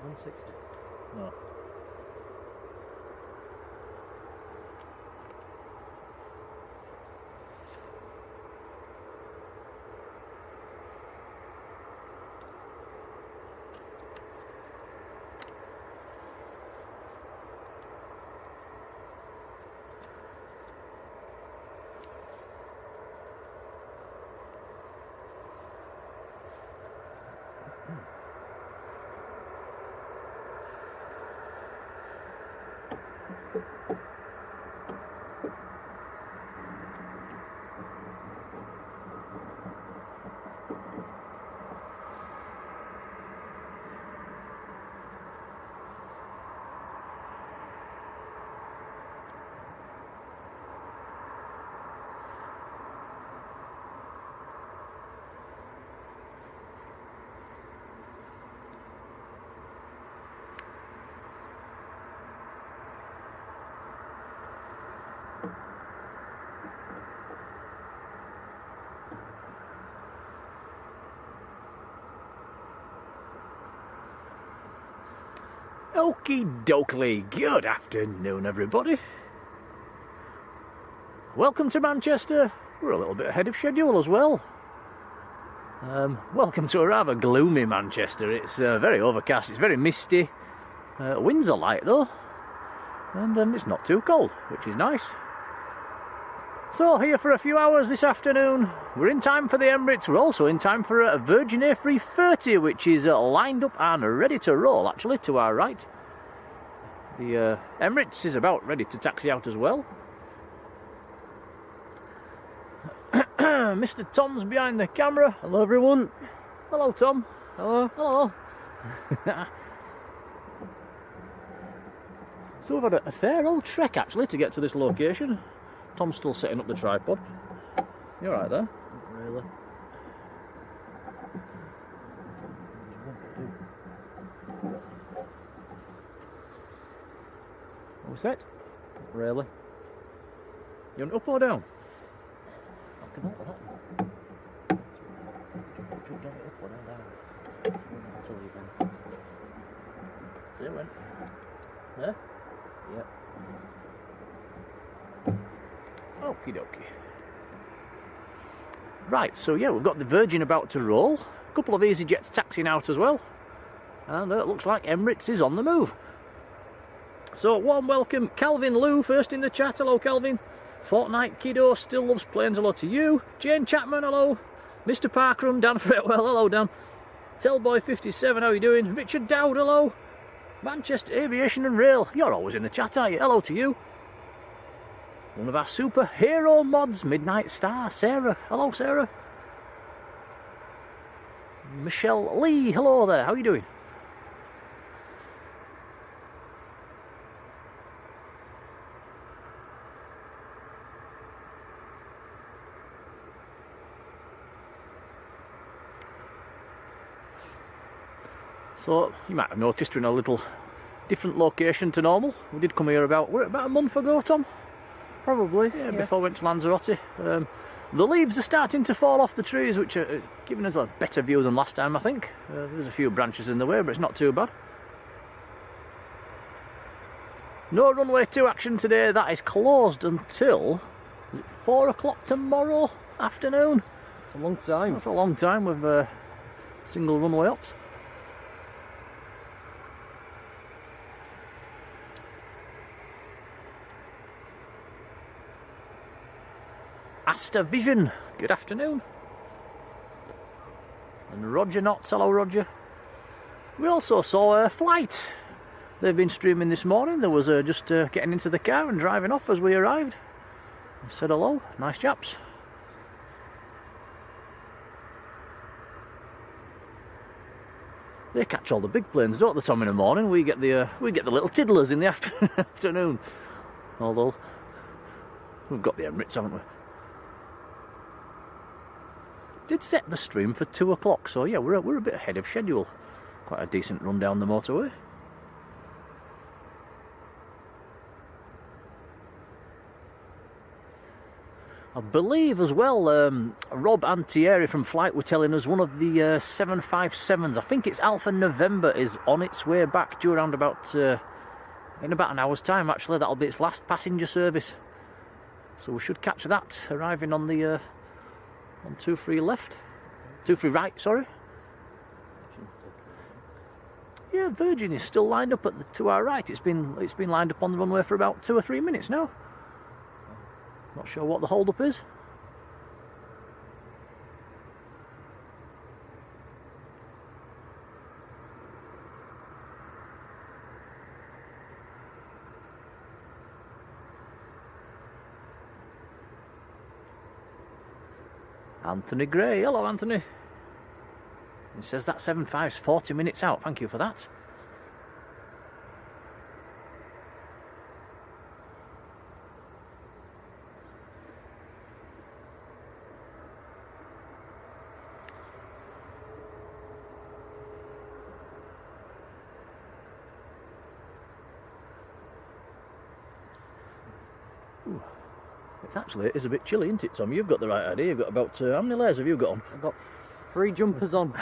160. No. Okie dokie, good afternoon everybody. Welcome to Manchester. We're a little bit ahead of schedule as well. Welcome to a rather gloomy Manchester. It's very overcast, it's very misty. Winds are light though, and it's not too cold, which is nice. So here for a few hours this afternoon. We're in time for the Emirates. We're also in time for a Virgin A330, which is lined up and ready to roll, actually, to our right. The Emirates is about ready to taxi out as well. Mr. Tom's behind the camera. Hello, everyone. Hello, Tom. Hello. Hello. So we've had a fair old trek, actually, to get to this location. Tom's still setting up the tripod. You alright there? Not really. All set? Not really. You want up or down? I'll come out with that. Jump down it up or down. I'll tell you then. See it went. There? Yep. Okie dokie. Right, so yeah, we've got the Virgin about to roll. A couple of EasyJets taxiing out as well. And it looks like Emirates is on the move. So, warm welcome, Calvin Lou, first in the chat. Hello, Calvin. Fortnite Kiddo still loves planes. Hello to you. Jane Chapman, hello. Mr. Parkram, Dan Fretwell, hello, Dan. Tellboy57, how you doing? Richard Dowd, hello. Manchester Aviation and Rail, you're always in the chat, are you? Hello to you. One of our superhero mods, Midnight Star, Sarah. Hello, Sarah. Michelle Lee, hello there. How are you doing? So, you might have noticed we're in a little different location to normal. We did come here about a month ago, Tom? Probably, yeah. Before we went to Lanzarote. The leaves are starting to fall off the trees, which are giving us a better view than last time, I think. There's a few branches in the way, but it's not too bad. No runway 2 action today. That is closed until, is it 4 o'clock tomorrow afternoon? It's a long time. That's a long time with single runway ops. Asta Vision, good afternoon. And Roger Knotts, hello Roger. We also saw a flight. They've been streaming this morning. There was just getting into the car and driving off as we arrived. I said hello, nice chaps. They catch all the big planes, don't they, Tom, in the morning? We get the little tiddlers in the afternoon. Although we've got the Emirates, haven't we? Did set the stream for 2 o'clock, so yeah, we're a bit ahead of schedule. Quite a decent run down the motorway. I believe as well, Rob and Thierry from Flight were telling us one of the 757s, I think it's Alpha November, is on its way back due around about, in about an hour's time actually. That'll be its last passenger service. So we should catch that arriving on the, on 23 left, 23 right, sorry. Yeah, Virgin is still lined up to our right. It's been lined up on the runway for about 2 or 3 minutes now. Not sure what the hold-up is. Anthony Gray. Hello, Anthony. He says that 75's 40 minutes out. Thank you for that. Actually, it is a bit chilly, isn't it, Tom? You've got the right idea. You've got about, how many layers have you got on? I've got 3 jumpers on.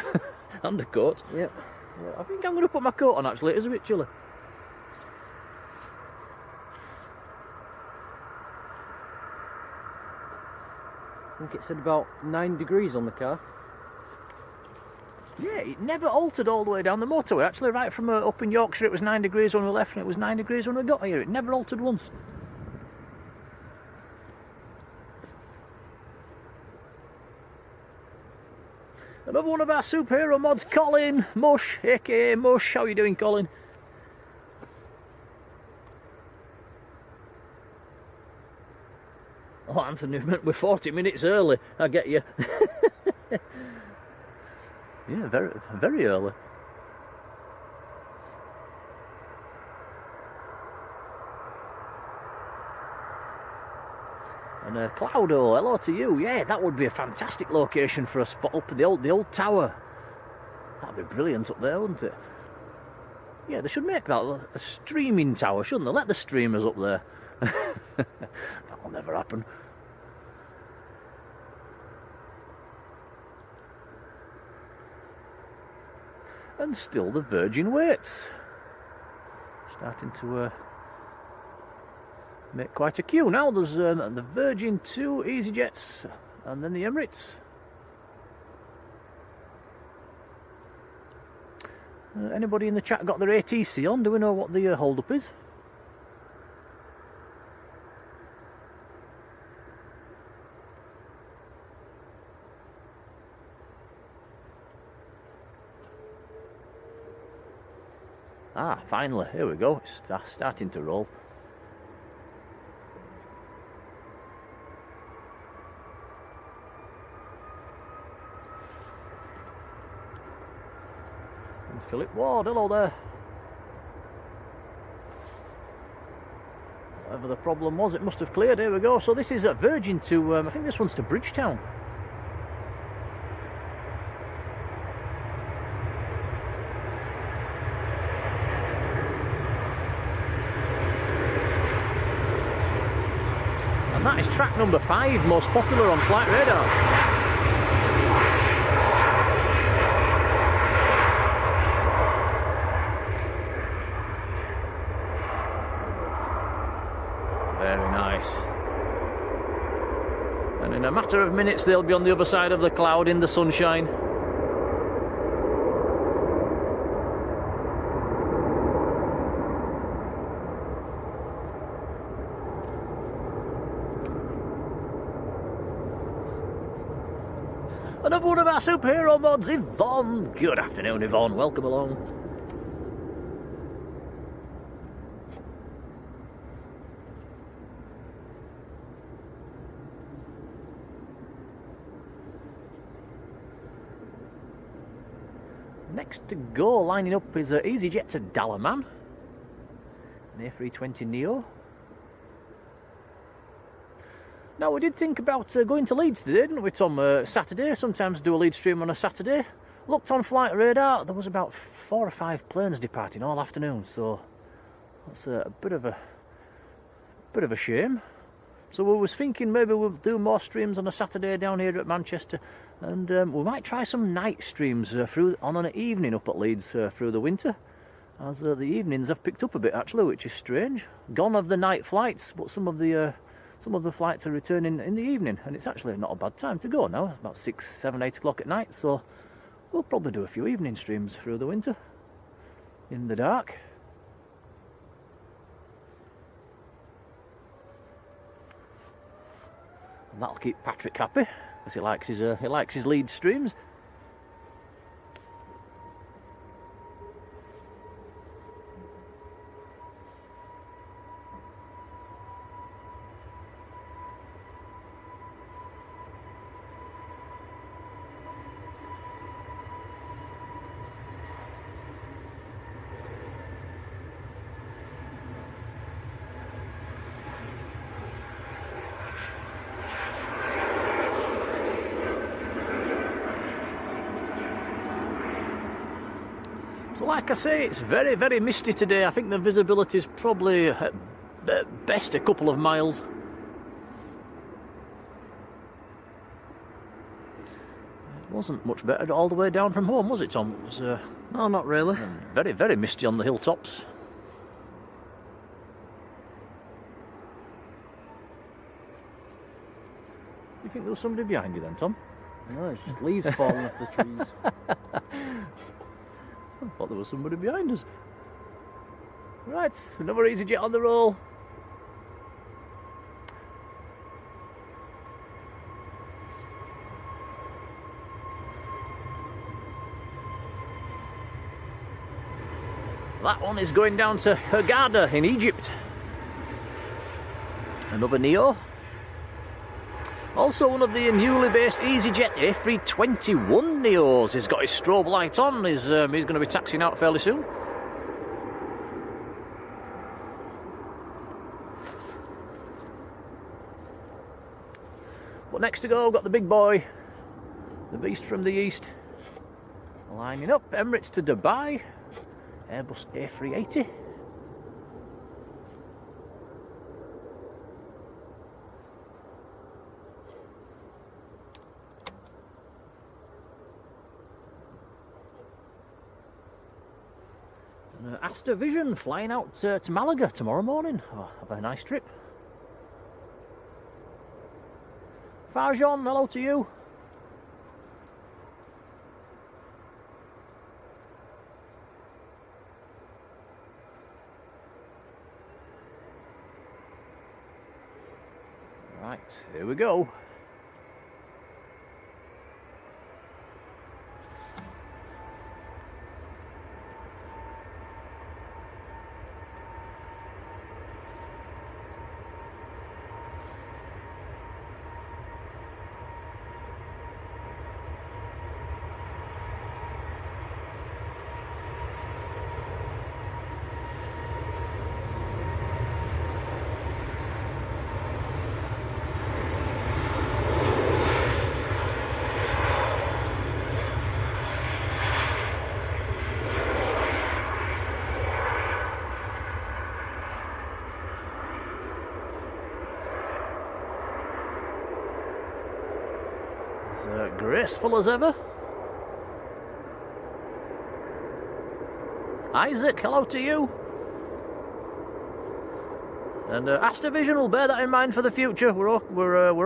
And a coat? Yep. Yeah, I think I'm going to put my coat on, actually. It is a bit chilly. I think it said about 9 degrees on the car. Yeah, it never altered all the way down the motorway. Actually, right from up in Yorkshire, it was 9 degrees when we left, and it was 9 degrees when we got here. It never altered once. Another one of our superhero mods, Colin Mush, aka Mush. How are you doing, Colin? Oh, Anthony, we're 40 minutes early. I get you. Yeah, very, very early. And Cloudo, hello to you. Yeah, that would be a fantastic location for a spot up at the old tower. That'd be brilliant up there, wouldn't it? Yeah, they should make that a streaming tower, shouldn't they? Let the streamers up there. That'll never happen. And still the Virgin waits. Starting to make quite a queue now. There's the Virgin, 2 EasyJets, and then the Emirates. Anybody in the chat got their ATC on? Do we know what the hold-up is? Ah, finally, here we go. It's starting to roll. And Philip Ward, hello there. Whatever the problem was, it must have cleared. Here we go. So this is at Virgin to, I think this one's to Bridgetown. That is track number 5, most popular on Flight Radar. Very nice. And in a matter of minutes, they'll be on the other side of the cloud in the sunshine. Another one of our superhero mods, Yvonne. Good afternoon, Yvonne. Welcome along. Next to go, lining up, is EasyJet to Dalaman, an A320 Neo. Now, we did think about going to Leeds today, didn't we, Tom? Saturday, sometimes do a Leeds stream on a Saturday. Looked on Flight Radar, there was about 4 or 5 planes departing all afternoon, so that's a bit of a shame. So we was thinking maybe we'll do more streams on a Saturday down here at Manchester, and we might try some night streams on an evening up at Leeds through the winter, as the evenings have picked up a bit actually, which is strange. Gone of the night flights, but some of the flights are returning in the evening, and it's actually not a bad time to go now, about 6, 7, 8 o'clock at night, so we'll probably do a few evening streams through the winter, in the dark. And that'll keep Patryk happy, because he likes his lead streams. So like I say, it's very, very misty today. I think the visibility is probably at best a couple of miles. It wasn't much better all the way down from home, was it, Tom? It was, no, not really. Very, very misty on the hilltops. You think there was somebody behind you then, Tom? No, it's just leaves falling off the trees. I thought there was somebody behind us. Right, another EasyJet on the roll. That one is going down to Hurghada in Egypt. Another Neo. Also one of the newly based EasyJet A321 Neos. He's got his strobe light on. He's going to be taxiing out fairly soon. But next to go, we've got the big boy, the beast from the east, lining up. Emirates to Dubai, Airbus A380. Astor Vision flying out to Malaga tomorrow morning. Oh, have a nice trip. Farjan, hello to you. Right, here we go. Graceful as ever. Isaac, hello to you. And Astor Vision will bear that in mind for the future. We're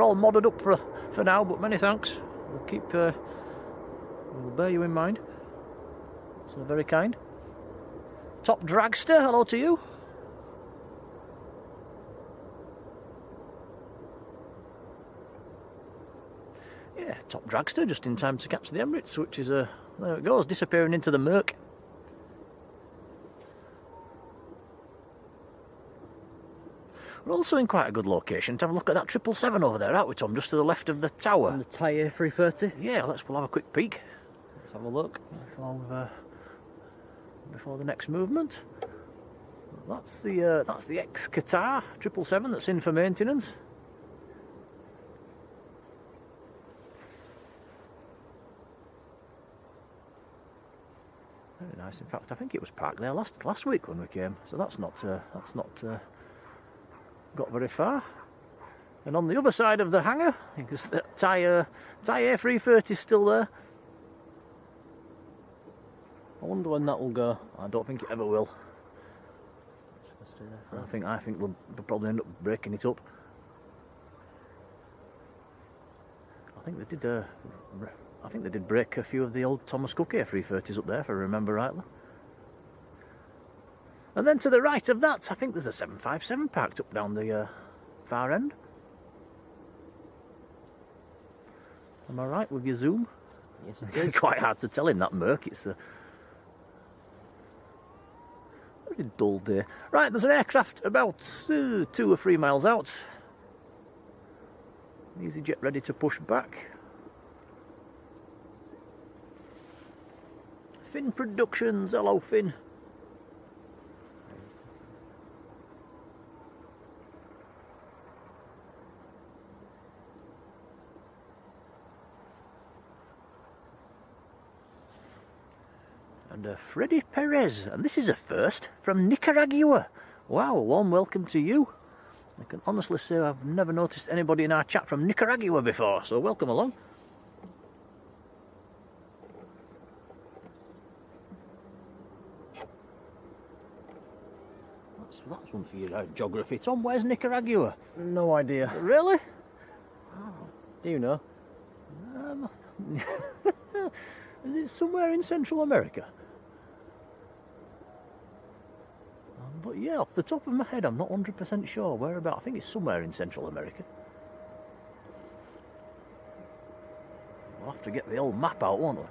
all modded up for now, but many thanks. We'll bear you in mind. So very kind. Top Dragster, hello to you. Yeah, Top Dragster, just in time to catch the Emirates, which is there it goes, disappearing into the murk. We're also in quite a good location to have a look at that 777 over there, aren't we, Tom? Just to the left of the tower. And the Thai A330. Yeah, we'll have a quick peek. Let's have a look before the next movement. That's the ex-Qatar 777 that's in for maintenance. Very nice. In fact, I think it was parked there last week when we came, so that's not got very far. And on the other side of the hangar, because the Thai A350 is still there. I wonder when that will go. I don't think it ever will. Just gonna stay there for I think they'll probably end up breaking it up. I think they did break a few of the old Thomas Cook A330s up there, if I remember rightly. And then to the right of that, I think there's a 757 parked up down the far end. Am I right with your zoom? Yes, it is. Quite hard to tell in that murk. It's a very dull day. Right, there's an aircraft about 2 or 3 miles out. EasyJet ready to push back. Finn Productions, hello Finn. And Freddy Perez, and this is a first from Nicaragua. Wow, a warm welcome to you. I can honestly say I've never noticed anybody in our chat from Nicaragua before, so welcome along. That's one for your geography. Tom, where's Nicaragua? No idea. Really? Do you know? Is it somewhere in Central America? But yeah, off the top of my head, I'm not 100% sure whereabout. I think it's somewhere in Central America. We'll have to get the old map out, won't we?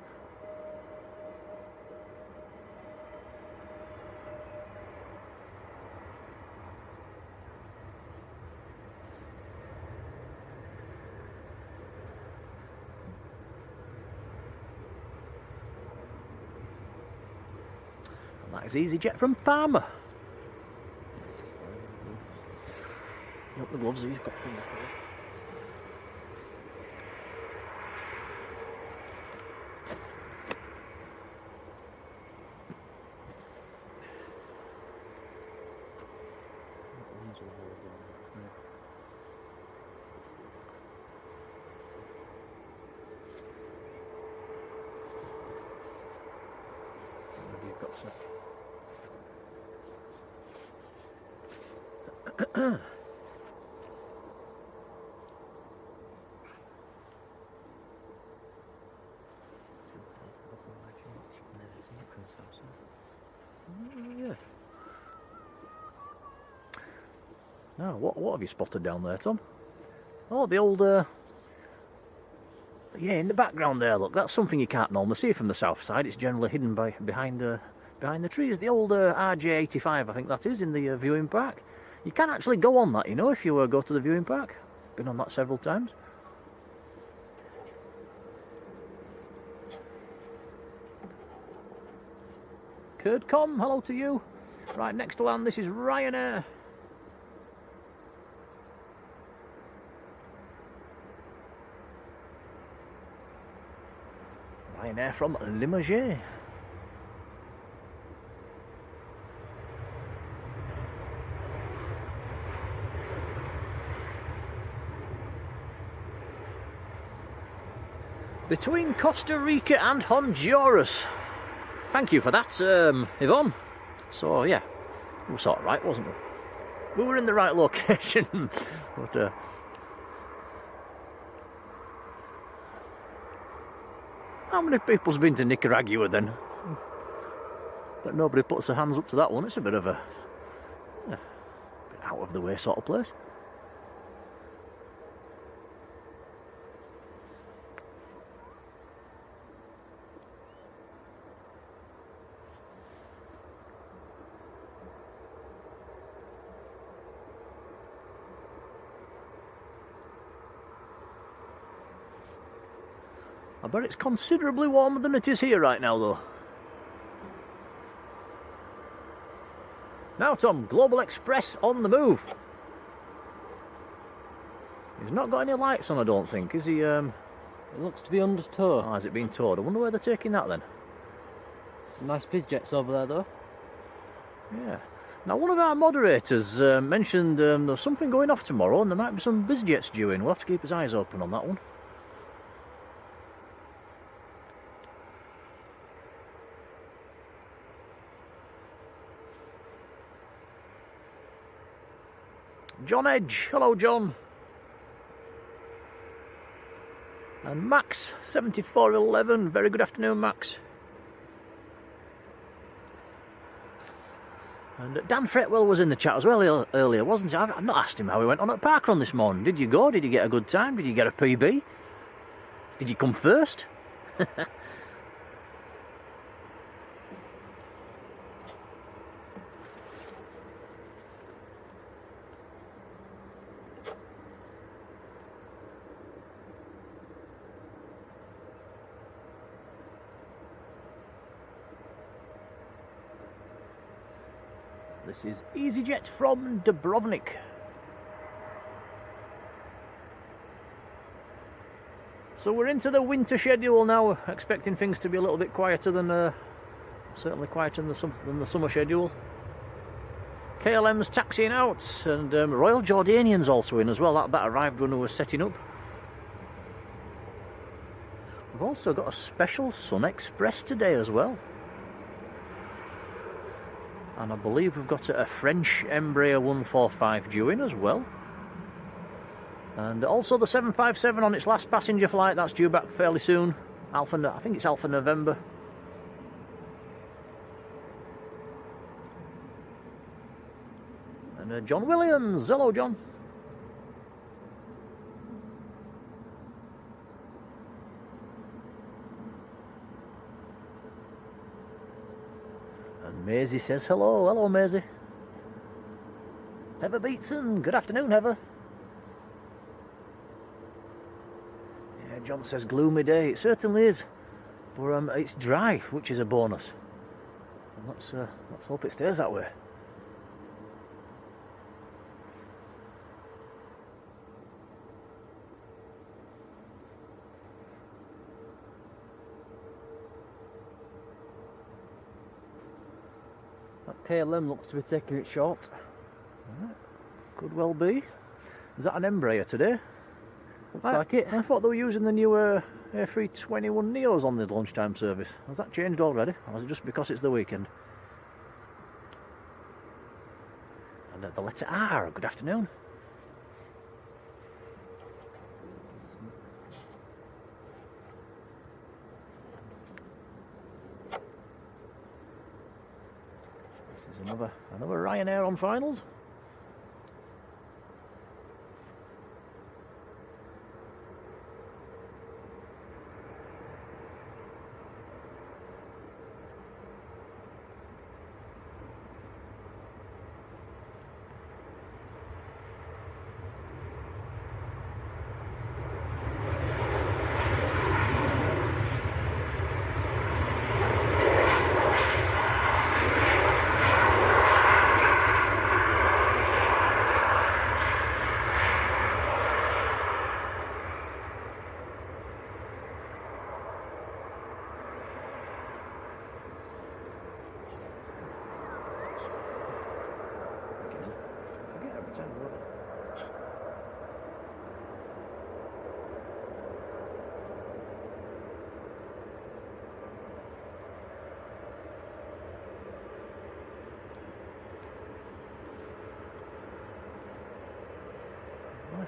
And that is EasyJet from Parma. The gloves that you've got. Now, what have you spotted down there, Tom? Oh, the old, yeah, in the background there, look, that's something you can't normally see from the south side. It's generally hidden behind the trees. The old RJ85, I think that is, in the viewing park. You can actually go on that, you know, if you go to the viewing park. Been on that several times. Kurdcom, hello to you. Right, next to land, this is Ryanair. Ryanair from Limoges. Between Costa Rica and Honduras. Thank you for that, Yvonne. So, yeah, we were sort of right, wasn't we? We were in the right location. But, how many people's been to Nicaragua then? But nobody puts their hands up to that one. It's a bit of a bit out of the way sort of place. I bet it's considerably warmer than it is here right now, though. Now, Tom, Global Express on the move. He's not got any lights on, I don't think, is he? It looks to be under tow. Oh, has it been towed? I wonder where they're taking that then. Some nice Bizjets over there, though. Yeah. Now, one of our moderators mentioned there's something going off tomorrow and there might be some Bizjets due in. We'll have to keep his eyes open on that one. John Edge, hello John. And Max, 7411, very good afternoon Max. And Dan Fretwell was in the chat as well earlier, wasn't he? I've not asked him how he went on at Parkrun this morning. Did you go? Did you get a good time? Did you get a PB? Did you come first? This is EasyJet from Dubrovnik. So we're into the winter schedule now, expecting things to be a little bit quieter than, certainly quieter than the summer schedule. KLM's taxiing out, and Royal Jordanian's also in as well. That arrived when we were setting up. We've also got a special Sun Express today as well. And I believe we've got a French Embraer 145 due in as well. And also the 757 on its last passenger flight, that's due back fairly soon. I think it's Alpha November. And John Williams, hello John. Maisie says hello. Hello, Maisie. Heather Beatson. Good afternoon, Heather. Yeah, John says gloomy day. It certainly is. But it's dry, which is a bonus. And let's hope it stays that way. KLM looks to be taking it short. Could well be. Is that an Embraer today? Looks like it. I thought they were using the new A321 Neos on the lunchtime service. Has that changed already? Or is it just because it's the weekend? And the letter R, good afternoon. Another Ryanair on finals.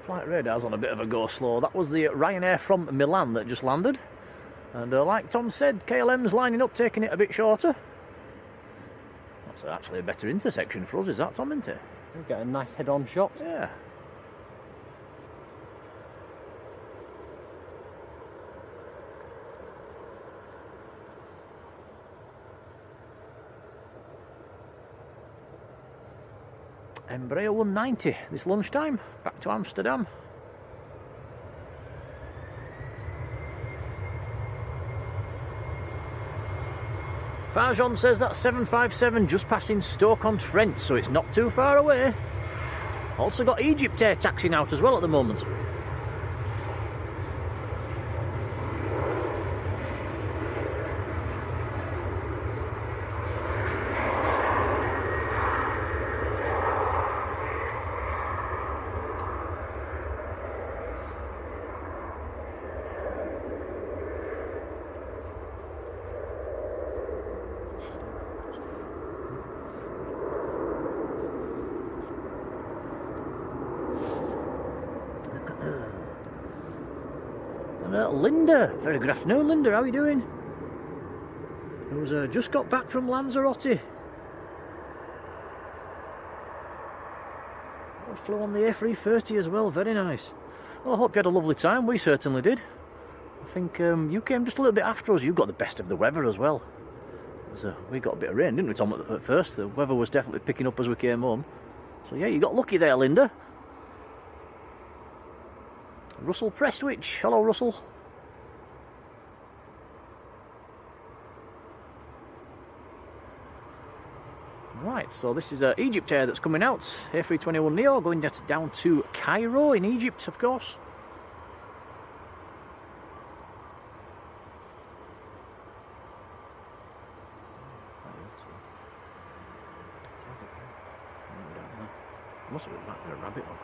Flight radar's on a bit of a go slow. That was the Ryanair from Milan that just landed. And like Tom said, KLM's lining up, taking it a bit shorter. That's actually a better intersection for us, is that, Tom, isn't it? We get a nice head-on shot. Yeah. Embraer 190 this lunchtime, back to Amsterdam. Farjon says that 757 just passing Stoke-on-Trent, so it's not too far away. Also got Egypt Air taxiing out as well at the moment. And Linda, very good afternoon, Linda. How are you doing? Who's just got back from Lanzarote. Flew on the A330 as well. Very nice. Well, I hope you had a lovely time. We certainly did. I think you came just a little bit after us. You got the best of the weather as well. We got a bit of rain, didn't we, Tom, at first? The weather was definitely picking up as we came home. So yeah, you got lucky there, Linda. Russell Prestwich. Hello, Russell. Right, so this is Egypt Air that's coming out. A321neo going down to Cairo in Egypt, of course. Must have been a rabbit one.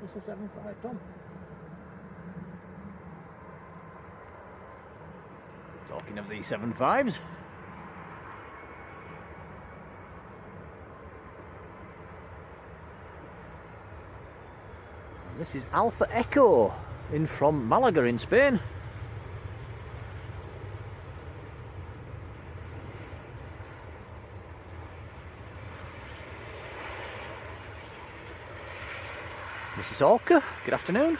This is 75, Tom. Talking of the 75s. This is Alpha Echo in from Malaga in Spain. Mrs. Orca, good afternoon.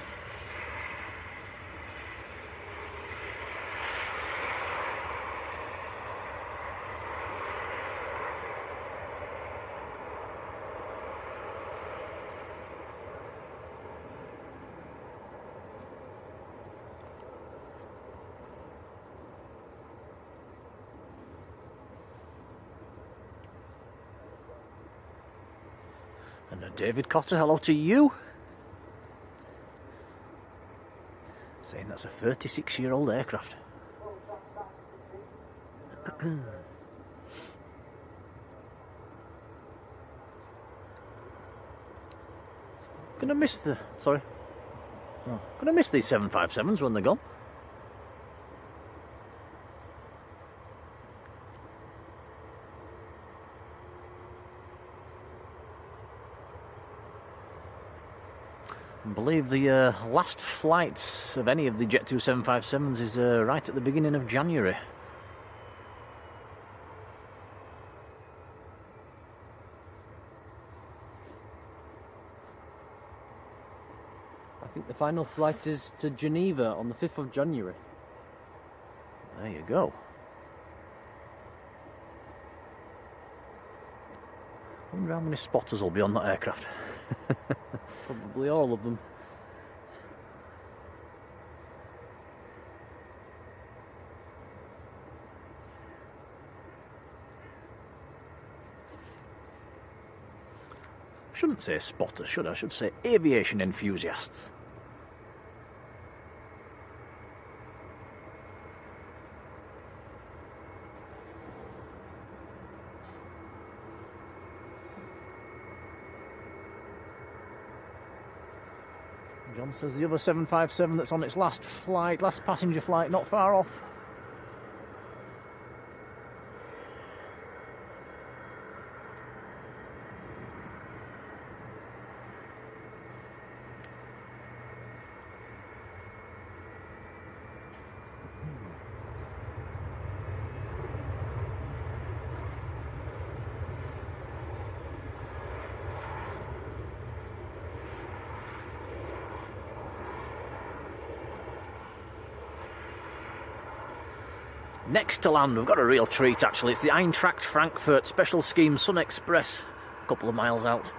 And David Cotter, hello to you. Saying that's a 36-year-old aircraft. Gonna miss the... Sorry. Oh, gonna miss these 757s when they're gone. I believe the last flights of any of the Jet 2 757s is right at the beginning of January. I think the final flight is to Geneva on the 5th of January. There you go. I wonder how many spotters will be on that aircraft. Probably all of them. I shouldn't say spotters, should I? I should say aviation enthusiasts. John says the other 757 that's on its last passenger flight, not far off. Next to land, we've got a real treat actually. It's the Eintracht Frankfurt Special Scheme Sun Express, a couple of miles out.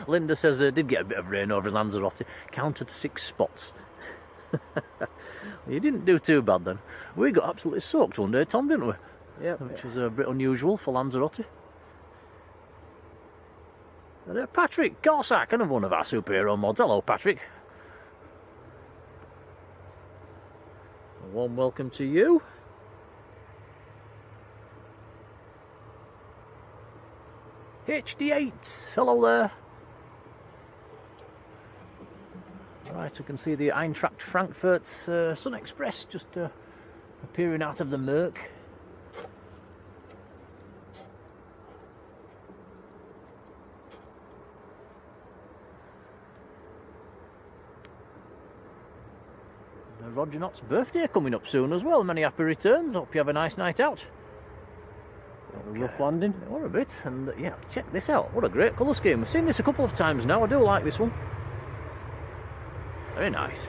Linda says they did get a bit of rain over in Lanzarote. Counted 6 spots. You didn't do too bad then. We got absolutely soaked one day, Tom, didn't we? Yeah. Which was a bit unusual for Lanzarote. And, Patryk Colin, another one of our superhero mods. Hello, Patryk. A warm welcome to you. HD8, hello there. Right, we can see the Eintracht Frankfurt's Sun Express just appearing out of the murk. Roger Knott's birthday coming up soon as well. Many happy returns. Hope you have a nice night out. A rough landing. Or a bit. And yeah, check this out. What a great colour scheme. I've seen this a couple of times now. I do like this one. Very nice.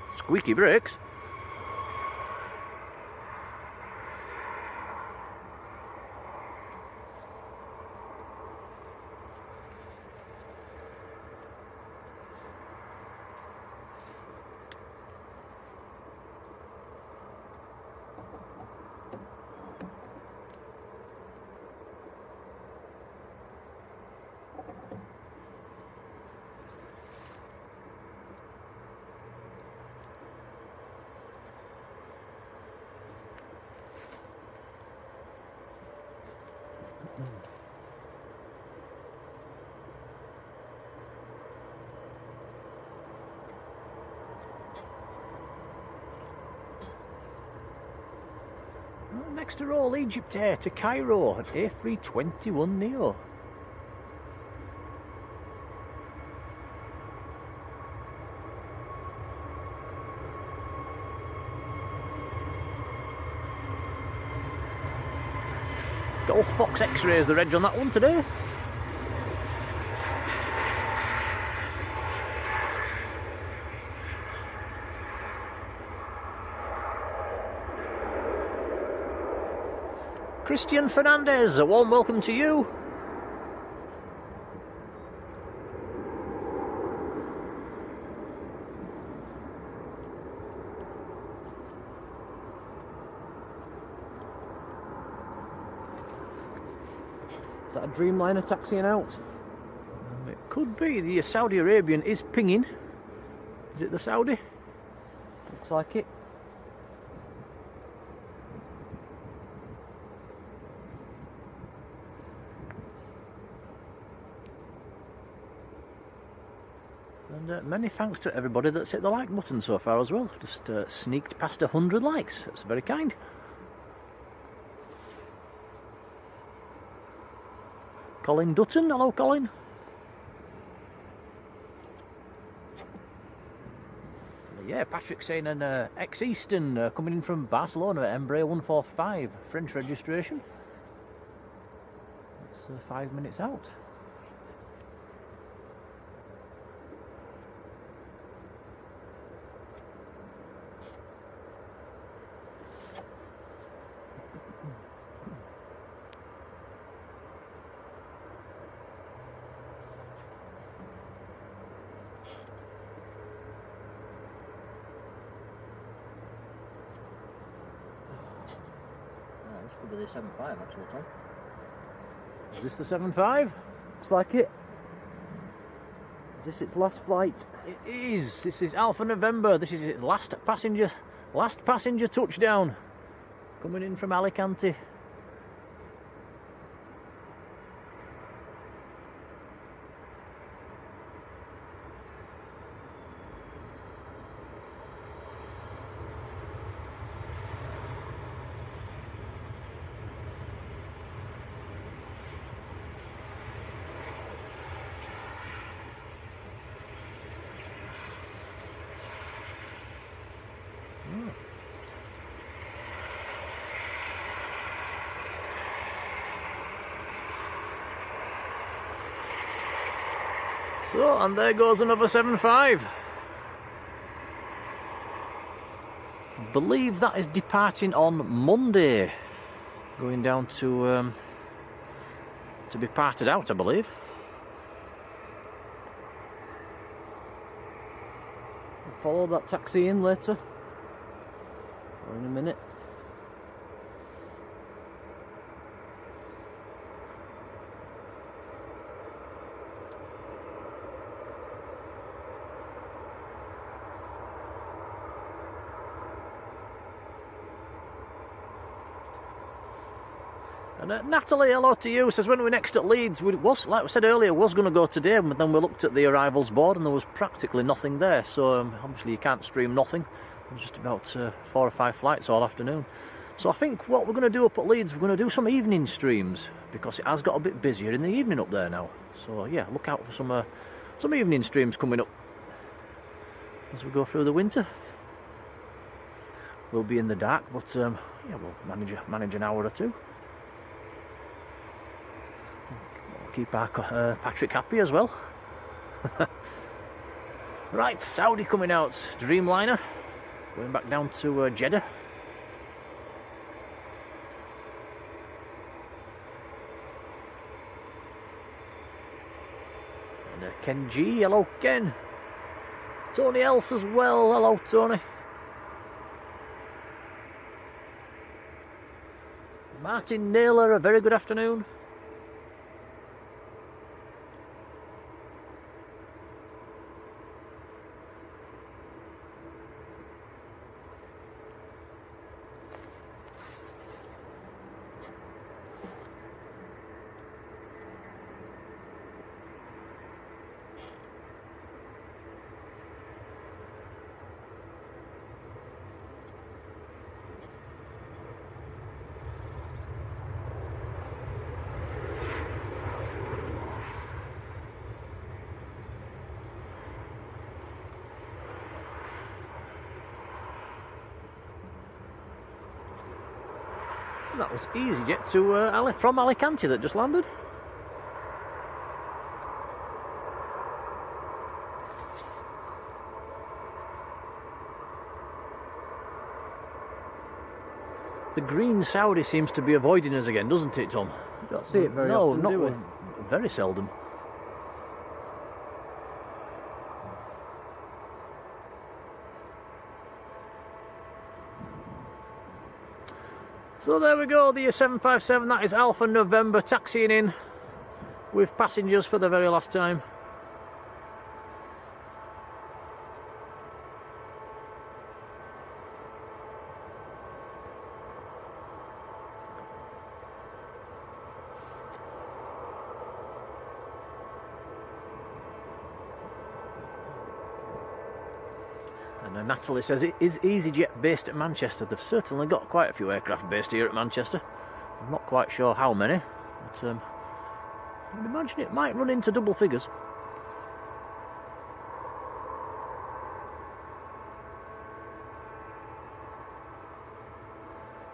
Squeaky brakes. Next to roll, Egypt Air to Cairo at A321 Neo. Golf Fox X-Ray is the reg on that one today. Christian Fernandez, a warm welcome to you. Is that a Dreamliner taxiing out? It could be. The Saudi Arabian is pinging. Is it the Saudi? Looks like it. And many thanks to everybody that's hit the like button so far as well. Just sneaked past 100 likes. That's very kind. Colin Dutton, hello Colin. Yeah, Patrick's saying an ex-Eastern coming in from Barcelona, Embraer 145, French registration. It's 5 minutes out. This could be the 75 actually, Tom. Is this the 75? Looks like it. Is this its last flight? It is. This is Alpha November. This is its last passenger touchdown. Coming in from Alicante. So, and there goes another 75. I believe that is departing on Monday. Going down to be parted out, I believe. follow that taxi in later, or in a minute. And Natalie, hello to you, says when we're next at Leeds, we was, like I said earlier, was going to go today, but then we looked at the arrivals board and there was practically nothing there, so obviously you can't stream nothing. There's just about 4 or 5 flights all afternoon. So I think what we're going to do up at Leeds, we're going to do some evening streams, because it has got a bit busier in the evening up there now. So yeah, look out for some evening streams coming up as we go through the winter. We'll be in the dark, but yeah, we'll manage an hour or two. Keep our Patryk happy as well. Right, Saudi coming out. Dreamliner going back down to Jeddah. And Ken G, hello Ken. Tony Else as well, hello Tony. Martin Naylor, a very good afternoon. That was EasyJet to from Alicante that just landed. The green Saudi seems to be avoiding us again, doesn't it, Tom? You don't see it very often, do we? Very seldom. So there we go, the 757, that is Alpha November taxiing in with passengers for the very last time. And Natalie says, is EasyJet based at Manchester? They've certainly got quite a few aircraft based here at Manchester. I'm not quite sure how many, but I would imagine it might run into double figures.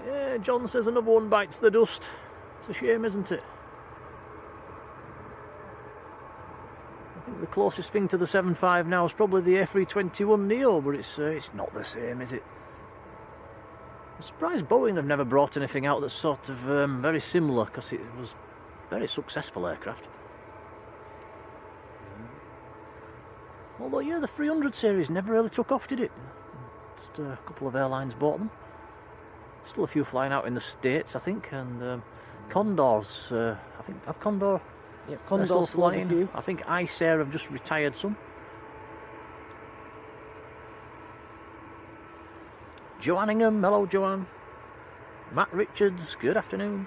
Yeah, John says another one bites the dust. It's a shame, isn't it? I think the closest thing to the 75 now is probably the A321neo, but it's not the same, is it? I'm surprised Boeing have never brought anything out that's sort of very similar, because it was a very successful aircraft. Although, yeah, the 300 series never really took off, did it? Just a couple of airlines bought them. Still a few flying out in the States, I think, and Condors, I think, have Condor... Yeah, Condors flying. A few. I think Iceair have just retired some. Joanne Ingham, hello Joanne. Matt Richards, good afternoon.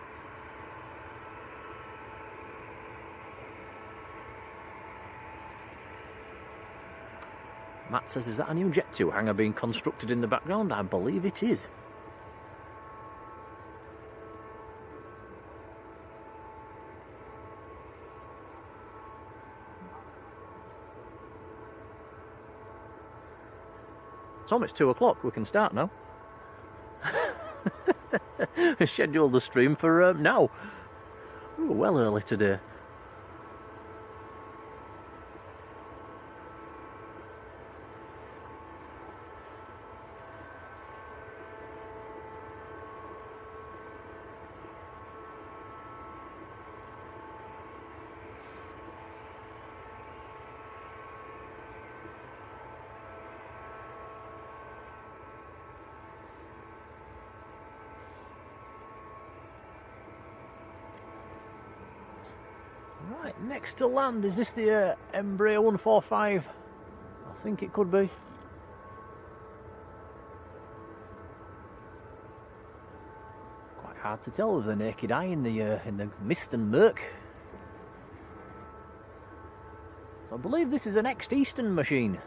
Matt says, is that a new Jet 2 hangar being constructed in the background? I believe it is. Tom, it's 2 o'clock, we can start now. Schedule the stream for now. Ooh, well early today. Right, next to land, is this the Embraer 145? I think it could be. Quite hard to tell with the naked eye in the mist and murk. So I believe this is an ex-Eastern machine.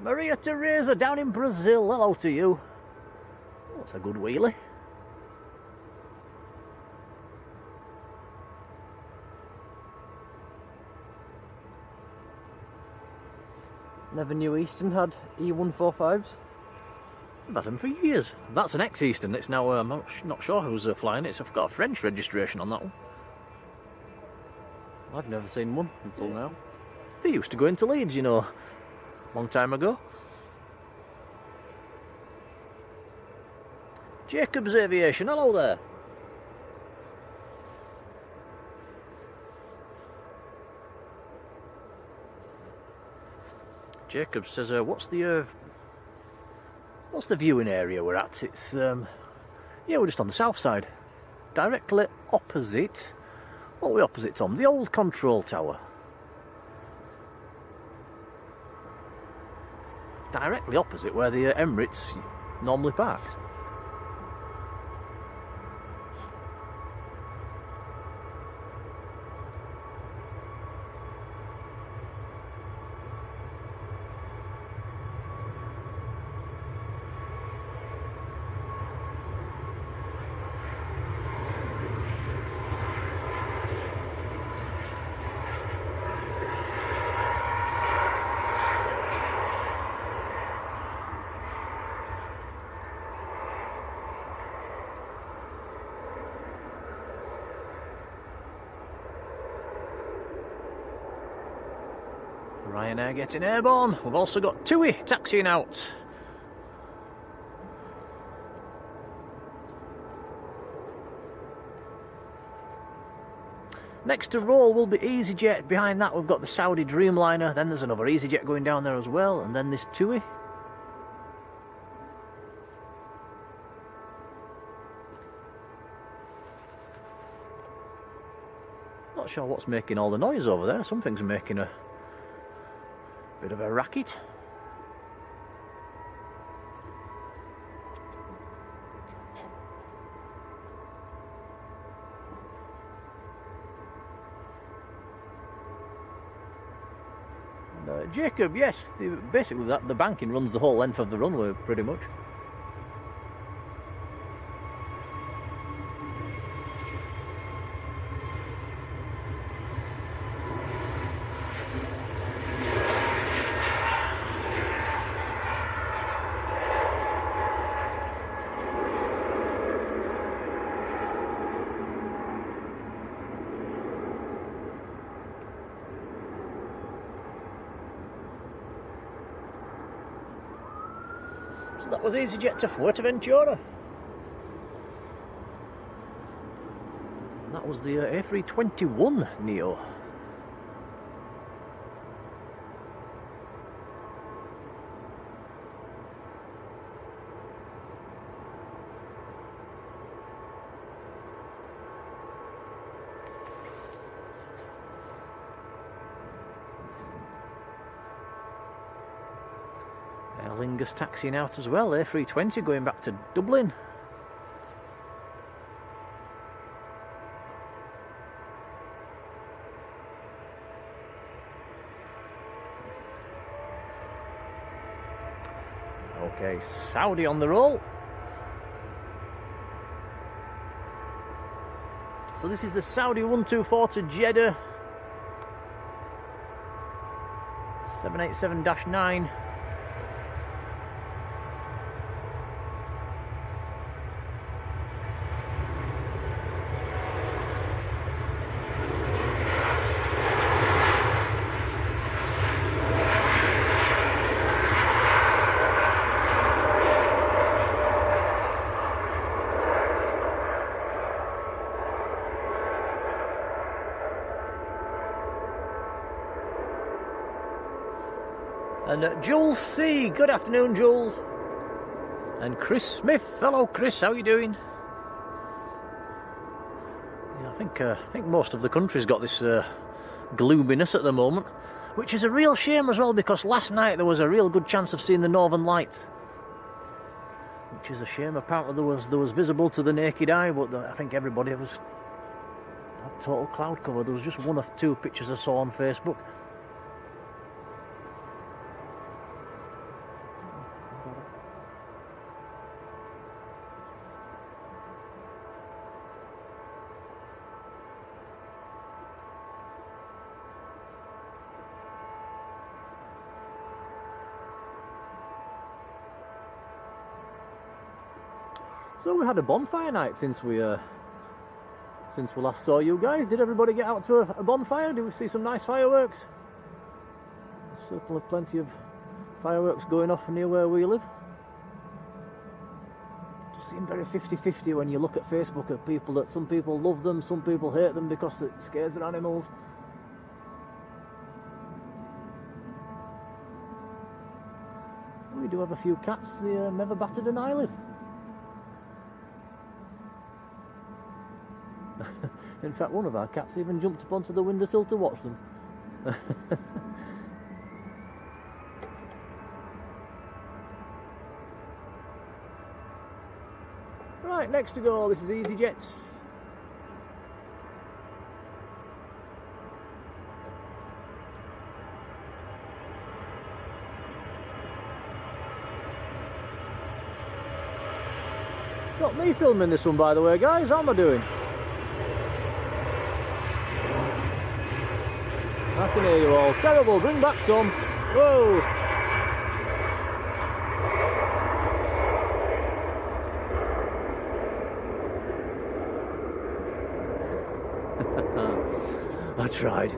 Maria Teresa down in Brazil, hello to you. Oh, that's a good wheelie. Never knew Eastern had E145s. I've had them for years. That's an ex-Eastern. It's now, I'm not sure who's flying it. It's got a French registration on that one. I've never seen one until now. They used to go into Leeds, you know, long time ago. Jacobs Aviation, hello there. Jacob says, what's the viewing area we're at? It's yeah, we're just on the south side, directly opposite. What are we opposite, Tom? The old control tower. Directly opposite where the Emirates normally parks. Ryanair getting airborne. We've also got TUI taxiing out. Next to roll will be EasyJet. Behind that we've got the Saudi Dreamliner. Then there's another EasyJet going down there as well. And then this TUI. Not sure what's making all the noise over there. Something's making a bit of a racket. And, Jacob, yes, basically the banking runs the whole length of the runway pretty much. So that was EasyJet to Fuerteventura. And that was the A321 Neo. Lingus taxiing out as well, A320 going back to Dublin. Okay, Saudi on the roll. So this is the Saudi 124 to Jeddah. 787-9. And Jules C. Good afternoon, Jules. And Chris Smith. Hello, Chris. How are you doing? Yeah, I think most of the country's got this gloominess at the moment, which is a real shame as well, because last night there was a real good chance of seeing the Northern Lights, which is a shame. Apparently there was visible to the naked eye, but I think everybody had total cloud cover. There was just one or two pictures I saw on Facebook. So we had a bonfire night since we last saw you guys. Did everybody get out to a bonfire? Did we see some nice fireworks? There's certainly plenty of fireworks going off near where we live. It just seems very 50-50 when you look at Facebook at people, that some people love them, some people hate them because it scares their animals. We do have a few cats, they never batted an eyelid. In fact, one of our cats even jumped up onto the windowsill to watch them. Right, next to go, this is EasyJet. Got me filming this one, by the way, guys. How am I doing? I can hear you all. Terrible. Bring back Tom. Whoa. I tried.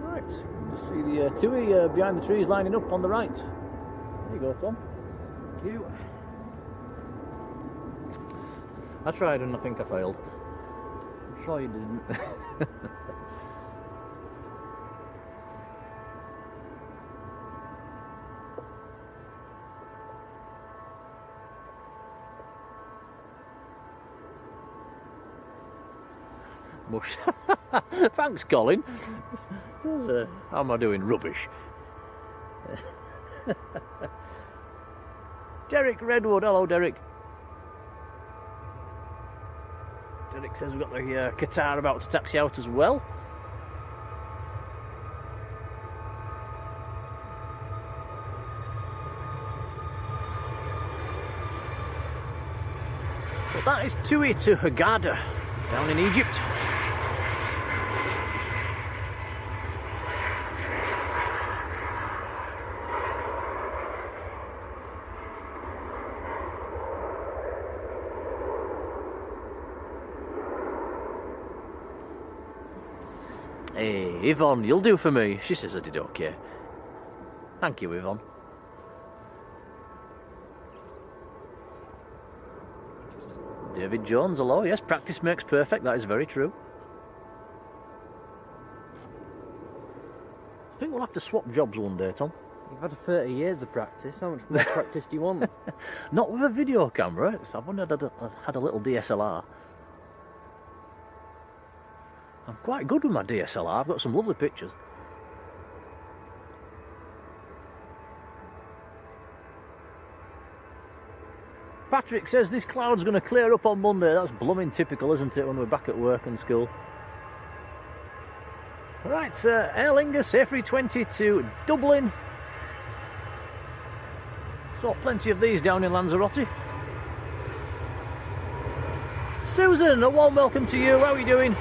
Right. You see the TUI behind the trees lining up on the right. There you go, Tom. Thank you. I tried and I think I failed. I'm sure you didn't. Mush. Thanks, Colin. How am I doing? Rubbish. Derek Redwood. Hello, Derek. Derek says we've got the Qatar about to taxi out as well. But that is TUI to Hurghada, down in Egypt. Hey, Yvonne, you'll do for me. She says I did okay. Thank you, Yvonne. David Jones, hello. Yes, practice makes perfect. That is very true. I think we'll have to swap jobs one day, Tom. You've had 30 years of practice. How much more practice do you want? Not with a video camera. I've only had a little DSLR. I'm quite good with my DSLR. I've got some lovely pictures. Patrick says this cloud's going to clear up on Monday. That's blooming typical, isn't it, when we're back at work and school? Right, Aer Lingus A320 to Dublin. Saw plenty of these down in Lanzarote. Susan, a warm welcome to you. How are you doing?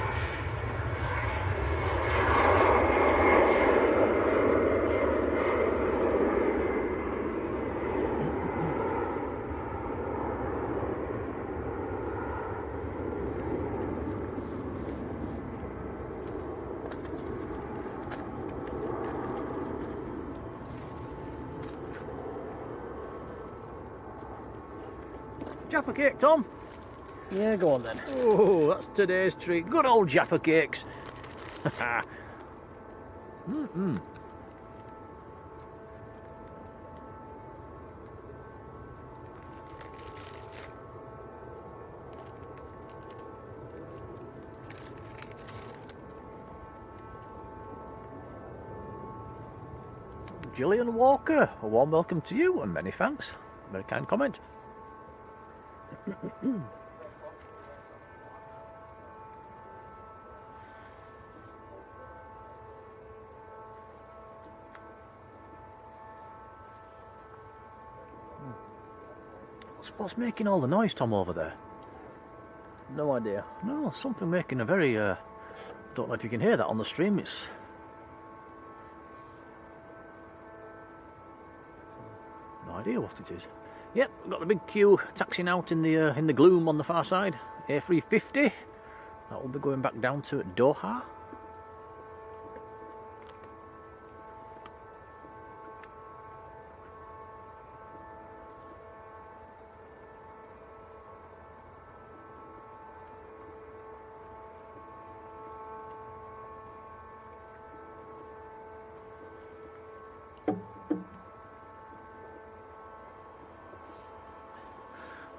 Jaffa cake, Tom? Yeah, go on then. Oh, that's today's treat. Good old Jaffa cakes. Gillian Walker, a warm welcome to you and many thanks. Very kind comment. What's making all the noise, Tom, over there? No idea. No, something making a very... don't know if you can hear that on the stream. It's... no idea what it is. Yep, we've got the big queue taxiing out in the gloom on the far side. A350. That will be going back down to Doha.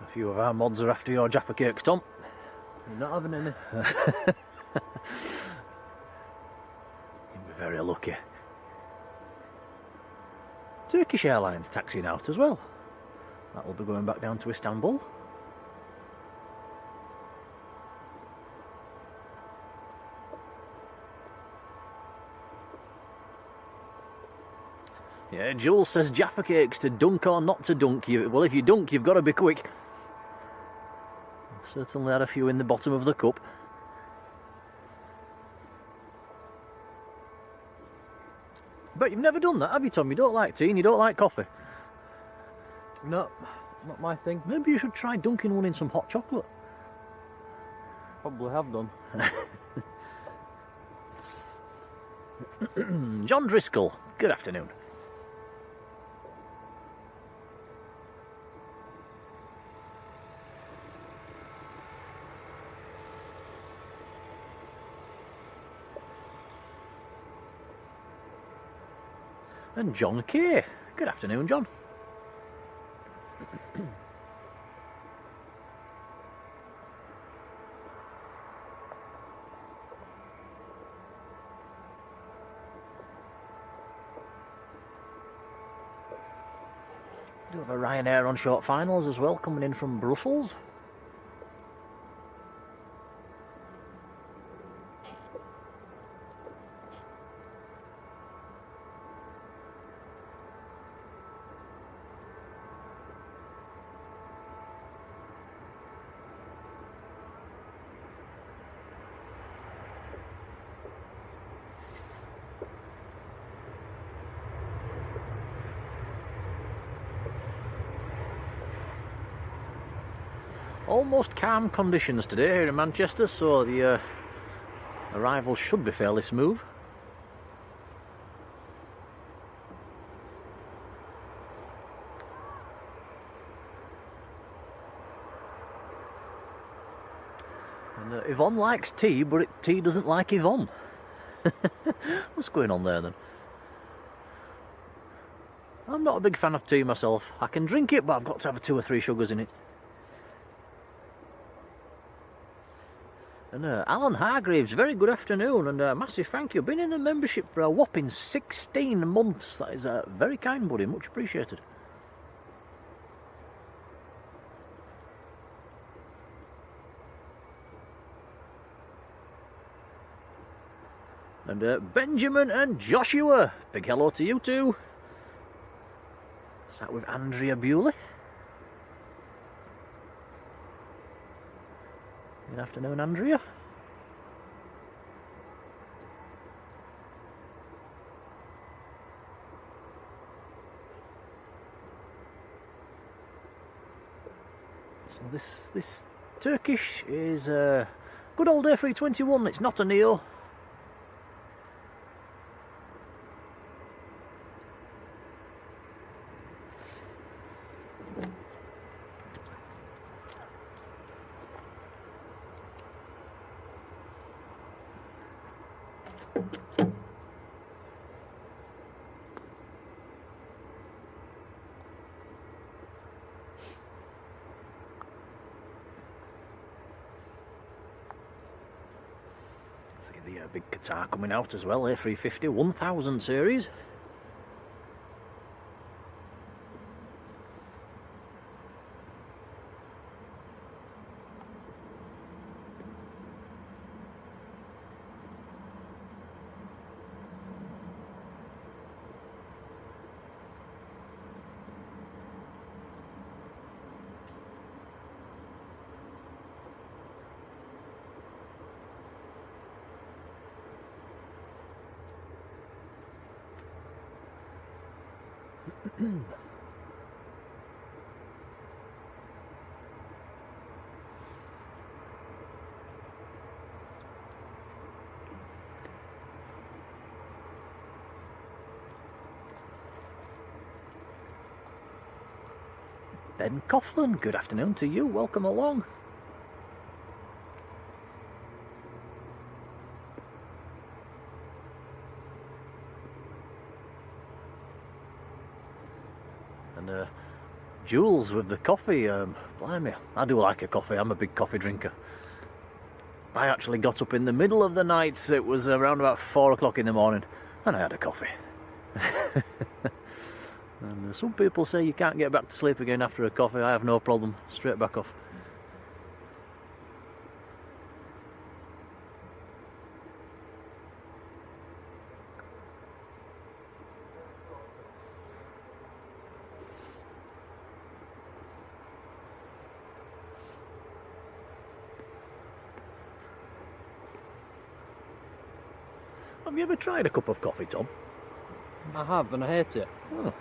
A few of our mods are after your Jaffa cakes, Tom. You're not having any. You'll be very lucky. Turkish Airlines taxiing out as well. That will be going back down to Istanbul. Yeah, Jules says Jaffa cakes to dunk or not to dunk. Well, if you dunk, you've got to be quick. Certainly had a few in the bottom of the cup. But you've never done that, have you, Tom? You don't like tea and you don't like coffee. No, not my thing. Maybe you should try dunking one in some hot chocolate. Probably have done. John Driscoll, good afternoon. And John Kay. Good afternoon, John. Do have a Ryanair on short finals as well, coming in from Brussels. Almost calm conditions today here in Manchester, so the arrival should be fairly smooth. And Yvonne likes tea, but tea doesn't like Yvonne. What's going on there then? I'm not a big fan of tea myself. I can drink it, but I've got to have 2 or 3 sugars in it. And Alan Hargreaves, very good afternoon, and a massive thank you. Been in the membership for a whopping 16 months. That is very kind, buddy. Much appreciated. And Benjamin and Joshua, big hello to you too. Sat with Andrea Bewley. Good afternoon, Andrea. So this Turkish is a good old A321. It's not a Neo. the big Qatar coming out as well, A350 1000 series. Ben Coughlin, good afternoon to you, welcome along. And Jules with the coffee, blimey, I do like a coffee, I'm a big coffee drinker. I actually got up in the middle of the night, it was around about 4 o'clock in the morning, and I had a coffee. And some people say you can't get back to sleep again after a coffee. I have no problem, straight back off. Have you ever tried a cup of coffee, Tom? I have, and I hate it. Oh.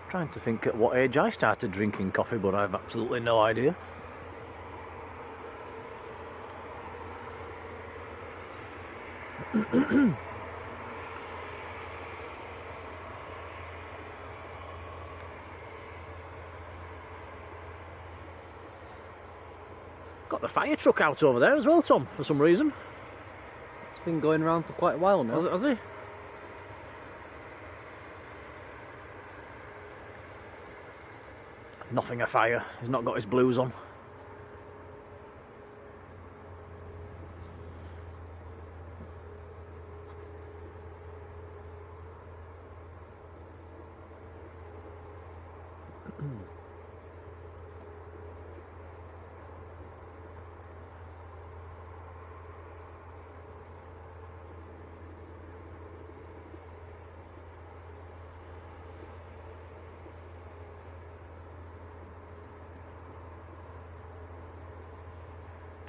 Trying to think at what age I started drinking coffee, but I have absolutely no idea. Got the fire truck out over there as well, Tom, for some reason. It's been going around for quite a while now. Has he? Nothing afire. He's not got his blues on.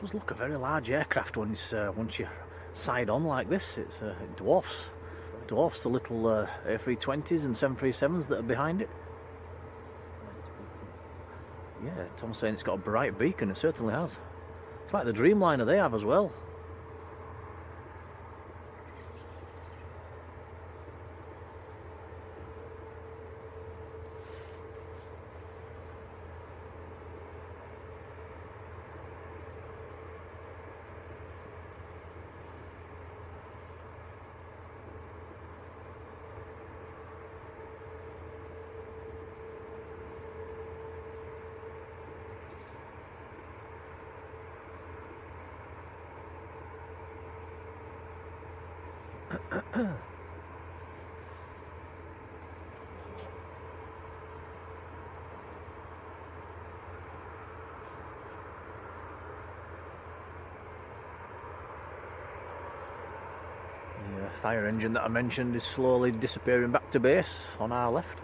Does look a very large aircraft once you side on like this. It dwarfs the little A320s and 737s that are behind it. Yeah, Tom's saying it's got a bright beacon. It certainly has. It's like the Dreamliner they have as well. The fire engine that I mentioned is slowly disappearing back to base on our left.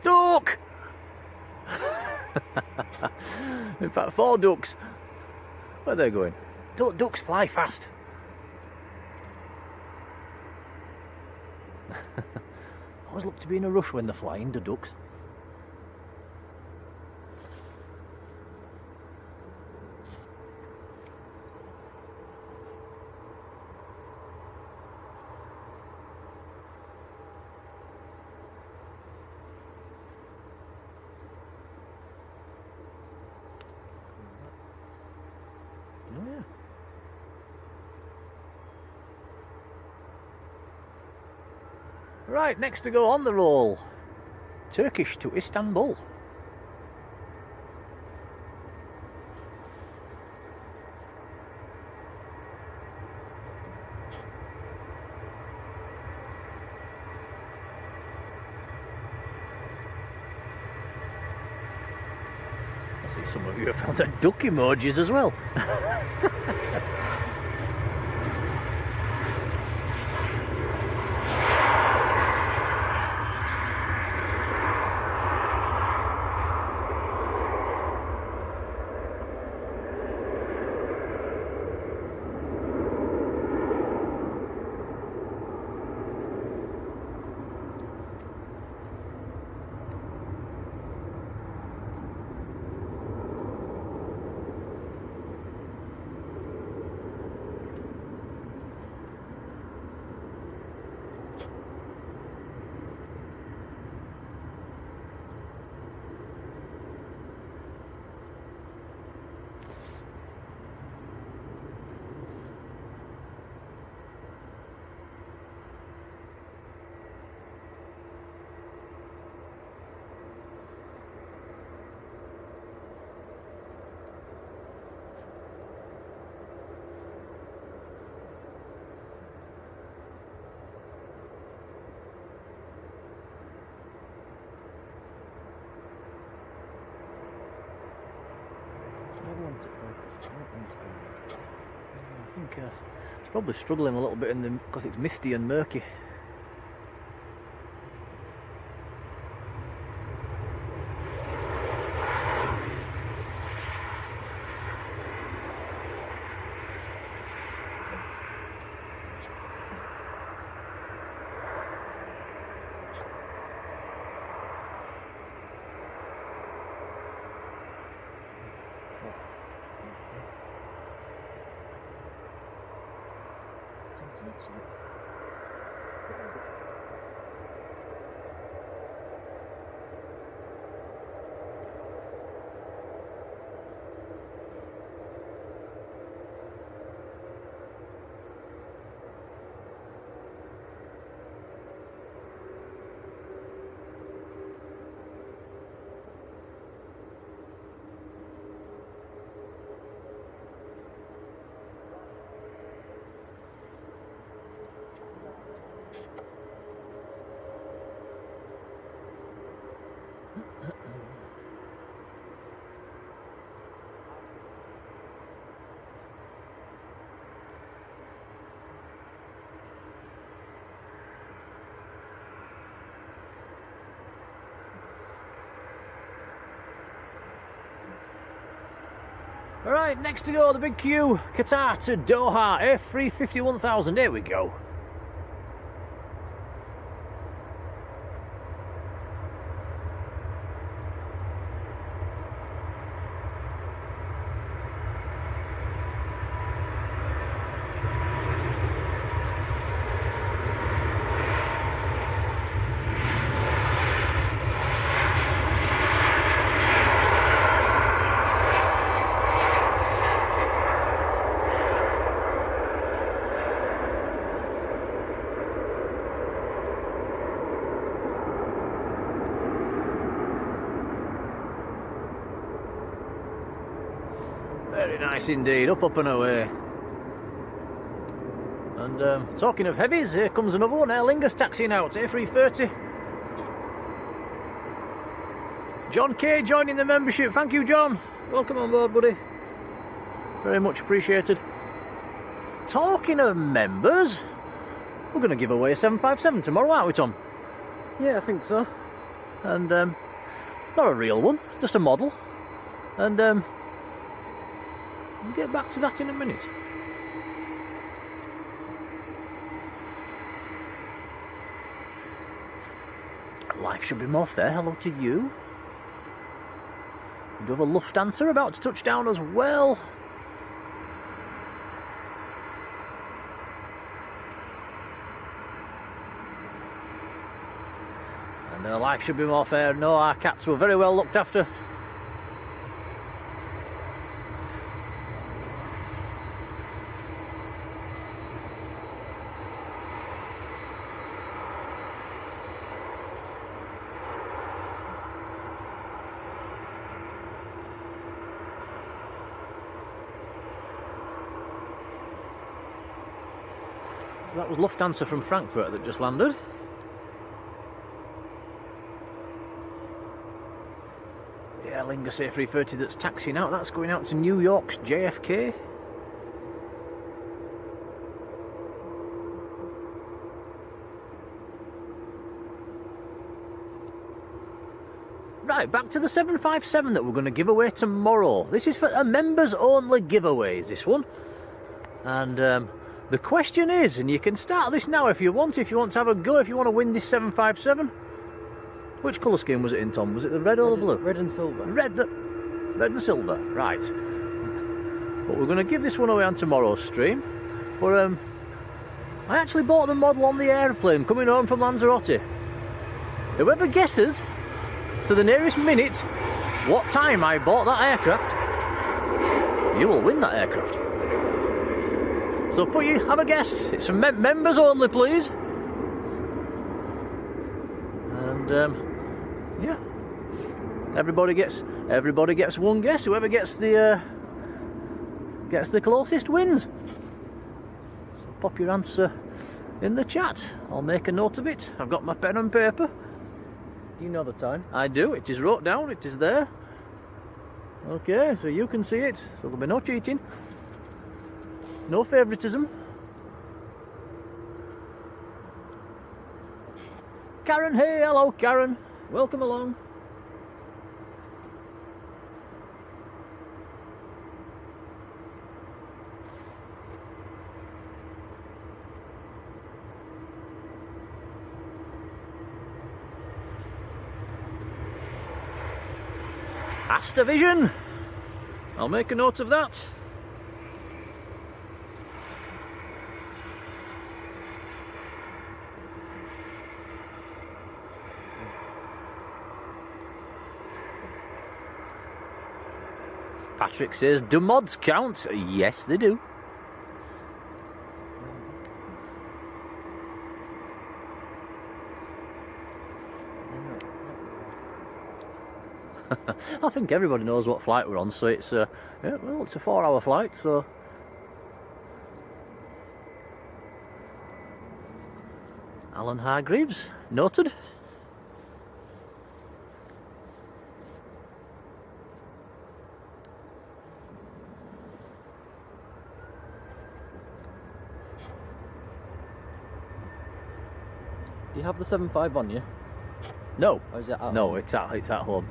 Duck! In fact, 4 ducks. Where are they going? Ducks fly fast. Always look to be in a rush when they're flying, the ducks. Right, next to go on the roll, Turkish to Istanbul. I see some of you have found the duck emojis as well. I think it's probably struggling a little bit in the because it's misty and murky. Alright, next to go, the big queue, Qatar to Doha, A350 1000, here we go. Very nice indeed, up and away. And talking of heavies, here comes another one, Aer Lingus taxiing out, A330. John K joining the membership, thank you John, welcome on board buddy, very much appreciated. Talking of members, we're going to give away a 757 tomorrow, aren't we Tom? Yeah, I think so. And not a real one, just a model. And we'll get back to that in a minute. Life should be more fair, hello to you. We do have a Lufthansa about to touch down as well. And life should be more fair. No, our cats were very well looked after. So that was Lufthansa from Frankfurt that just landed. The Aer Lingus A330 that's taxiing out, that's going out to New York's JFK. Right, back to the 757 that we're going to give away tomorrow. This is for a members only giveaway, this one. And the question is, and you can start this now if you want to have a go, if you want to win this 757. Which colour scheme was it in, Tom? Was it the red or the blue? Red and silver. Red and silver, right. But we're going to give this one away on tomorrow's stream. But I actually bought the model on the airplane coming home from Lanzarote. Whoever guesses to the nearest minute what time I bought that aircraft, you will win that aircraft. So have a guess. It's for members only, please. And yeah, everybody gets one guess. Whoever gets the closest wins. So pop your answer in the chat. I'll make a note of it. I've got my pen and paper. Do you know the time? I do. It is wrote down. It is there. Okay, so you can see it. So there'll be no cheating. No favouritism. Karen, hey, hello Karen. Welcome along. Astavision. I'll make a note of that. Patrick says, do mods count? Yes, they do. I think everybody knows what flight we're on, so it's yeah, well, it's a 4-hour flight, so Alan Hargreaves, noted. Do you have the 7.5 on you? No. Or is it at No, home? it's at home.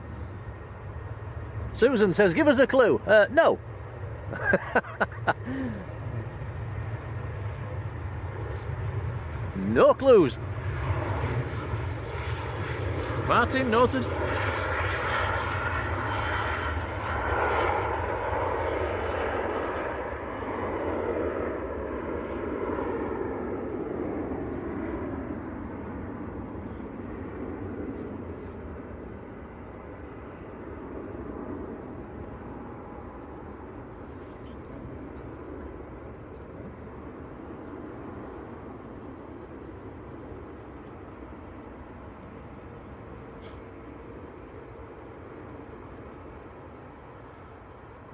Susan says, give us a clue. No. No clues. Martin, noted.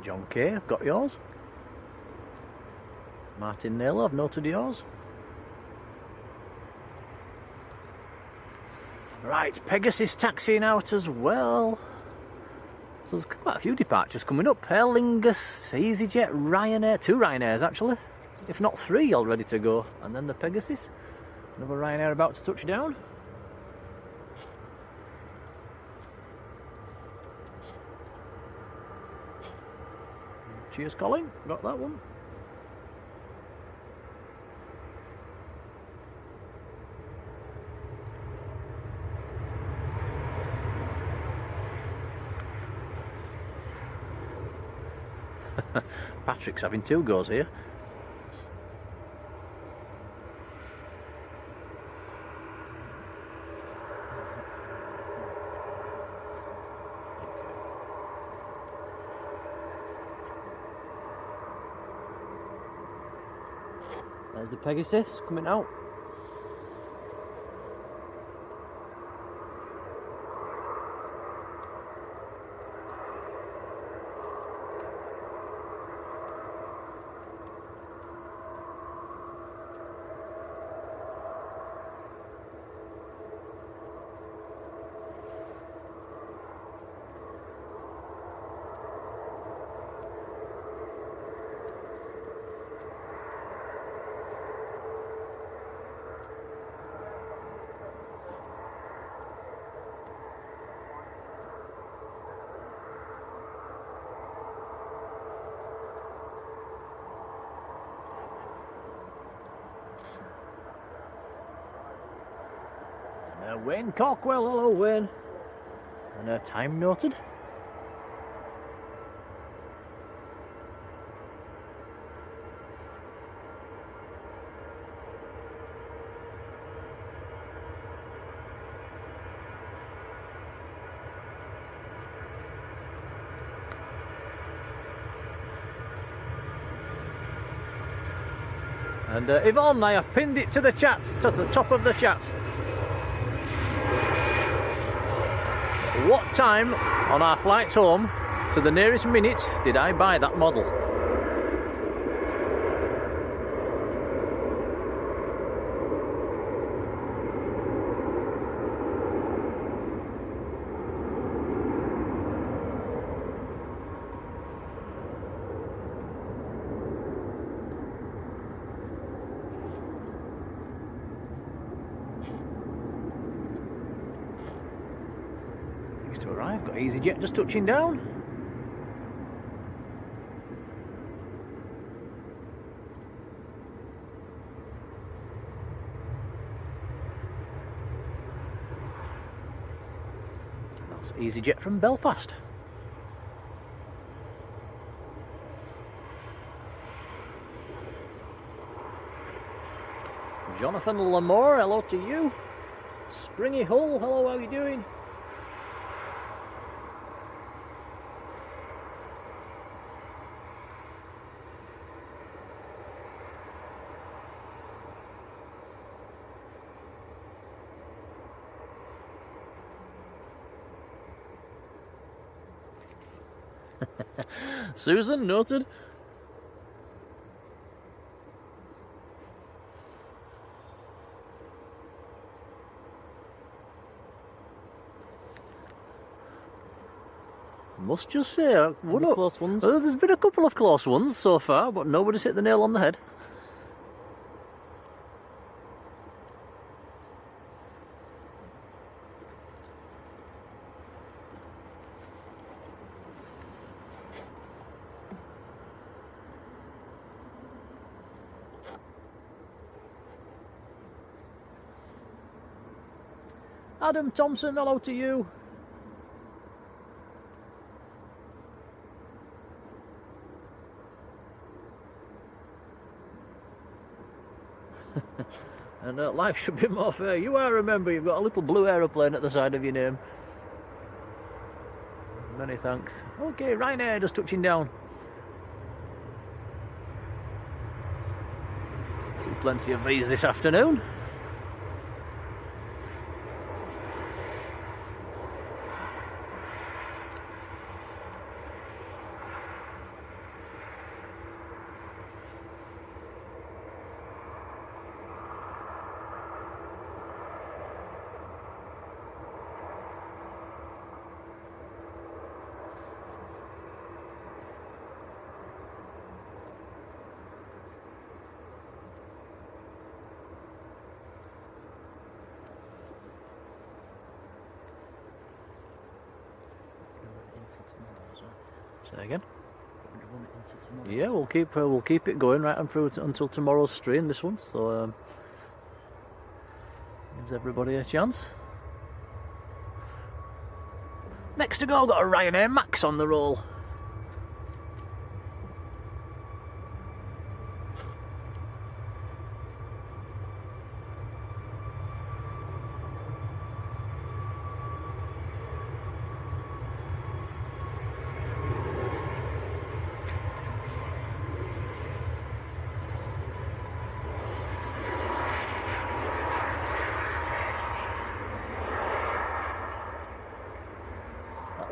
John K, I've got yours. Martin Naylor, I've noted yours. Right, Pegasus taxiing out as well. So there's quite a few departures coming up. Aer Lingus, EasyJet, Ryanair, 2 Ryanairs actually, if not 3 all ready to go. And then the Pegasus, another Ryanair about to touch down. Cheers, Colin. Got that one. Patrick's having 2 goes here. There's the Pegasus coming out. Wayne Corkwell, hello Wayne. And time noted. And Yvonne, I have pinned it to the chat, to the top of the chat. What time on our flights home to the nearest minute did I buy that model? To arrive, got EasyJet just touching down. That's EasyJet from Belfast. Jonathan Lamore, hello to you. Springy Hull, hello, how are you doing? Susan, noted. Must just say, Close ones. There's been a couple of close ones so far, but nobody's hit the nail on the head. Adam Thompson, hello to you. And life should be more fair. You are, remember, you've got a little blue aeroplane at the side of your name. Many thanks. Okay, Ryanair just touching down. See plenty of these this afternoon. Say again? Yeah, we'll keep it going right on through until tomorrow's stream. This one, so gives everybody a chance. Next to go, got a Ryanair Max on the roll.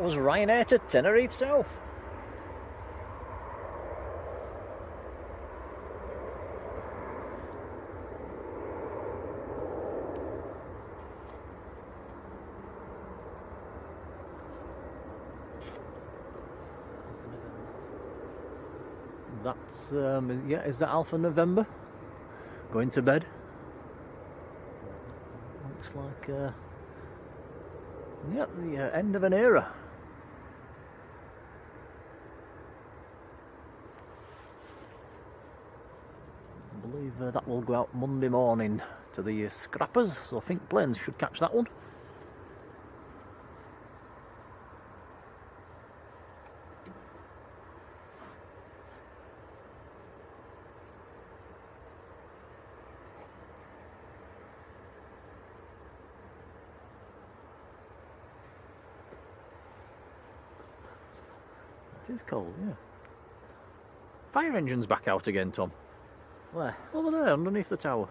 Was Ryanair to Tenerife South. That's yeah, is that Alpha November? Going to bed? Looks like yeah, the end of an era. I believe that will go out Monday morning to the scrappers, so I think planes should catch that one. It is cold, yeah. Fire engine's back out again, Tom. Where? Over there, underneath the tower.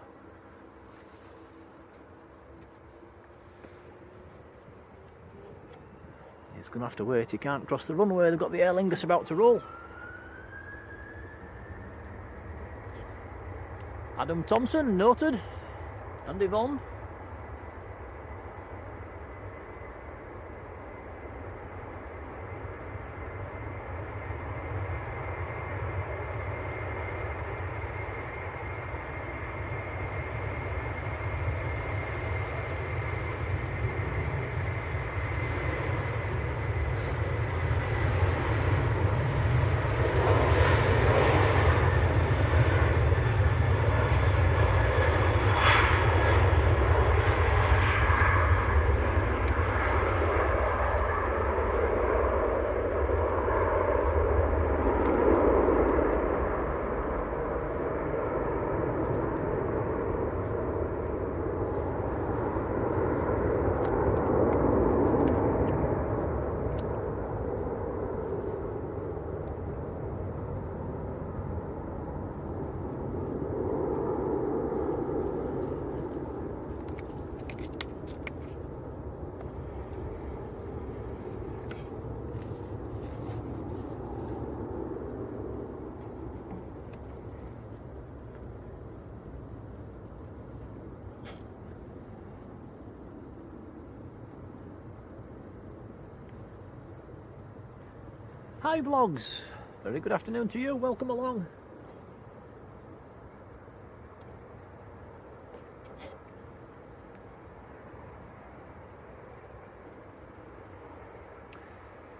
He's going to have to wait. He can't cross the runway. They've got the Aer Lingus about to roll. Adam Thompson, noted. And Yvonne. Hi vlogs, very good afternoon to you, welcome along.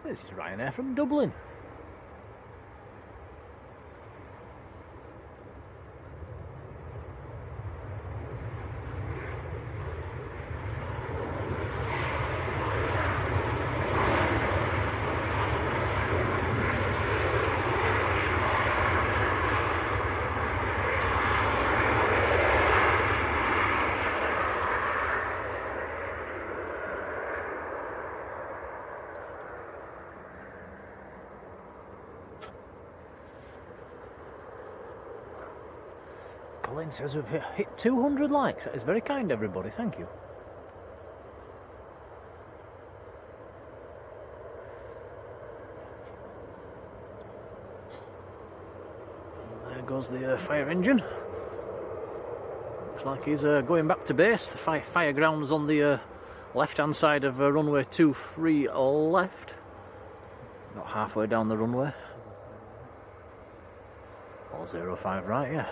This is Ryanair from Dublin. Colin says we've hit 200 likes. That is very kind, everybody. Thank you. And there goes the fire engine. Looks like he's going back to base. The fire ground's on the left-hand side of runway 23 left. Not halfway down the runway. Or 05 right, yeah.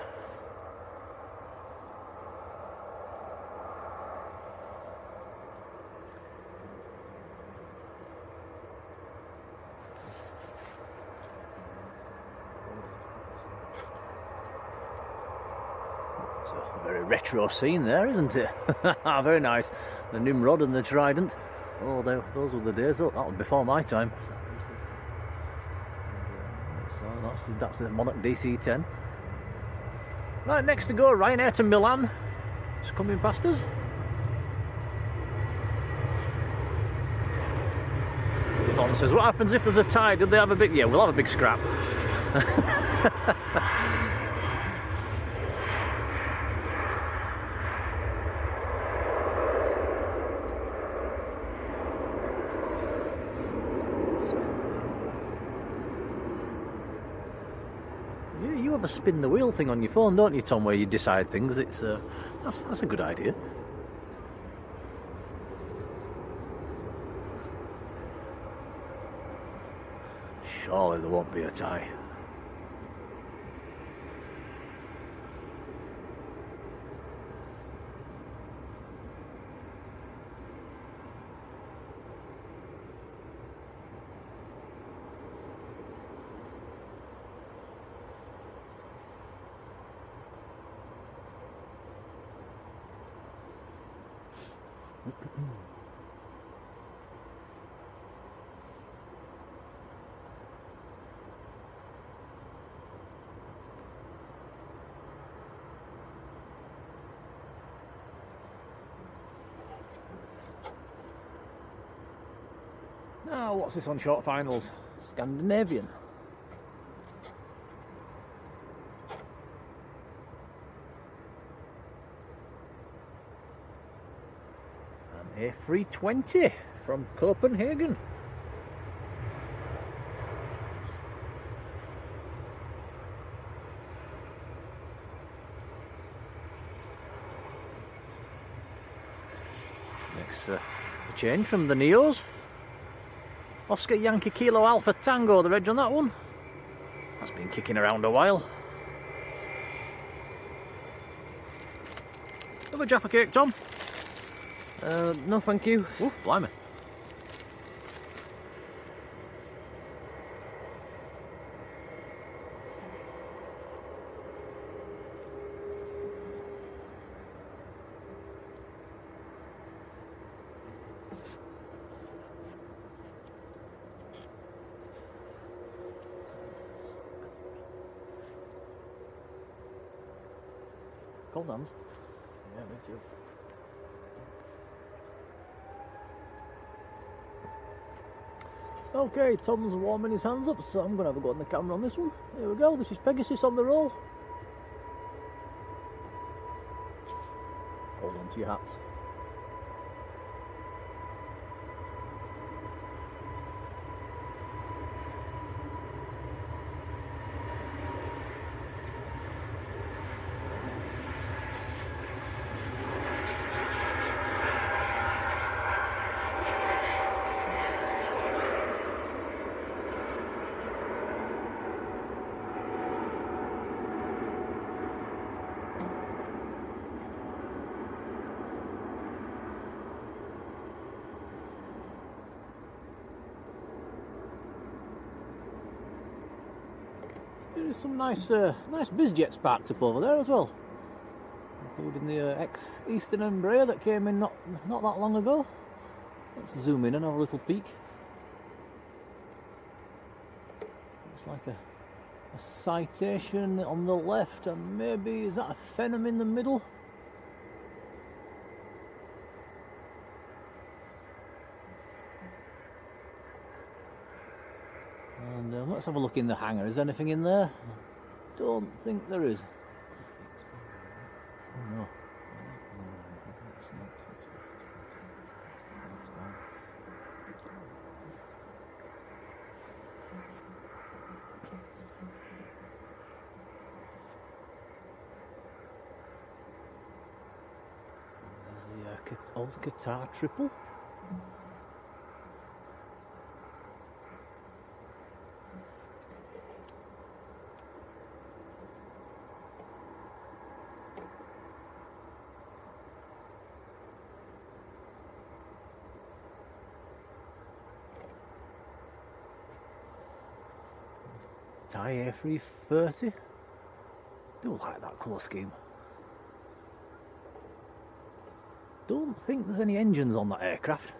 It's a very retro scene there, isn't it? Very nice. The Nimrod and the Trident. Oh, those were the days. That was before my time. So that's the Monarch DC-10. Right, next to go, Ryanair to Milan. It's coming past us. Yvonne says, what happens if there's a tie? Did they have a big... Yeah, we'll have a big scrap. You have a spin the wheel thing on your phone, don't you, Tom, where you decide things? It's that's a good idea. Surely there won't be a tie. Now, what's this on short finals? Scandinavian. An A320 from Copenhagen. Next, a change from the Neos. Oscar Yankee Kilo Alpha Tango, the reg on that one. That's been kicking around a while. Have a Jaffa cake, Tom? No thank you. Oh, blimey. Cold hands? Yeah, me too. Okay, Tom's warming his hands up, so I'm going to have a go on the camera on this one. Here we go, this is Pegasus on the roll. Hold on to your hats. There's some nice Bizjets parked up over there as well, including the ex-Eastern Embraer that came in not that long ago. Let's zoom in and have a little peek. Looks like a Citation on the left, and maybe, is that a Phenom in the middle? And let's have a look in the hangar. Is there anything in there? Don't think there is. Oh no. There's the old Qatar triple. Thai A330. Do like that colour scheme. Don't think there's any engines on that aircraft.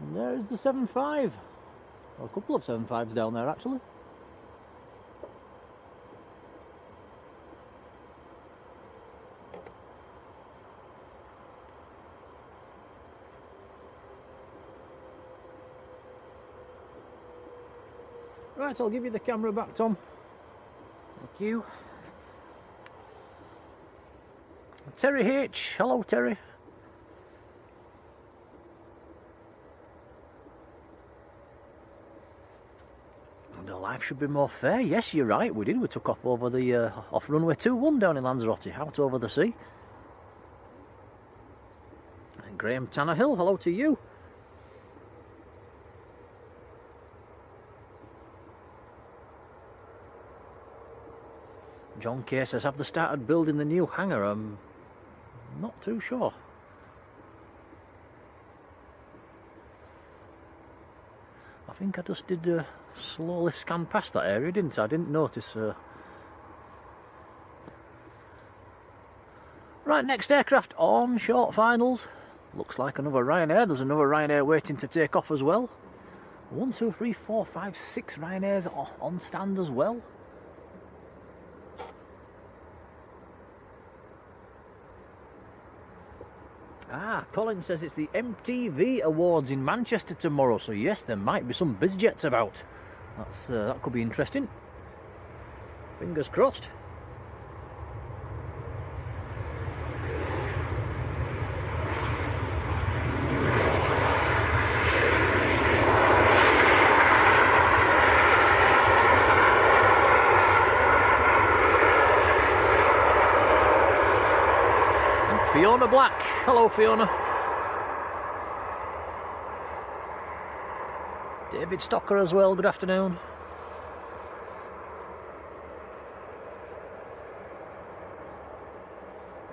And there's the 7.5. Or a couple of 7.5s down there actually. Right, I'll give you the camera back, Tom. Thank you. Terry H. Hello, Terry. And life should be more fair. Yes, you're right. We did. We took off over the off runway 21 down in Lanzarote, out over the sea. And Graham Tannehill, hello to you. John K says, have they started building the new hangar? I'm not too sure. I think I just did slowly scan past that area, didn't I? I didn't notice. Right, next aircraft on short finals. Looks like another Ryanair. There's another Ryanair waiting to take off as well. 1, 2, 3, 4, 5, 6 Ryanairs on stand as well. Ah, Colin says it's the MTV Awards in Manchester tomorrow, so yes, there might be some Bizjets about. That could be interesting. Fingers crossed. Fiona Black. Hello, Fiona. David Stocker as well. Good afternoon.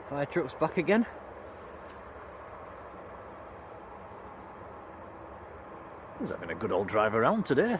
Fire truck's back again. He's having a good old drive around today.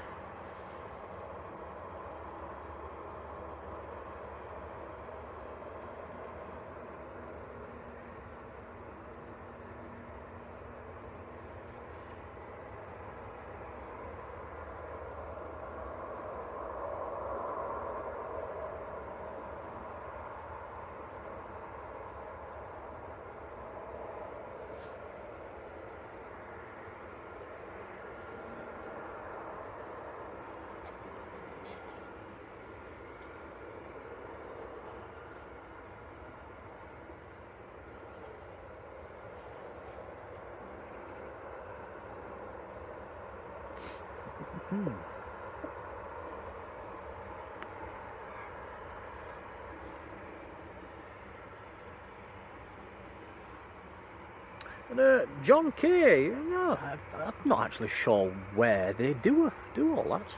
And John Kay, no, I'm not actually sure where they do all that.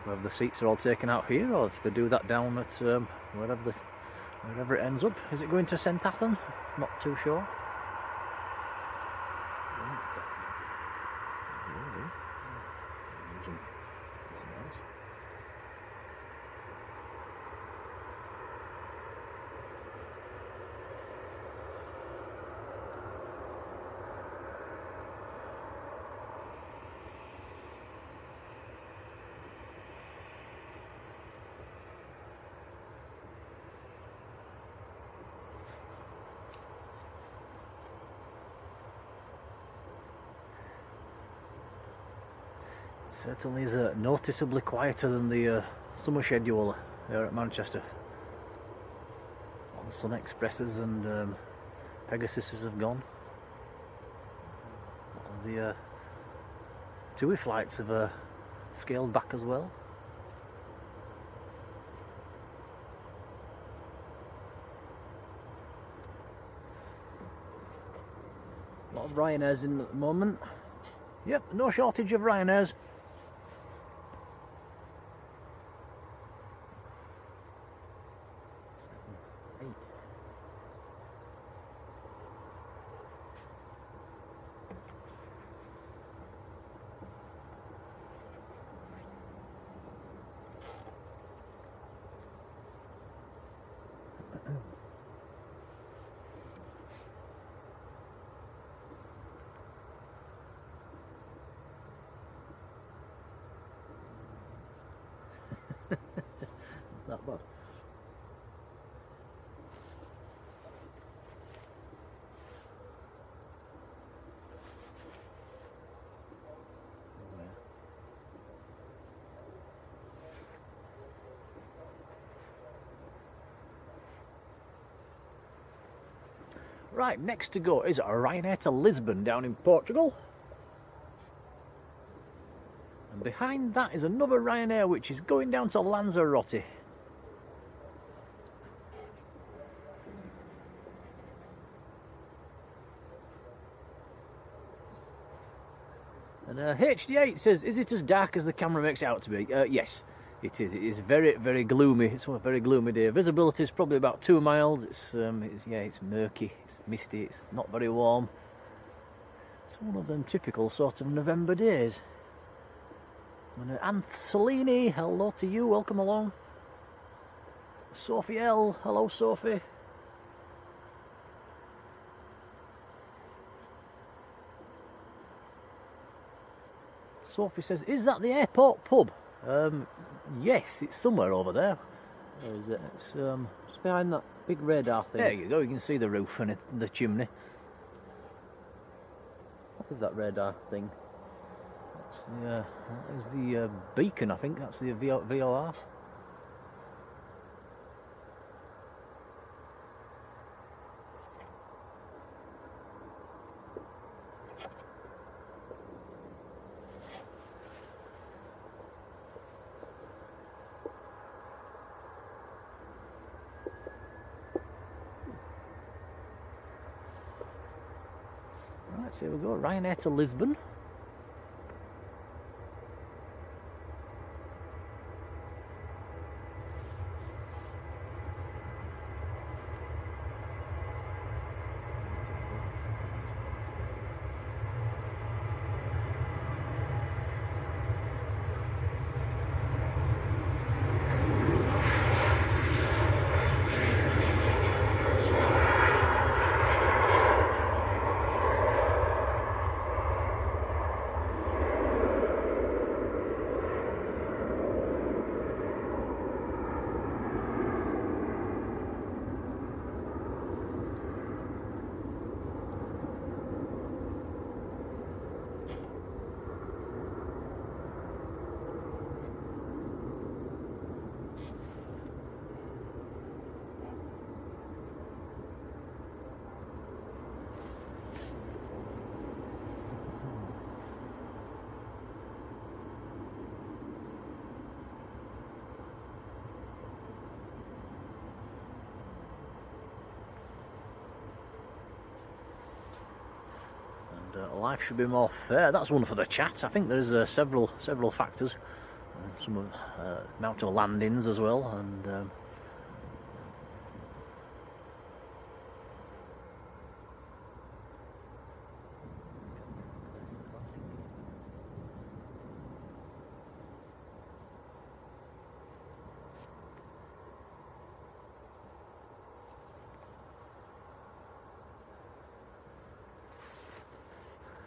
Whether the seats are all taken out here, or if they do that down at wherever it ends up. Is it going to St Athan? Not too sure. Certainly is noticeably quieter than the summer schedule there at Manchester. All the Sun Expresses and Pegasuses have gone. All the TUI flights have scaled back as well. A lot of Ryanair's in at the moment. Yep, no shortage of Ryanair's. That bad. Right, next to go is Ryanair to Lisbon down in Portugal. And behind that is another Ryanair which is going down to Lanzarote. And HD8 says, is it as dark as the camera makes it out to be? Yes, it is. It is very, very gloomy. It's a very gloomy day. Visibility is probably about 2 miles. It's murky, it's misty, it's not very warm. It's one of them typical sort of November days. And Antolini, hello to you, welcome along. Sophie L, hello Sophie. Sophie says, is that the airport pub? Yes, it's somewhere over there. Where is it? It's behind that big radar thing. There you go, you can see the roof and the chimney. is that radar thing? That is the beacon, I think. That's the VOR. Right, so here we go. Ryanair to Lisbon. Life should be more fair. That's one for the chat. I think there's several factors. Some amount of landings as well, and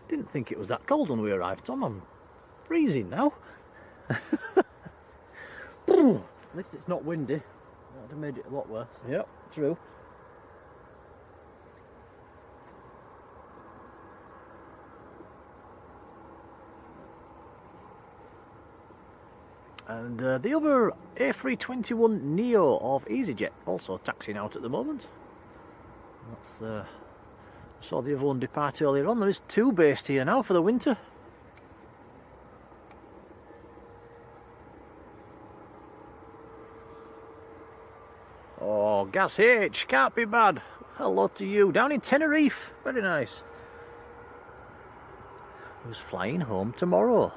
didn't think it was that cold when we arrived, Tom. I'm freezing now. At least it's not windy. That would have made it a lot worse. Yep, true. And the other A321 Neo of EasyJet also taxiing out at the moment. That's saw the other one depart earlier on. There is two based here now for the winter. Oh, Gas H, can't be bad. Hello to you. Down in Tenerife. Very nice. Who's flying home tomorrow?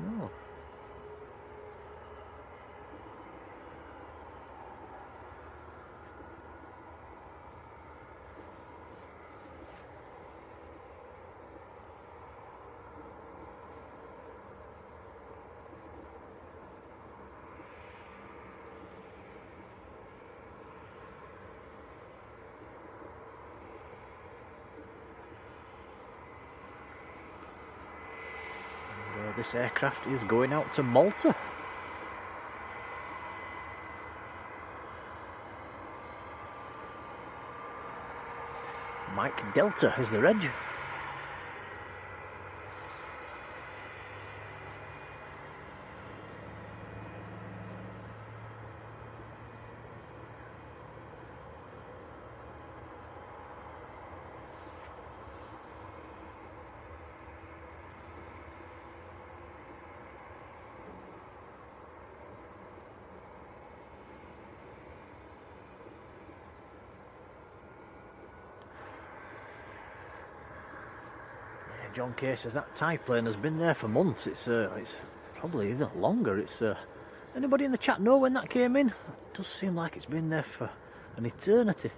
No. This aircraft is going out to Malta. Mike Delta is the reg. John Kay says that Thai plane has been there for months. It's probably even longer. It's anybody in the chat know when that came in? It does seem like it's been there for an eternity.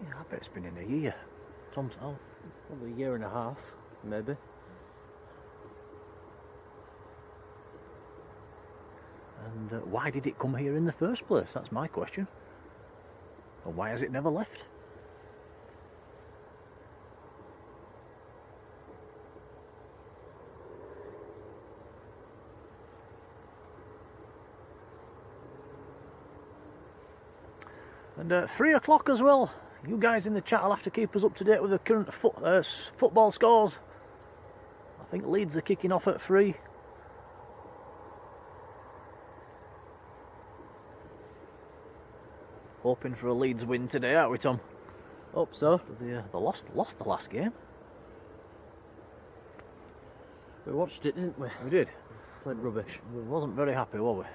Yeah, I bet it's been in a year. Tom's Probably a year and a half, maybe. And why did it come here in the first place? That's my question. Or why has it never left? And 3 o'clock as well. You guys in the chat will have to keep us up to date with the current football scores. I think Leeds are kicking off at 3. Hoping for a Leeds win today, aren't we, Tom? Hope so. They lost the last game. We watched it, didn't we? We did. Played rubbish. We wasn't very happy, were we?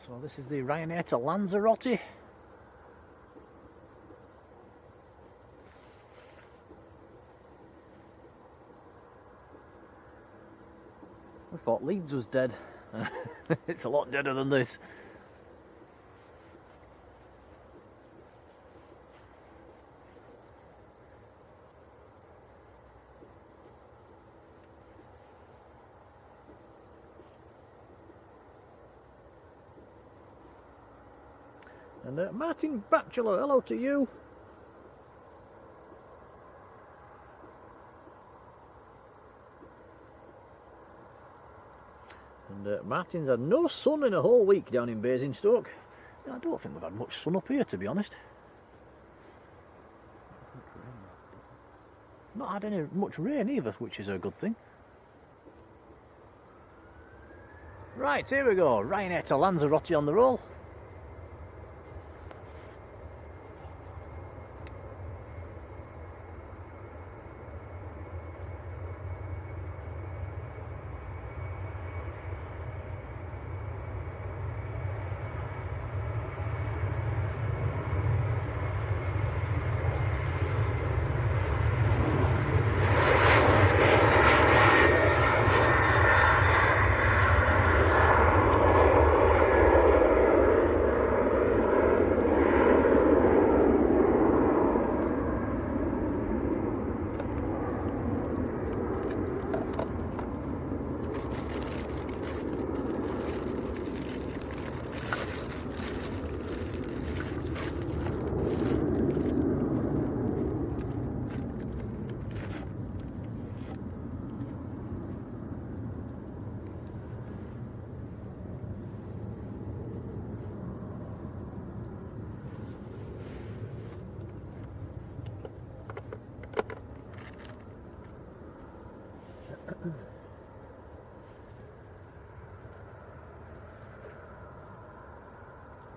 So this is the Ryanair to Lanzarote. I thought Leeds was dead. It's a lot deader than this. And Martin Bachelor, hello to you. And Martin's had no sun in a whole week down in Basingstoke. I don't think we've had much sun up here, to be honest. Not had any much rain either, which is a good thing. Right, here we go. Ryanair to Lanzarote on the roll.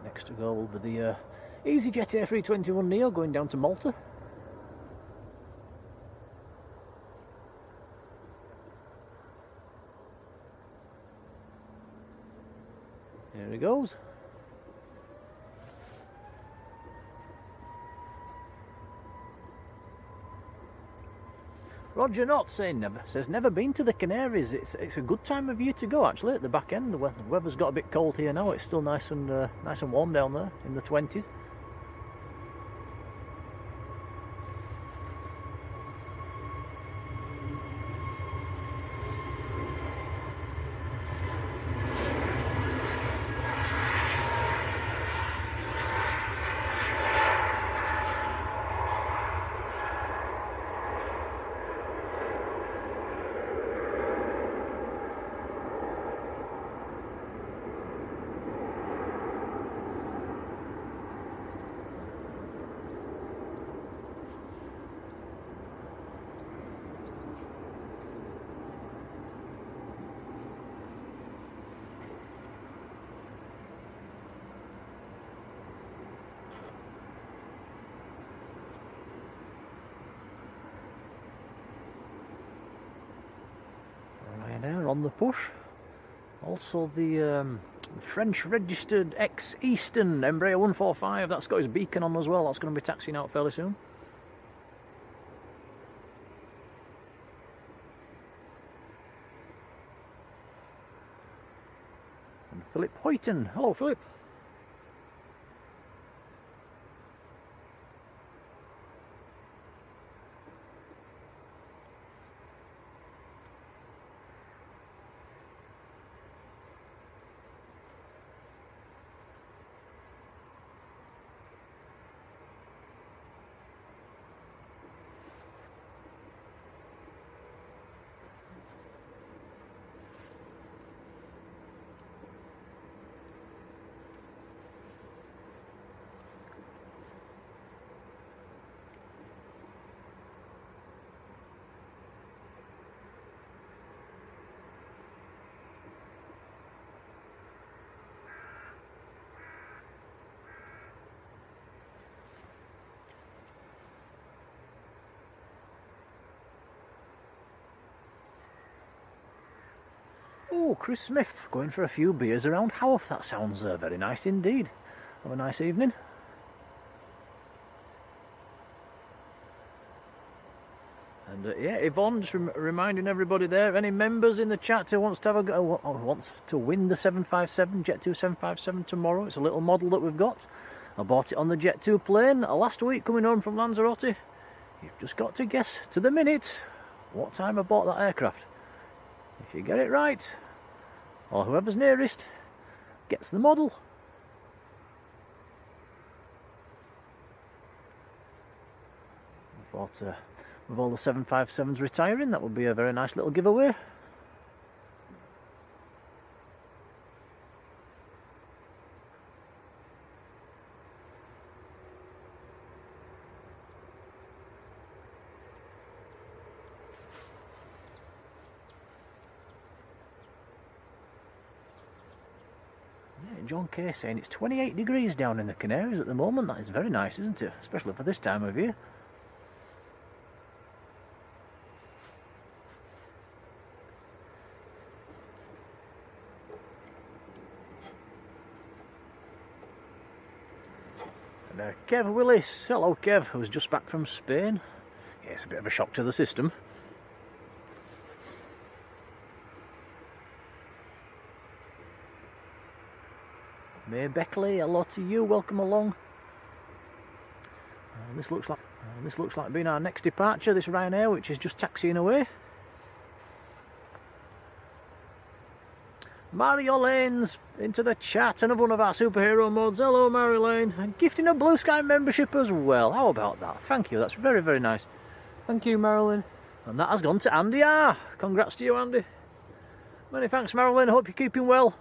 Next to go will be the EasyJet A321neo going down to Malta. There he goes. Roger Knott says never been to the Canaries. It's a good time of year to go actually. At the back end, the weather's got a bit cold here now. It's still nice and warm down there in the 20s. On the push. Also the French registered ex-Eastern Embraer 145. That's got his beacon on as well. That's going to be taxiing out fairly soon. And Philip Hoyton. Hello, Philip. Oh, Chris Smith, going for a few beers around Haworth. That sounds very nice indeed. Have a nice evening. And yeah, Yvonne, just reminding everybody there, any members in the chat who wants to have a go, wants to win the 757, Jet 2 757 tomorrow. It's a little model that we've got. I bought it on the Jet 2 plane last week coming home from Lanzarote. You've just got to guess to the minute what time I bought that aircraft. If you get it right, or whoever's nearest gets the model. I thought with all the 757s retiring, that would be a very nice little giveaway. John K saying it's 28 degrees down in the Canaries at the moment. That is very nice, isn't it? Especially for this time of year. And Kev Willis, hello Kev, who's just back from Spain. Yeah, it's a bit of a shock to the system. May Beckley, hello to you, welcome along. This looks like being our next departure, this Ryanair, which is just taxiing away. Marjolein into the chat, another one of our superhero mods. Hello Marjolein, and gifting a Blue Sky membership as well. How about that? Thank you, that's very, very nice. Thank you, Marilyn. And that has gone to Andy R. Congrats to you, Andy. Many thanks, Marjolein. Hope you're keeping well.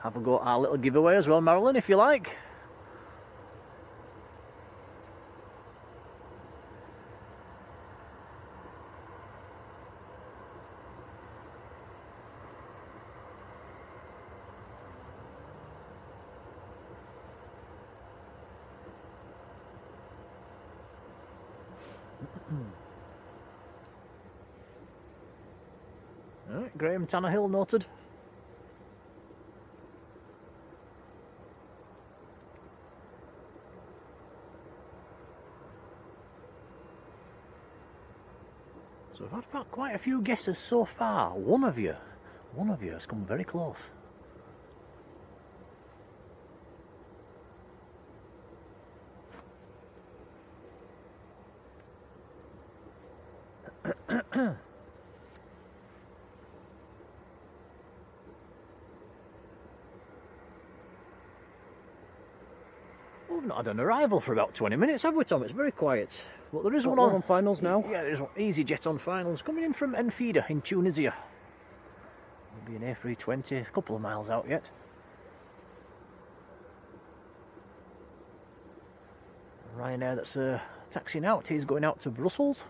Have a go at our little giveaway as well, Marilyn, if you like. Alright, Graham Tannehill noted. So we've had quite a few guesses so far. One of you has come very close. We've not had an arrival for about 20 minutes, have we, Tom? It's very quiet. But there is one on finals now. Yeah, there's one EasyJet on finals coming in from Enfida in Tunisia. Maybe an A320, a couple of miles out yet. Ryanair that's taxiing out, he's going out to Brussels.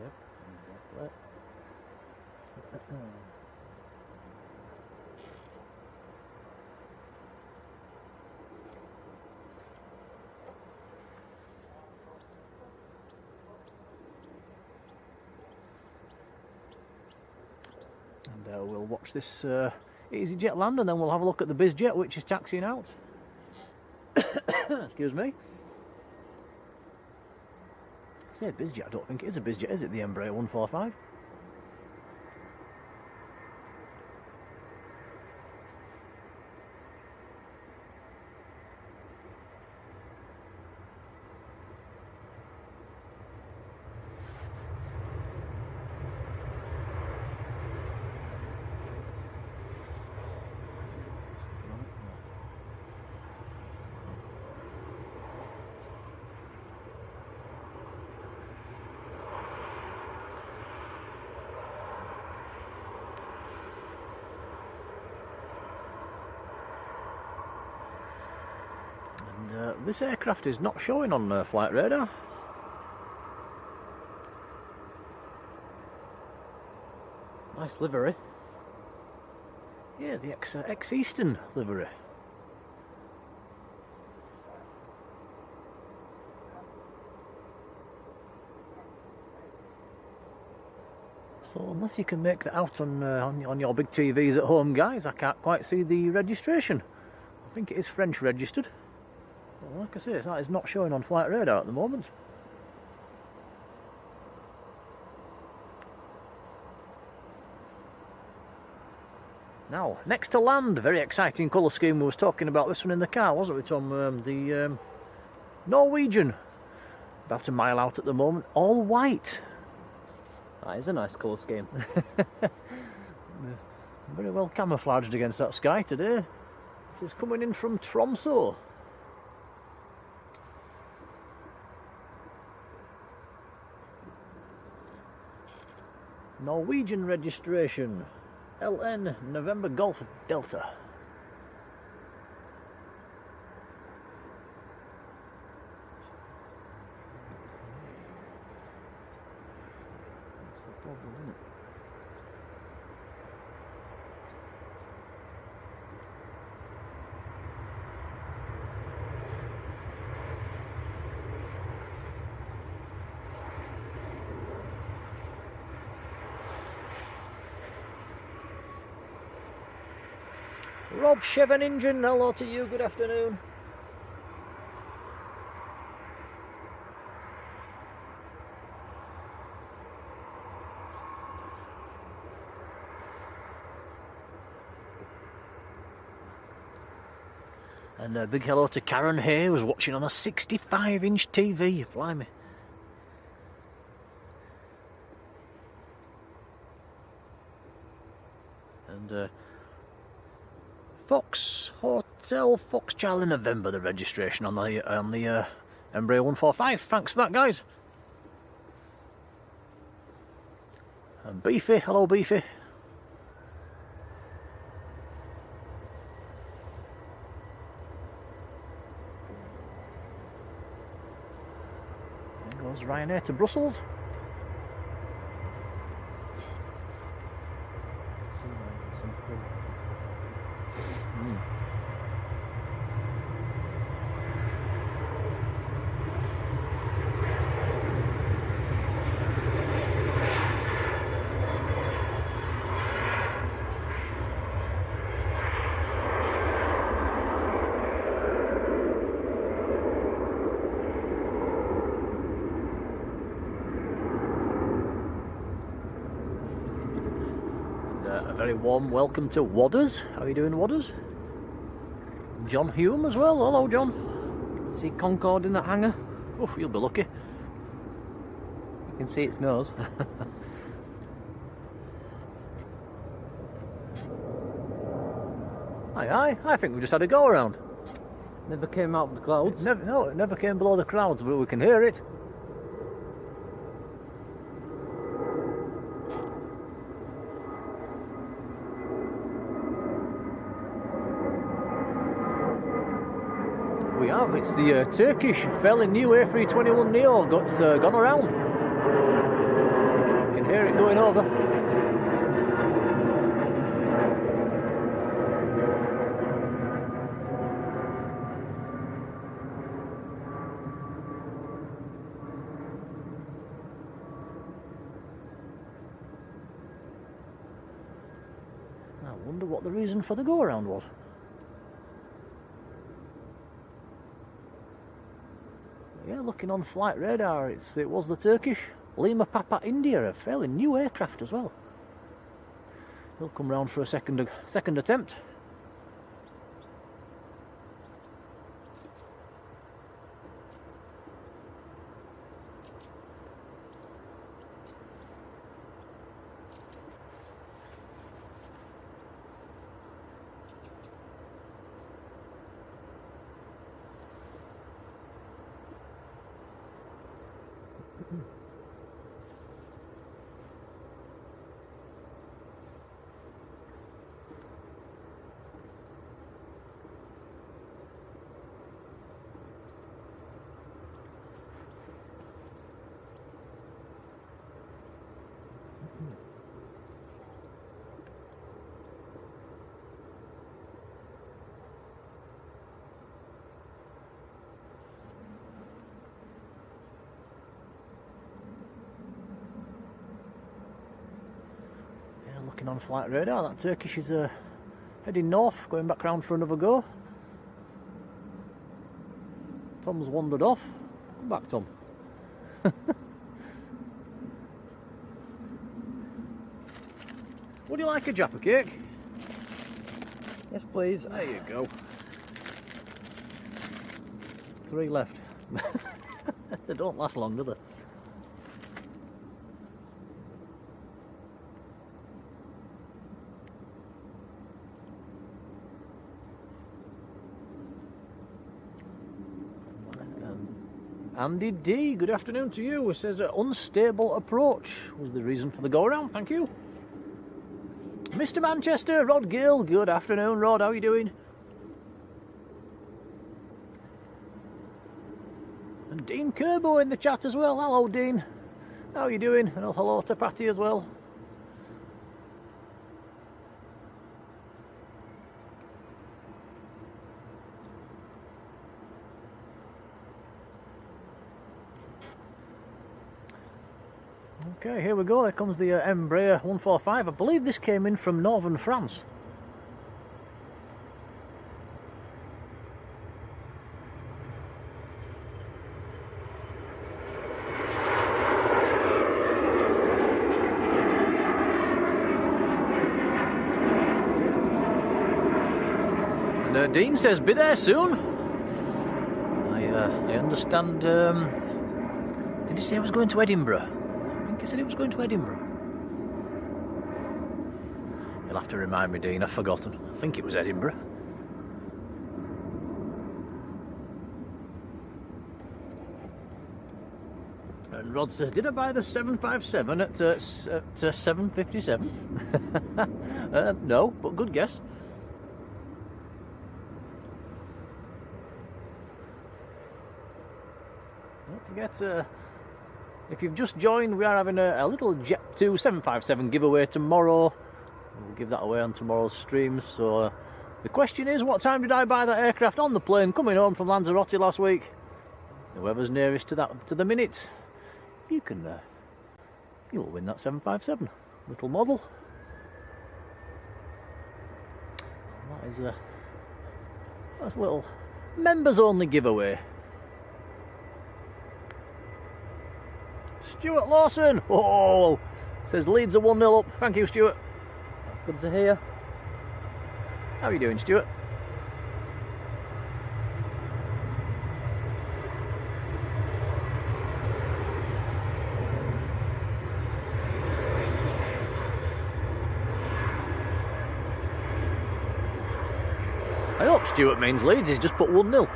Yep, exactly. And we'll watch this EasyJet land, and then we'll have a look at the Bizjet, which is taxiing out. Excuse me. I say Bizjet, I don't think it is a Bizjet, is it? The Embraer 145? This aircraft is not showing on flight radar. Nice livery. Yeah, the ex-Eastern livery. So unless you can make that out on your big TVs at home, guys, I can't quite see the registration. I think it is French registered. Well, like I say, it's not showing on flight radar at the moment. Now, next to land, very exciting colour scheme. We was talking about this one in the car, wasn't we, Tom? The Norwegian, about a mile out at the moment, all white. That is a nice colour scheme. Very well camouflaged against that sky today. This is coming in from Tromsø. Norwegian registration, LN November Golf Delta. That's the problem, isn't it? Rob Chevan Engine, hello to you, good afternoon. And a big hello to Karen Hay, who's watching on a 65-inch TV, blimey. And Fox Hotel Fox Charlie November, the registration on the Embraer 145. Thanks for that, guys. And Beefy, hello Beefy. There goes Ryanair to Brussels. Very warm welcome to Wadders. How are you doing, Wadders? John Hume as well. Hello, John. See Concorde in that hangar? Oh, you'll be lucky. You can see its nose. Aye, I think we just had a go around. Never came out of the clouds. It never came below the clouds, but we can hear it. It's the Turkish fairly new A321neo gone around. You can hear it going over. I wonder what the reason for the go around was. Yeah, looking on flight radar, it was the Turkish Lima Papa India, a fairly new aircraft as well. He'll come round for a second attempt. Looking on flight radar, that Turkish is heading north, going back round for another go. Tom's wandered off. Come back, Tom. Would you like a Jaffa cake? Yes, please. There you go. 3 left. They don't last long, do they? Andy D, good afternoon to you. It says unstable approach was the reason for the go around. Thank you. Mr. Manchester, Rod Gill, good afternoon, Rod. How are you doing? And Dean Kerbo in the chat as well. Hello, Dean. How are you doing? And hello to Patty as well. Okay, here we go. There comes the Embraer 145. I believe this came in from northern France. And Dean says, be there soon. I understand. Did he say he was going to Edinburgh? He said he was going to Edinburgh. You'll have to remind me, Dean, I've forgotten. I think it was Edinburgh. And Rod says, did I buy the 757 at 757? No, but good guess. Don't forget, if you've just joined, we are having a little Jet 2 757 giveaway tomorrow. We'll give that away on tomorrow's stream. So the question is, what time did I buy that aircraft on the plane coming home from Lanzarote last week? Whoever's nearest to the minute, you'll win that 757 little model. That's a little members only giveaway. Stuart Lawson, oh, says Leeds are 1-0 up. Thank you, Stuart. That's good to hear. How are you doing, Stuart? I hope Stuart means Leeds. He's just put 1-0.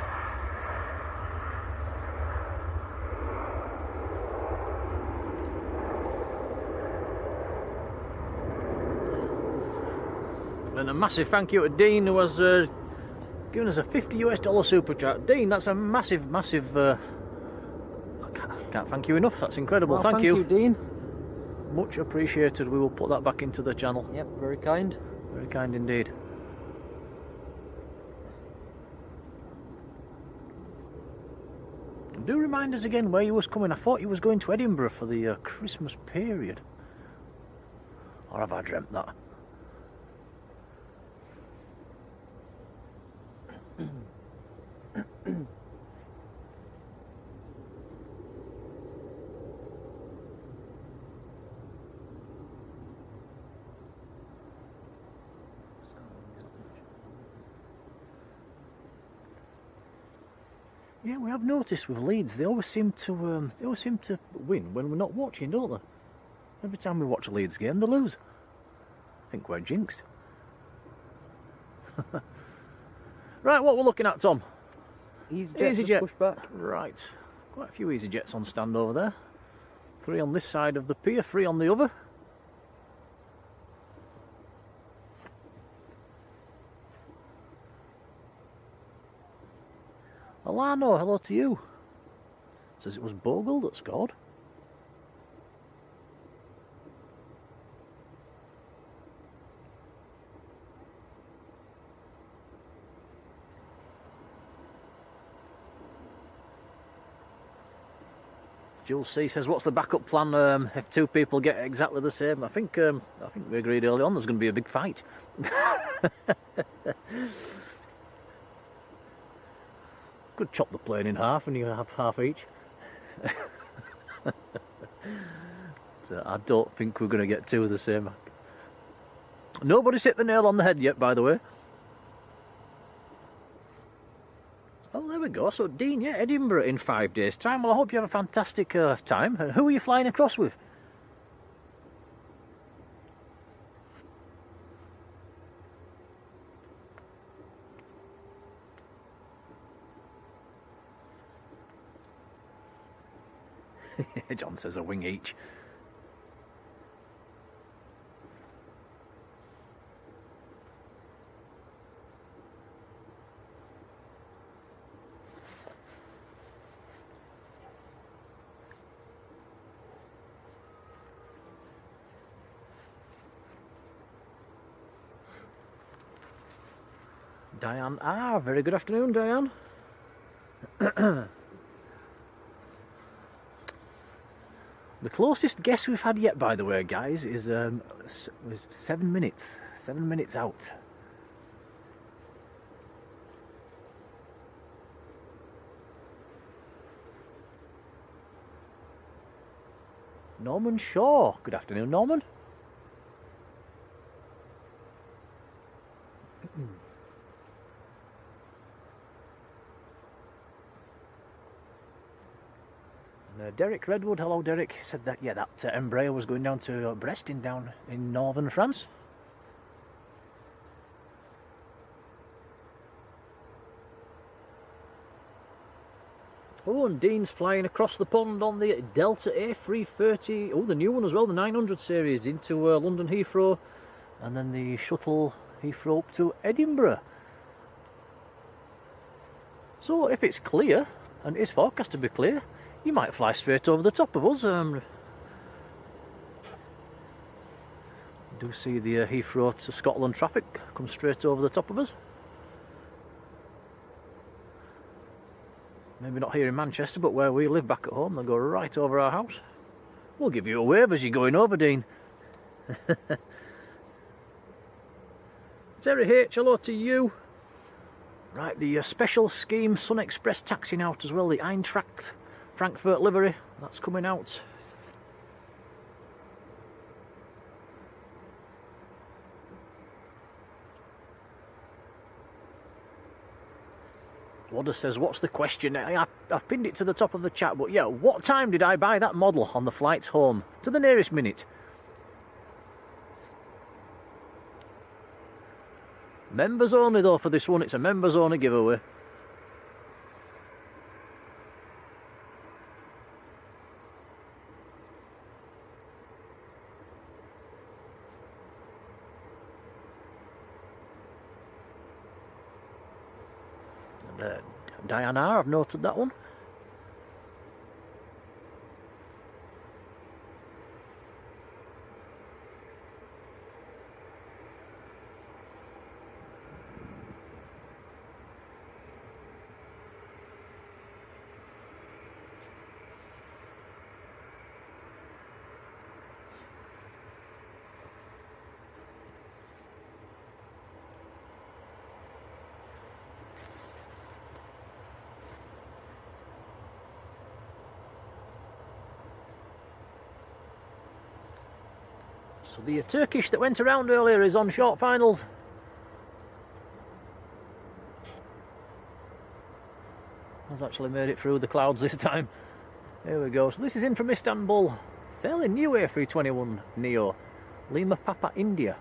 And a massive thank you to Dean, who has giving us a $50 super chat. Dean, that's a massive, massive. I can't thank you enough. That's incredible. Well, thank you, Dean. Much appreciated. We will put that back into the channel. Yep, very kind. Very kind indeed. Do remind us again where you was coming. I thought you was going to Edinburgh for the Christmas period. Or have I dreamt that? Yeah, we have noticed with Leeds, they always seem to win when we're not watching, don't they? Every time we watch a Leeds game, they lose. I think we're jinxed. Right, what we're looking at, Tom? EasyJet. Push back. Right, quite a few EasyJets on stand over there. 3 on this side of the pier, 3 on the other. Alano, hello to you. Says it was Bogle that scored. Jules C says, "What's the backup plan if 2 people get exactly the same?" I think we agreed early on there's going to be a big fight. Could chop the plane in half and you have half each. So I don't think we're going to get 2 of the same. Nobody's hit the nail on the head yet, by the way. Oh, there we go. So, Dean, yeah, Edinburgh in 5 days' time. Well, I hope you have a fantastic time. Who are you flying across with? John says a wing each. Diane, very good afternoon, Diane. The closest guess we've had yet, by the way, guys, is was 7 minutes. 7 minutes out. Norman Shaw. Good afternoon, Norman. Derek Redwood, hello Derek, said that, yeah, that Embraer was going down to Brest down in northern France. Oh, and Dean's flying across the pond on the Delta A330, oh, the new one as well, the 900 series, into London Heathrow, and then the shuttle Heathrow up to Edinburgh. So if it's clear, and it's forecast to be clear, you might fly straight over the top of us. Do see the Heathrow to Scotland traffic come straight over the top of us. Maybe not here in Manchester, but where we live back at home, they'll go right over our house. We'll give you a wave as you're going over, Dean. Terry H, hello to you. Right, the special scheme Sun Express taxiing out as well, the Eintracht Frankfurt livery, that's coming out. Wadder says, what's the question? I've pinned it to the top of the chat, but yeah, what time did I buy that model on the flights home? To the nearest minute. Members only though for this one, it's a members only giveaway. Diana, I've noted that one. So the Turkish that went around earlier is on short finals. Has actually made it through the clouds this time. There we go. So this is in from Istanbul. Fairly new A321 Neo. Lima Papa India.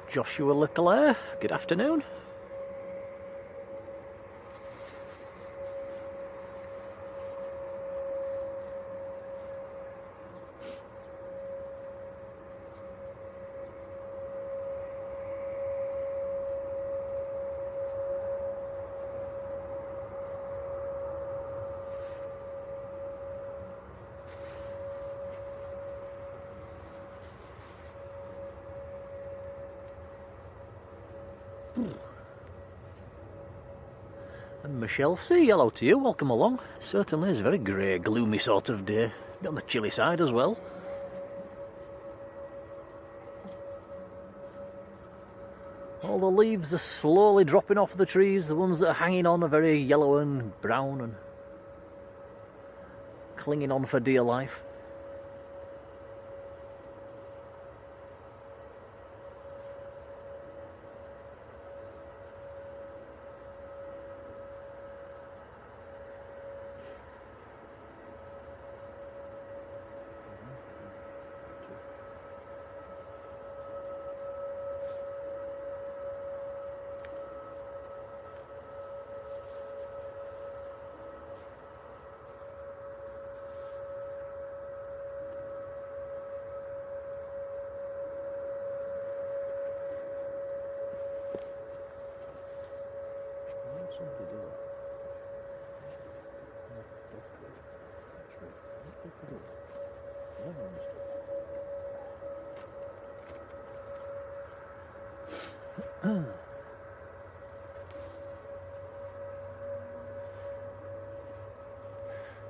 Joshua Leclerc, good afternoon. And Michelle C, hello to you, welcome along. Certainly is a very grey, gloomy sort of day. A bit on the chilly side as well. All the leaves are slowly dropping off the trees. The ones that are hanging on are very yellow and brown and clinging on for dear life.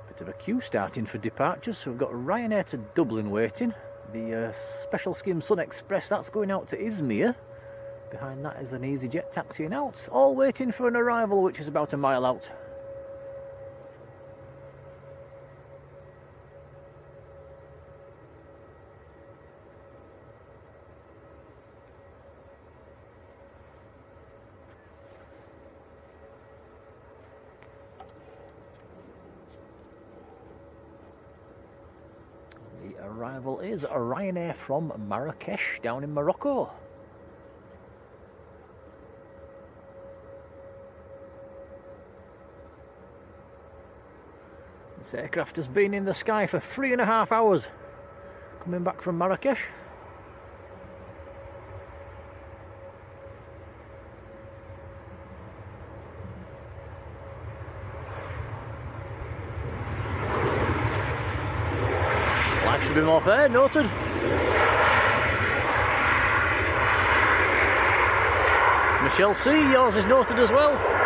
Bit of a queue starting for departures. So we've got Ryanair to Dublin waiting. The special scheme Sun Express, that's going out to Izmir. Behind that is an EasyJet taxiing out. All waiting for an arrival which is about a mile out. Arrival is a Ryanair from Marrakesh down in Morocco. This aircraft has been in the sky for 3.5 hours coming back from Marrakesh. Should be more fair, noted. Michelle C, yours is noted as well.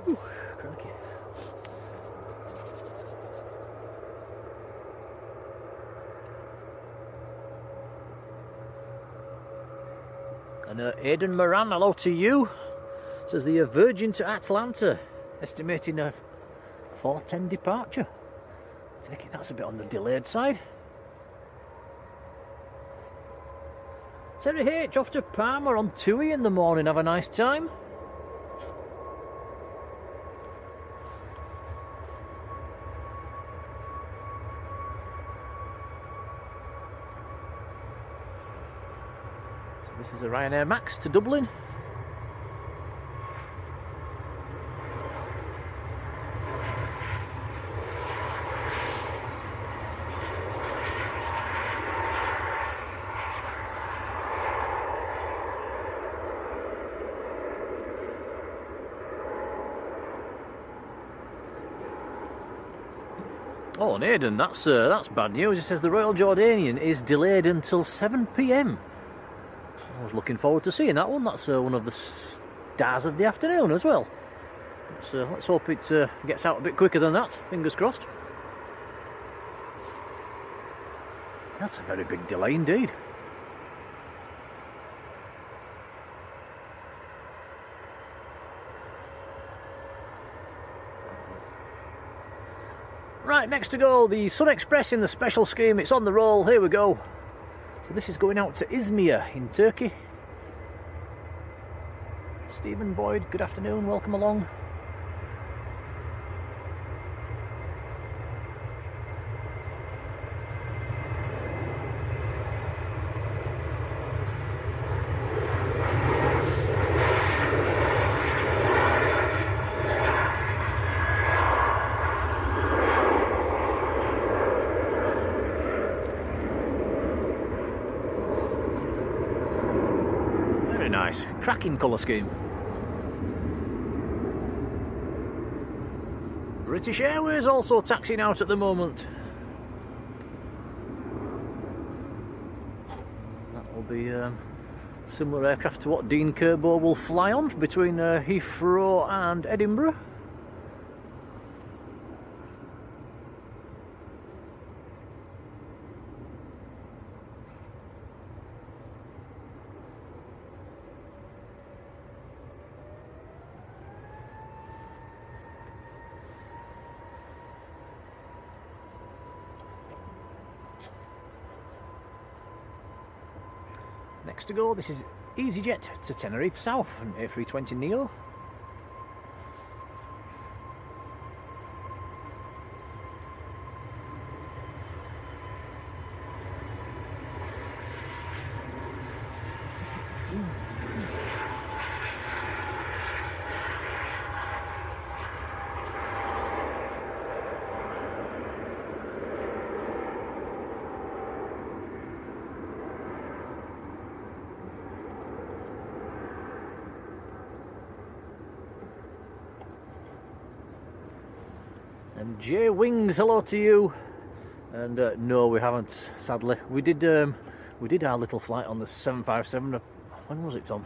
Whew, crikey. And Aidan Moran, hello to you. Says the Virgin to Atlanta, estimating a 4:10 departure. Take it, that's a bit on the delayed side. Terry H off to Palma on TUI in the morning. Have a nice time. So this is a Ryanair Max to Dublin. Oh, and Aidan, that's bad news. It says the Royal Jordanian is delayed until 7 p.m. I was looking forward to seeing that one. That's one of the stars of the afternoon as well. Let's hope it gets out a bit quicker than that. Fingers crossed. That's a very big delay indeed. Right, next to go, the Sun Express in the special scheme. It's on the roll. Here we go. So this is going out to Izmir in Turkey. Stephen Boyd, good afternoon. Welcome along. Cracking colour scheme. British Airways also taxiing out at the moment. That will be similar aircraft to what Dean Kerbo will fly on between Heathrow and Edinburgh. Next to go, this is EasyJet to Tenerife South, an A320 Neo. And Jay Wings, hello to you. And no, we haven't, sadly. We did our little flight on the 757. When was it, Tom?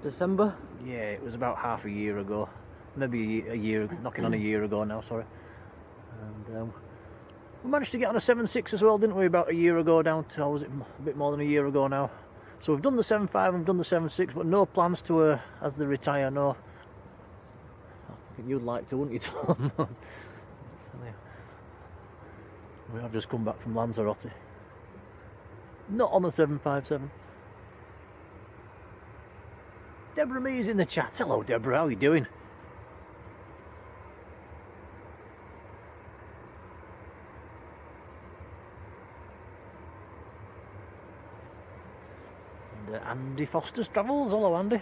December? Yeah, it was about half a year ago. Maybe a year, knocking on a year ago now, sorry. And we managed to get on a 76 as well, didn't we, about a year ago down to, was it a bit more than a year ago now? So we've done the 75 and we've done the 76, but no plans to, as they retire, no. I think you'd like to, wouldn't you, Tom? We have just come back from Lanzarote. Not on a 757. Deborah Mee's in the chat. Hello, Deborah. How are you doing? And Andy Foster's Travels. Hello, Andy.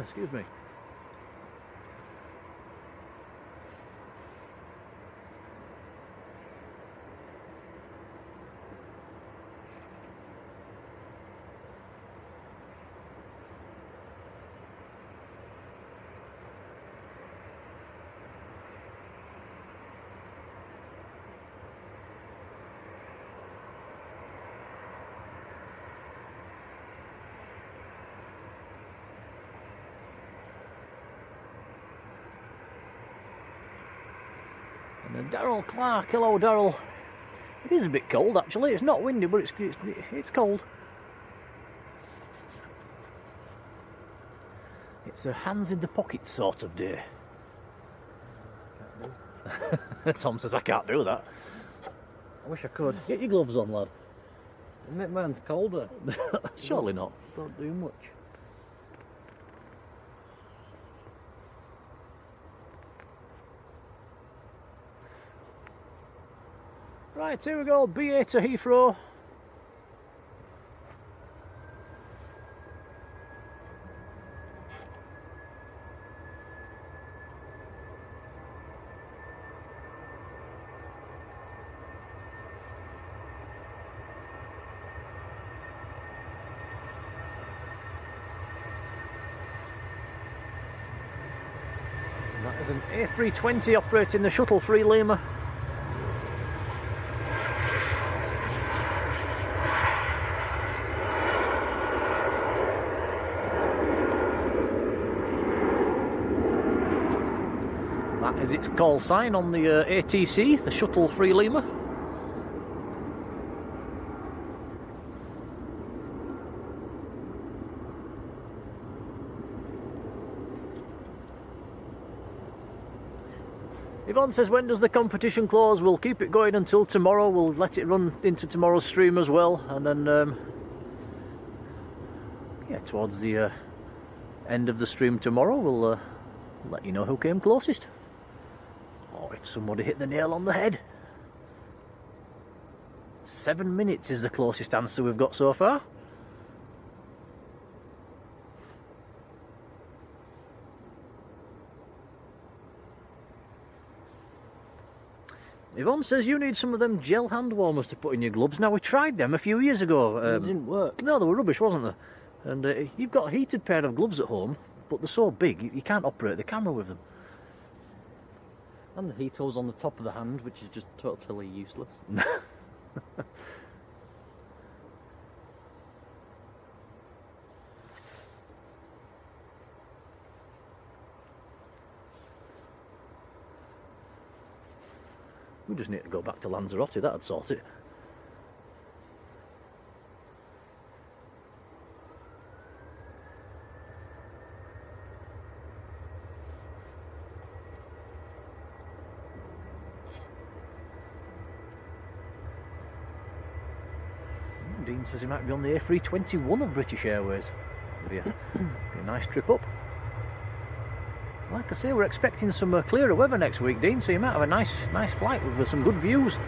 Excuse me. Daryl Clark, hello Daryl. It is a bit cold actually, it's not windy but it's cold. It's a hands in the pocket sort of day. Tom says I can't do that. I wish I could. Get your gloves on, lad. My hand's colder. Surely not. Don't do much. Right, here we go, BA to Heathrow. That is an A320 operating the shuttle free Lima. That is its call sign on the ATC, the shuttle free Lima. Yvonne says, when does the competition close? We'll keep it going until tomorrow. We'll let it run into tomorrow's stream as well. And then, yeah, towards the end of the stream tomorrow, we'll let you know who came closest. Or if somebody hit the nail on the head. 7 minutes is the closest answer we've got so far. Yvonne says you need some of them gel hand warmers to put in your gloves. Now, we tried them a few years ago. It didn't work. No, they were rubbish, wasn't they? And you've got a heated pair of gloves at home, but they're so big you can't operate the camera with them. And the heat hose on the top of the hand, which is just totally useless. We just need to go back to Lanzarote, that'd sort it. Dean says he might be on the A321 of British Airways. Be a nice trip up. Like I say, we're expecting some clearer weather next week, Dean, so you might have a nice flight with some good views.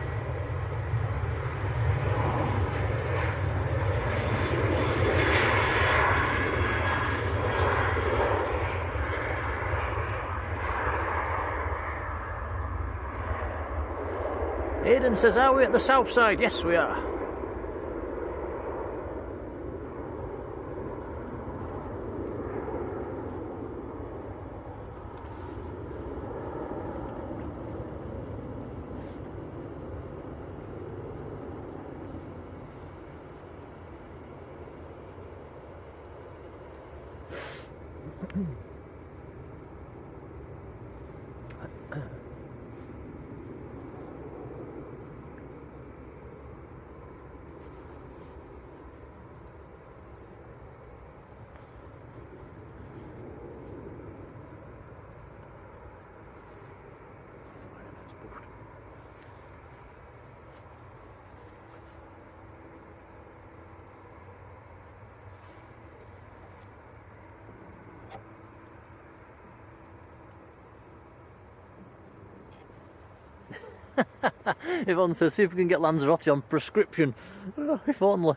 Aidan says, are we at the south side? Yes, we are. Yvonne says, see if we can get Lanzarote on prescription. Oh, if only.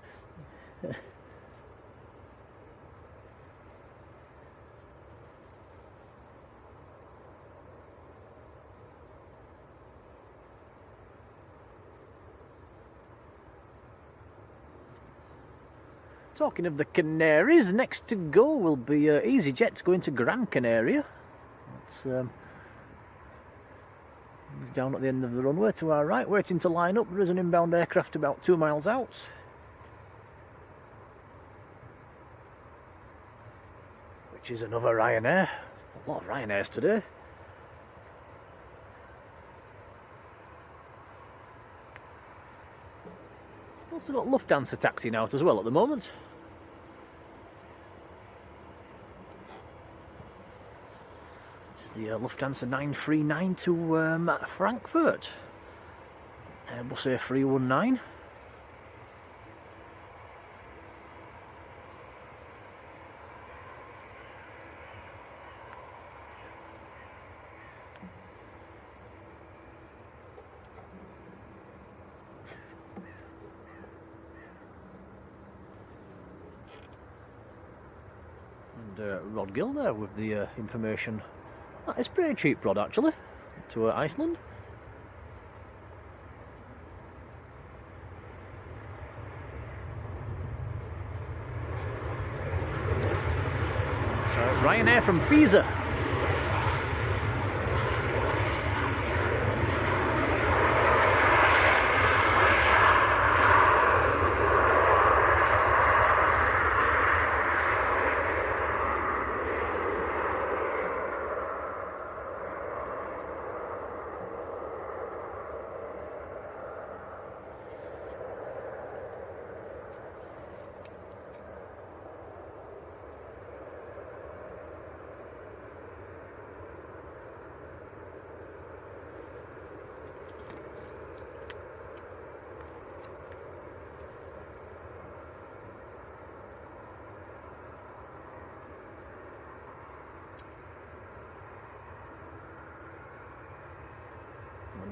Talking of the Canaries, next to go will be EasyJet's going to Gran Canaria. It's down at the end of the runway to our right, waiting to line up. There is an inbound aircraft about 2 miles out. Which is another Ryanair. A lot of Ryanairs today. Also got Lufthansa taxiing out as well at the moment. This is the Lufthansa 939 to Frankfurt. Airbus A319. Rod Gill there with the information. That is pretty cheap, Rod, actually, to Iceland. So Ryanair from Pisa.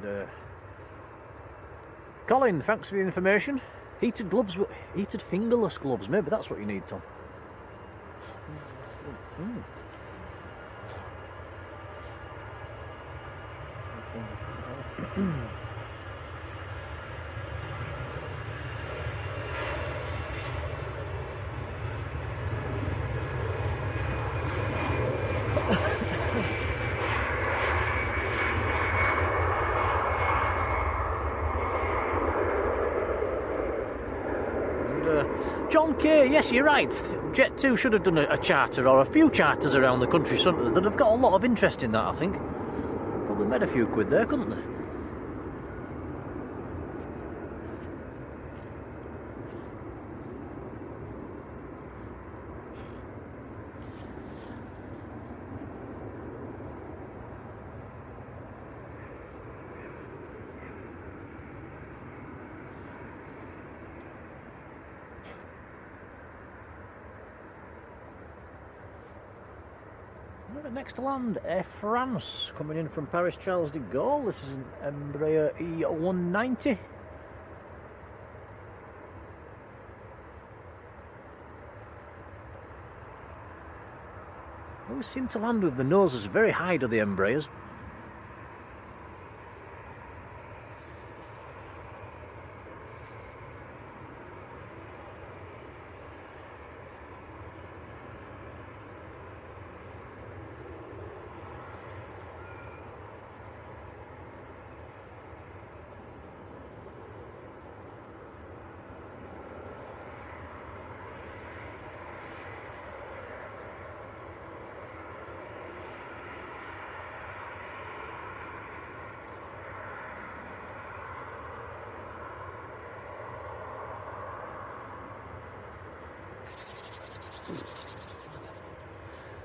And Colin, thanks for the information. Heated gloves, heated fingerless gloves, maybe that's what you need, Tom. John K, yes, you're right. Jet 2 should have done a charter or a few charters around the country, shouldn't they? They'd have got a lot of interest in that, I think. Probably made a few quid there, couldn't they? Next to land, Air France, coming in from Paris Charles de Gaulle. This is an Embraer E190. Always seem to land with the noses very high to the Embraers.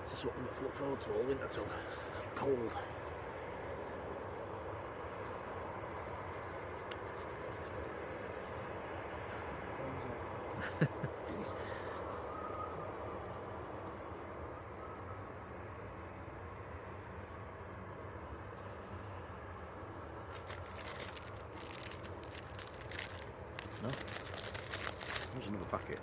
This is what we have to look forward to all winter, Tom. Cold. No? There's another packet.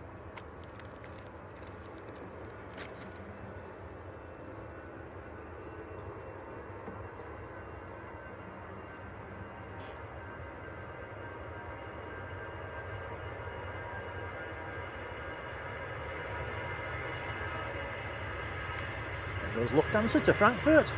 There goes Lufthansa to Frankfurt.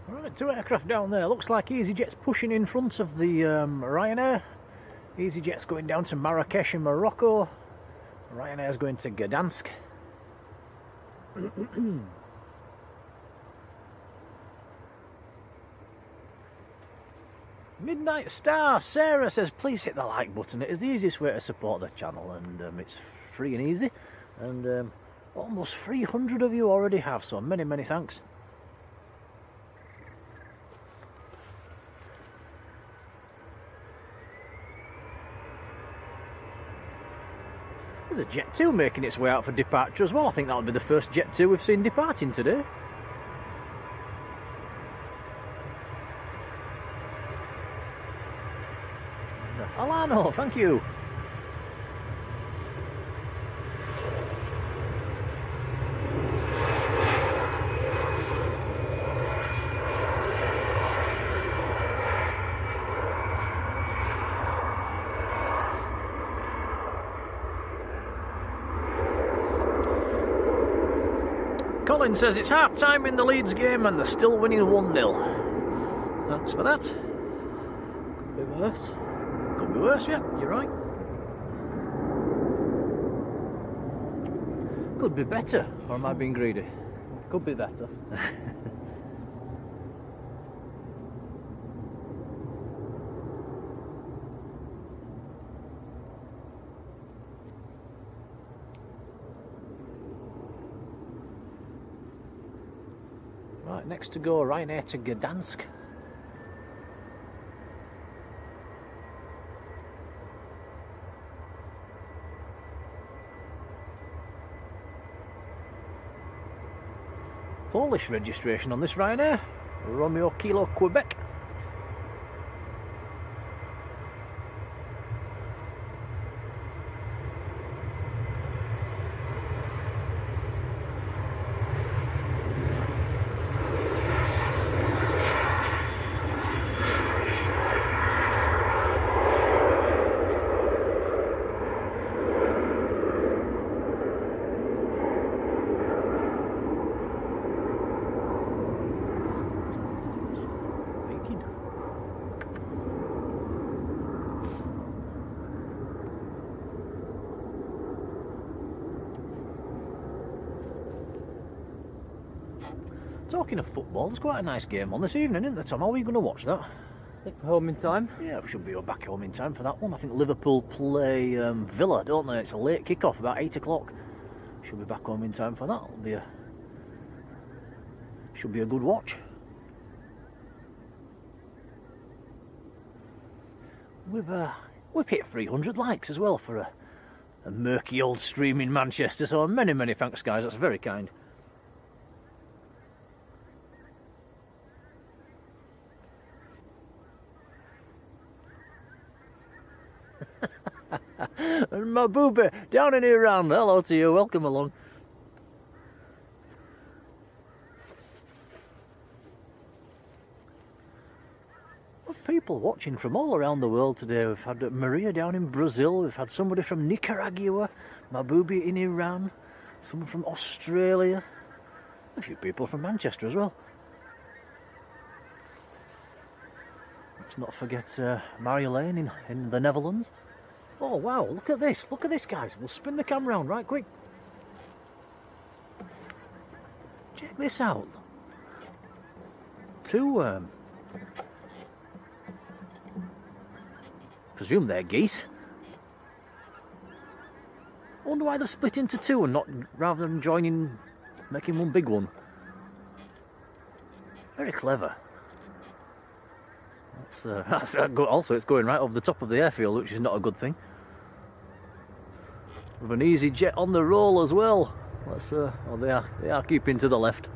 Right, 2 aircraft down there. Looks like EasyJet's pushing in front of the Ryanair. EasyJet's going down to Marrakesh in Morocco. Ryanair's going to Gdansk. Midnight Star Sarah says, please hit the like button. It is the easiest way to support the channel, and it's free and easy. And almost 300 of you already have, so many, many thanks. There's a Jet 2 making its way out for departure as well. I think that'll be the first Jet 2 we've seen departing today. Alano, thank you. Colin says it's half time in the Leeds game and they're still winning 1-0. Thanks for that. Could be worse. Could be worse, yeah, you're right. Could be better, or am I being greedy? Could be better. Right, next to go, Ryanair to Gdansk. Polish registration on this Ryanair. Romeo Kilo Quebec. Talking of football, there's quite a nice game on this evening, isn't there, Tom? Are we going to watch that? I think we're home in time. Yeah, we should be back home in time for that one. I think Liverpool play Villa, don't they? It's a late kick-off, about 8 o'clock. Should be back home in time for that. Should be a good watch. We've hit 300 likes as well for a murky old stream in Manchester, so many, many thanks, guys. That's very kind. And my booby down in Iran. Hello to you, welcome along. People watching from all around the world today. We've had Maria down in Brazil, we've had somebody from Nicaragua, my booby in Iran, someone from Australia, a few people from Manchester as well. Let's not forget Marjolein in the Netherlands. Oh wow, look at this, guys. We'll spin the camera round right quick. Check this out. Two, presume they're geese. I wonder why they're split into two and not, rather than joining, making one big one. Very clever. That's also, it's going right over the top of the airfield, which is not a good thing. With an EasyJet on the roll as well. Oh, they are keeping to the left.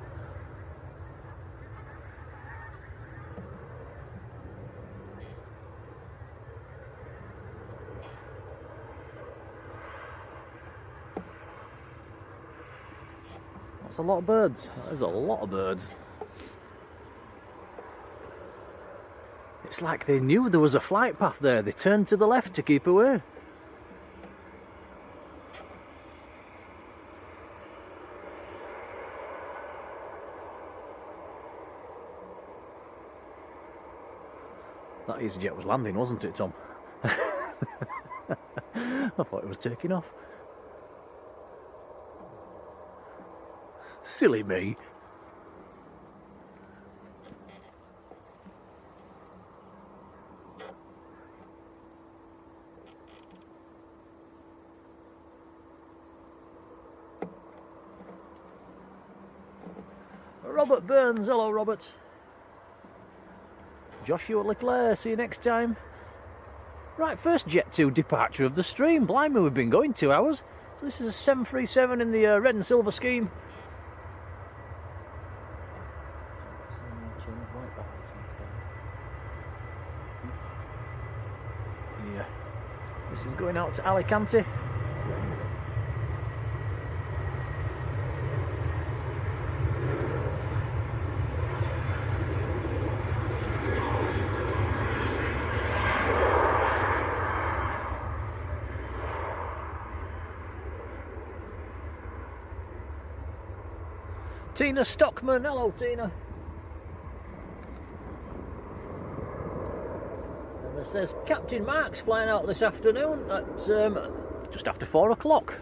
That's a lot of birds. That is a lot of birds. It's like they knew there was a flight path there. They turned to the left to keep away. That EasyJet was landing, wasn't it, Tom? I thought it was taking off. Silly me. Robert Burns, hello Robert. Joshua Leclerc, see you next time. Right, first Jet 2 departure of the stream. Blimey, we've been going 2 hours. So this is a 737 in the red and silver scheme. Yeah, this is going out to Alicante. Tina Stockman, hello Tina. And it says Captain Mark's flying out this afternoon at just after 4 o'clock.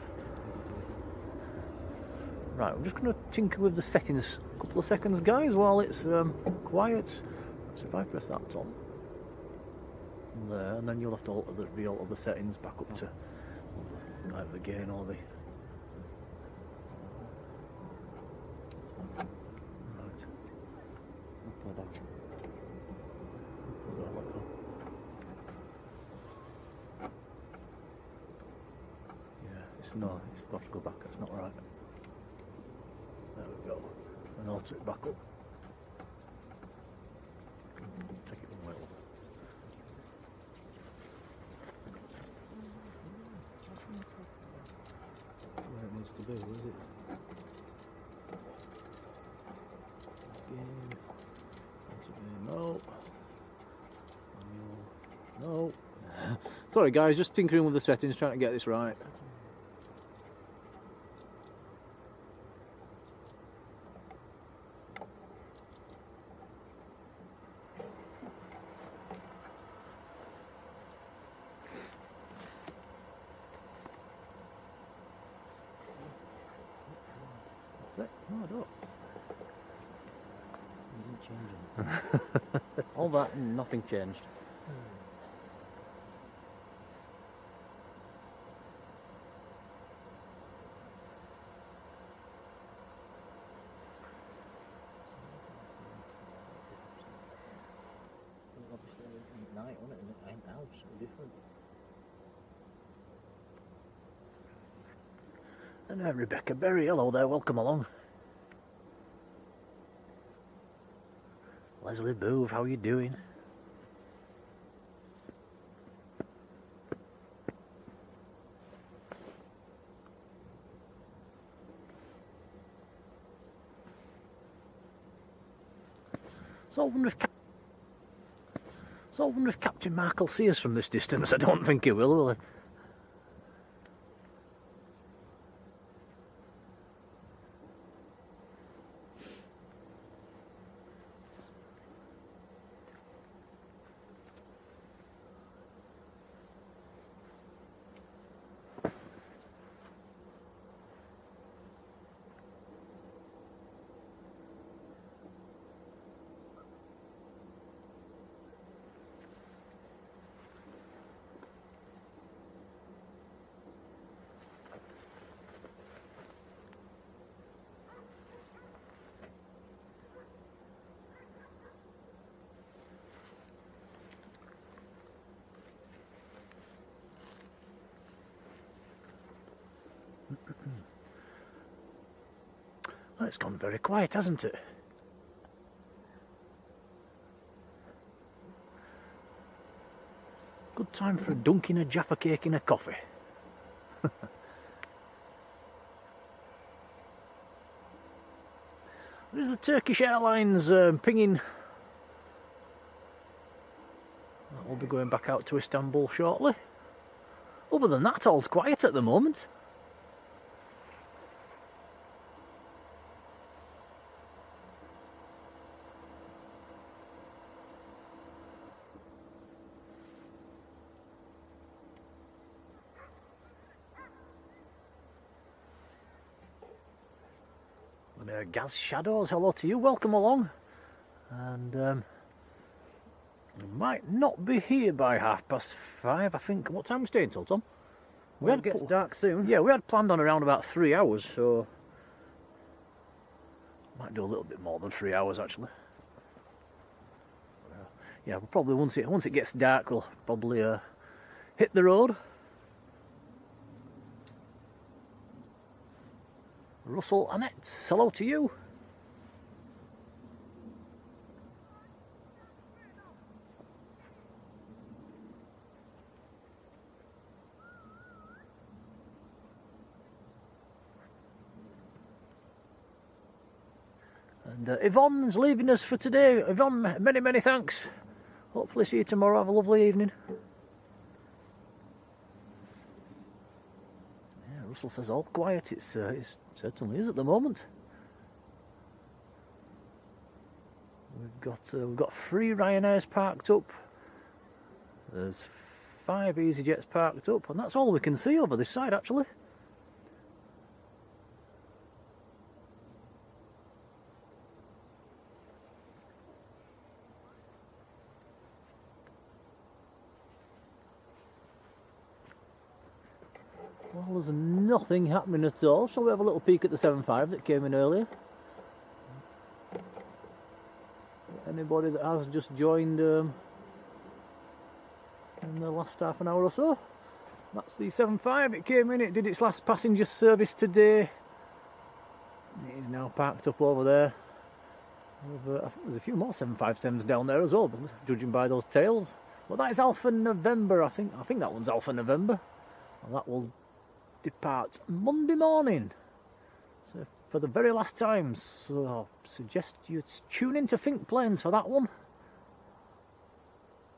Right, I'm just going to tinker with the settings a couple of seconds, guys, while it's quiet. So if I press that on there, and then you'll have to alter the settings back up to either the gain or the. No, it's got to go back, that's not right. There we go. And alter it back up. Take it one way up. That's where it needs to be, is it? Again. Once again, no. No. Sorry guys, just tinkering with the settings, trying to get this right. No, I don't. You didn't change it. All that and nothing changed. Obviously, at night, wasn't it? And it out, so different. And Rebecca Berry, hello there, welcome along. Leslie Boove, how you doing? So I wonder if Captain Mark will see us from this distance. I don't think he will he? Well, it's gone very quiet, hasn't it? Good time for dunking a Jaffa cake in a coffee. There's the Turkish Airlines pinging. We'll be going back out to Istanbul shortly. Other than that, all's quiet at the moment. Gaz Shadows, hello to you, welcome along. And we might not be here by 5:30, I think. What time are we staying till, Tom? It gets dark soon. Yeah, we had planned on around about 3 hours, so might do a little bit more than 3 hours actually. Yeah, we'll probably once it gets dark, we'll probably hit the road. Russell Annette, hello to you. And Yvonne's leaving us for today. Yvonne, many, many thanks. Hopefully see you tomorrow. Have a lovely evening. Yeah, Russell says all quiet. It certainly is at the moment. We've got 3 Ryanairs parked up. There's 5 EasyJets parked up, and that's all we can see over this side actually. Well, there's nothing happening at all. Shall we have a little peek at the 7.5 that came in earlier? Anybody that has just joined in the last half an hour or so? That's the 7.5. It came in, it did its last passenger service today. It is now parked up over there. I think there's a few more 757s down there as well, but judging by those tails. Well, that is Alpha November, I think that one's Alpha November. And that will depart Monday morning, so for the very last time. So I suggest you tune into Think Planes for that one.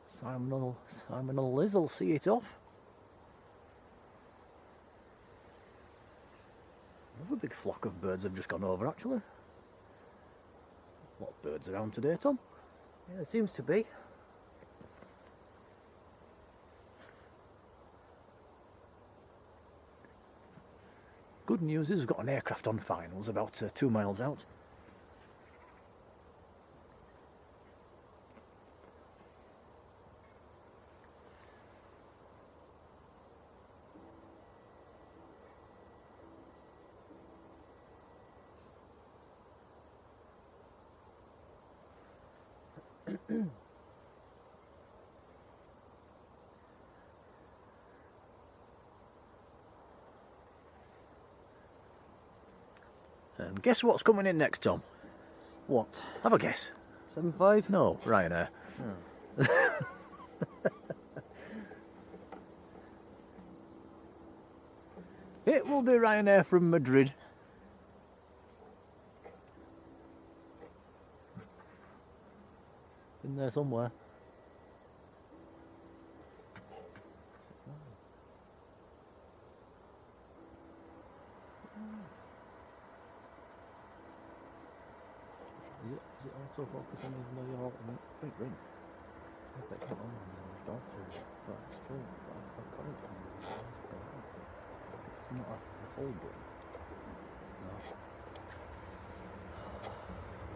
Simon and Liz will see it off. Another big flock of birds have just gone over actually. A lot of birds around today, Tom. Yeah, it seems to be. Good news is we've got an aircraft on finals about 2 miles out. And guess what's coming in next, Tom? What? Have a guess. 7.5? No, Ryanair. Oh. It will be Ryanair from Madrid. It's in there somewhere. Is it autofocus on even though you're ultimate? Wait, ring. I bet it's not on the dog through. But it's true. I've got it on the It's not a hold button. No.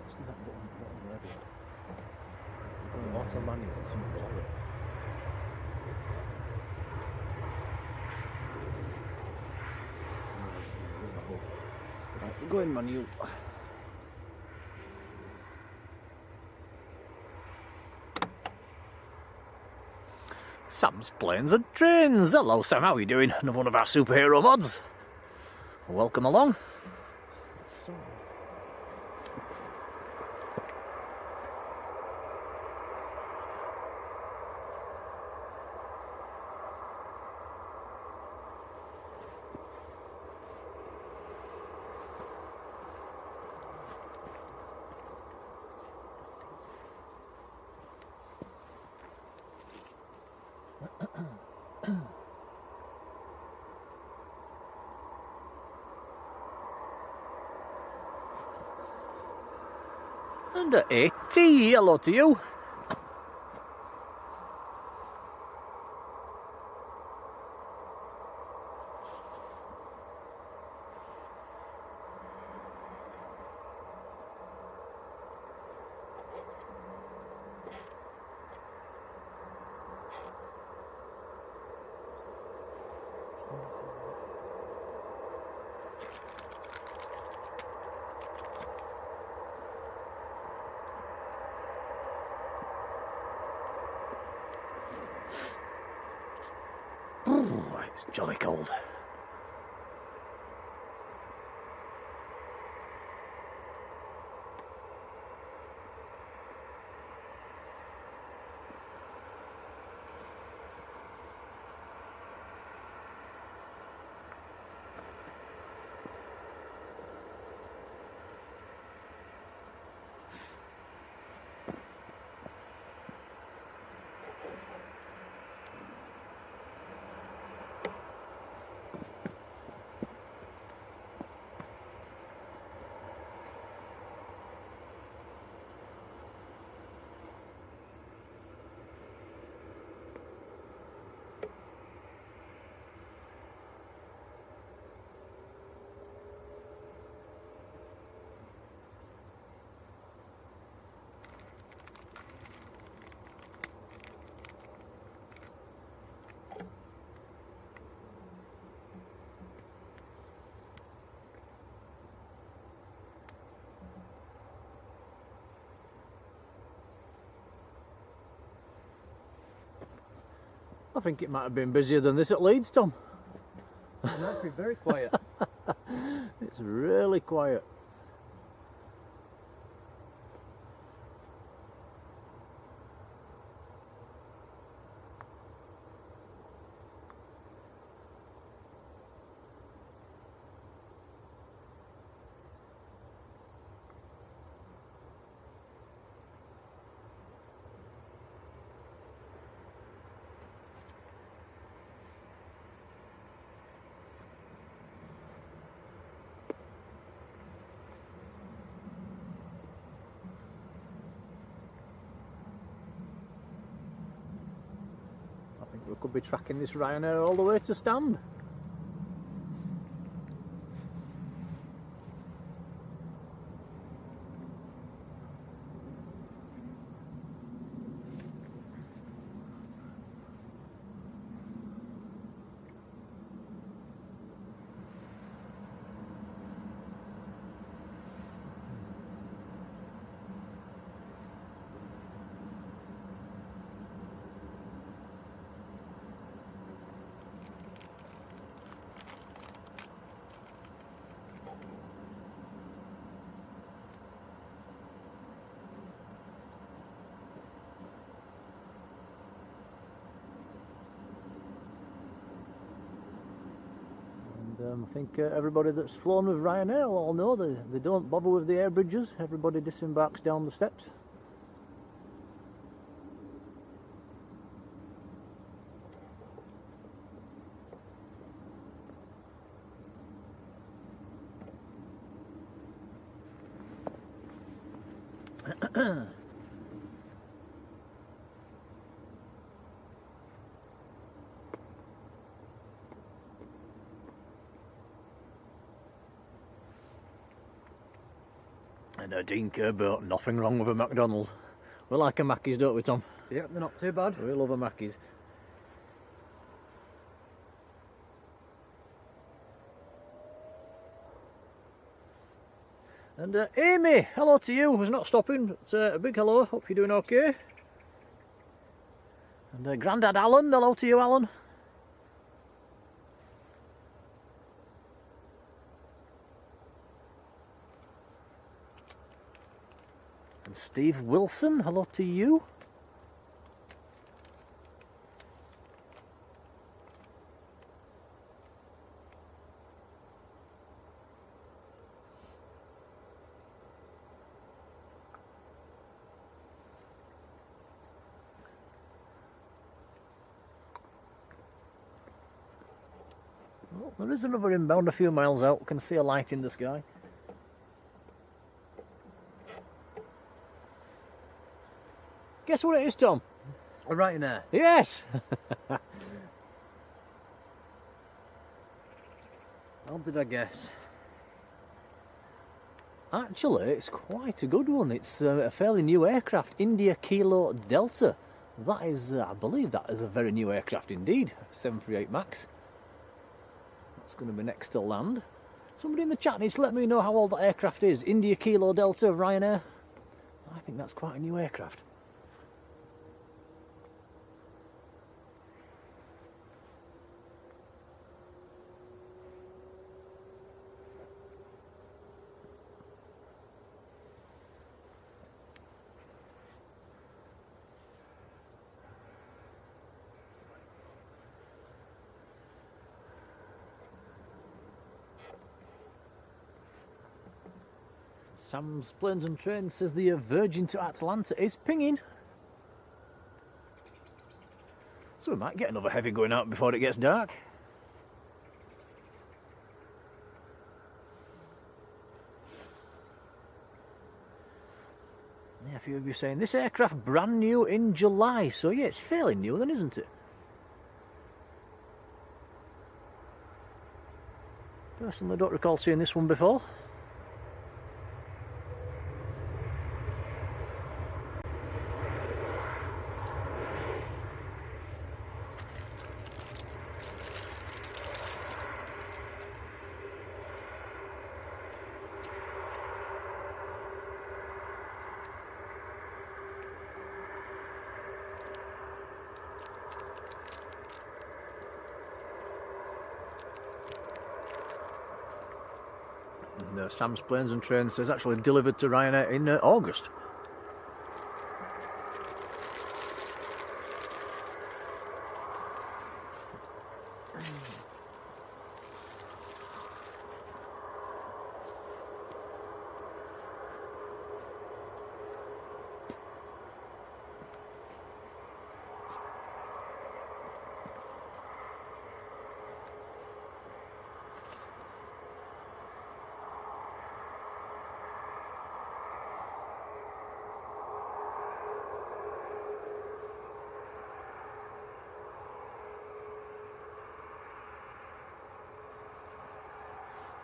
What's that button there? It's an auto manual, it's something below it. Right, we're going manual. Sam's Planes and Trains. Hello Sam, how are you doing? Another one of our superhero mods. Welcome along. And AT, hello to you. it's jolly cold. I think it might have been busier than this at Leeds, Tom. It might be very quiet. It's really quiet. I think we could be tracking this Ryanair all the way to stand. I think everybody that's flown with Ryanair will all know they don't bother with the air bridges. Everybody disembarks down the steps. And a Dean Kerber, nothing wrong with a McDonald's. We like a Mackey's, don't we, Tom? Yep, they're not too bad. We love a Mackey's. And Amy, hello to you, who's not stopping. It's a big hello, hope you're doing okay. And Grandad Alan, hello to you, Alan. And Steve Wilson, hello to you. Oh, there is another inbound a few miles out. We can see a light in the sky. Guess what it is, Tom? A Ryanair. Yes! How did I guess? Actually, it's quite a good one. It's a fairly new aircraft, India Kilo Delta. That is, I believe that is a very new aircraft indeed, 738 MAX. That's going to be next to land. Somebody in the chat needs to let me know how old that aircraft is. India Kilo Delta, Ryanair. I think that's quite a new aircraft. Sam's Planes and Trains says the Virgin to Atlanta is pinging. So we might get another heavy going out before it gets dark. Yeah, a few of you saying this aircraft brand new in July, so yeah, it's fairly new then, isn't it? Personally, I don't recall seeing this one before. And Sam's Planes and Trains says actually delivered to Ryanair in August.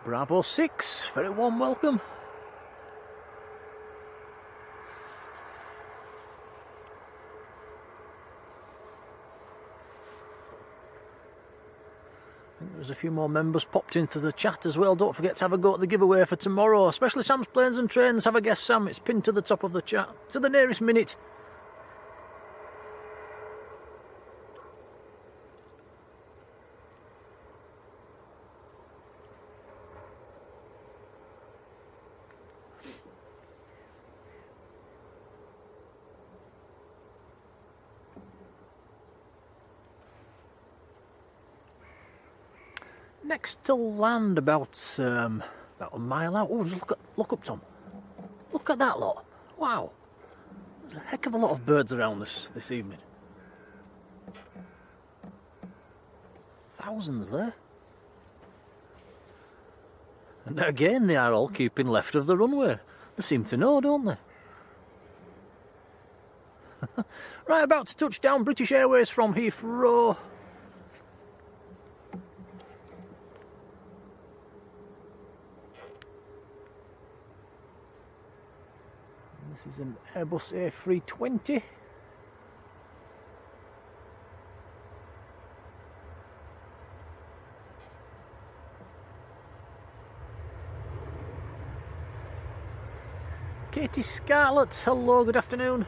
Bravo 6, very warm welcome. I think there's a few more members popped into the chat as well. Don't forget to have a go at the giveaway for tomorrow, especially Sam's Planes and Trains. Have a guess, Sam. It's pinned to the top of the chat, to the nearest minute. Next to land, about a mile out. Oh, look up, Tom. Look at that lot. Wow. There's a heck of a lot of birds around this evening. Thousands there. And again, they are all keeping left of the runway. They seem to know, don't they? Right, about to touch down, British Airways from Heathrow. This is an Airbus A320. Katie Scarlett, hello, good afternoon.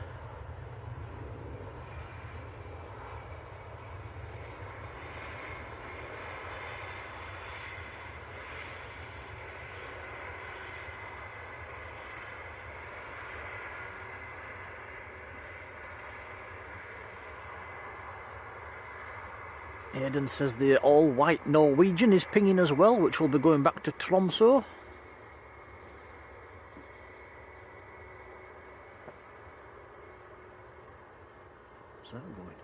Aidan says the all-white Norwegian is pinging as well, which will be going back to Tromsø. Where's that going?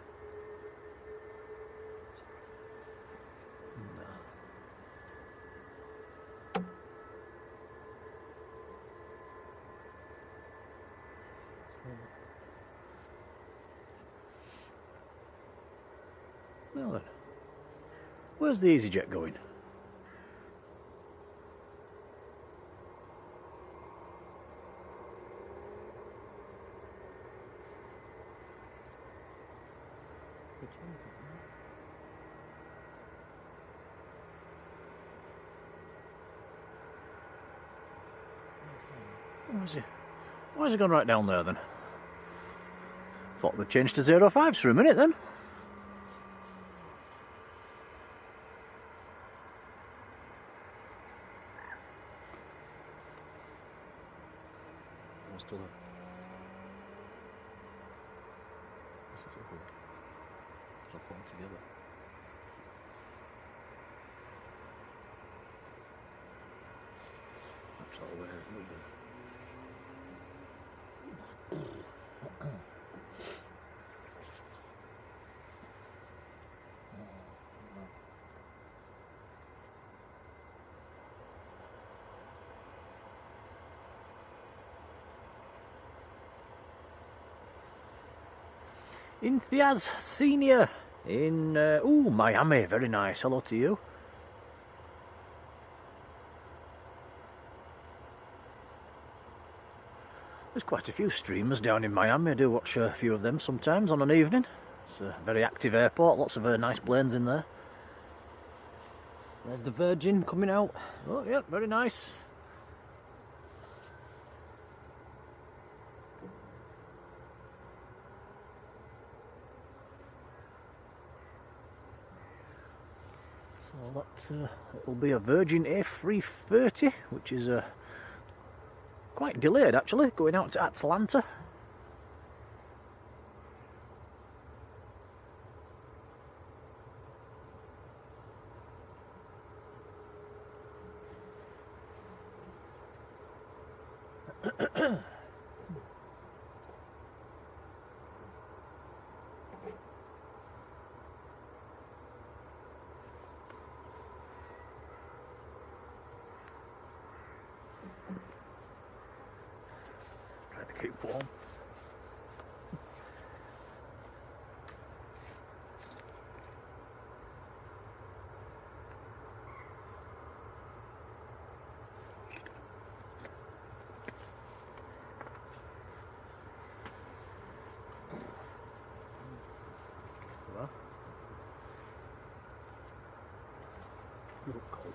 No. Well then. Where's the EasyJet going? Why has he gone right down there then? Thought they changed to 05s for a minute then. Still there. What's this over here? It's all put together. That's all where it would be. Inthiaz Senior in Miami. Very nice. Hello to you. There's quite a few streamers down in Miami. I do watch a few of them sometimes on an evening. It's a very active airport. Lots of nice planes in there. There's the Virgin coming out. Oh, yeah, very nice. So that will be a Virgin A330, which is quite delayed actually, going out to Atlanta. Keep warm. You look cold.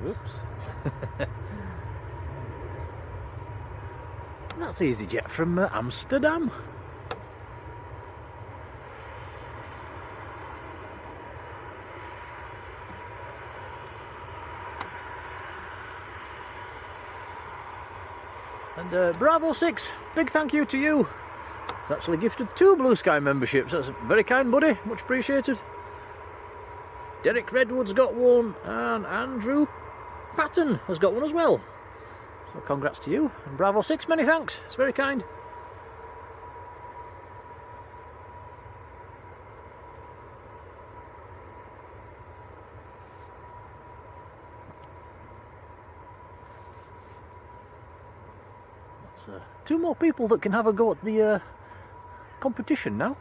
Oops. That's EasyJet from Amsterdam. And Bravo 6, big thank you to you. It's actually gifted 2 Blue Sky memberships. That's very kind, buddy. Much appreciated. Derek Redwood's got one, and Andrew Patton has got one as well. So congrats to you. And Bravo 6, many thanks. It's very kind. That's 2 more people that can have a go at the competition now.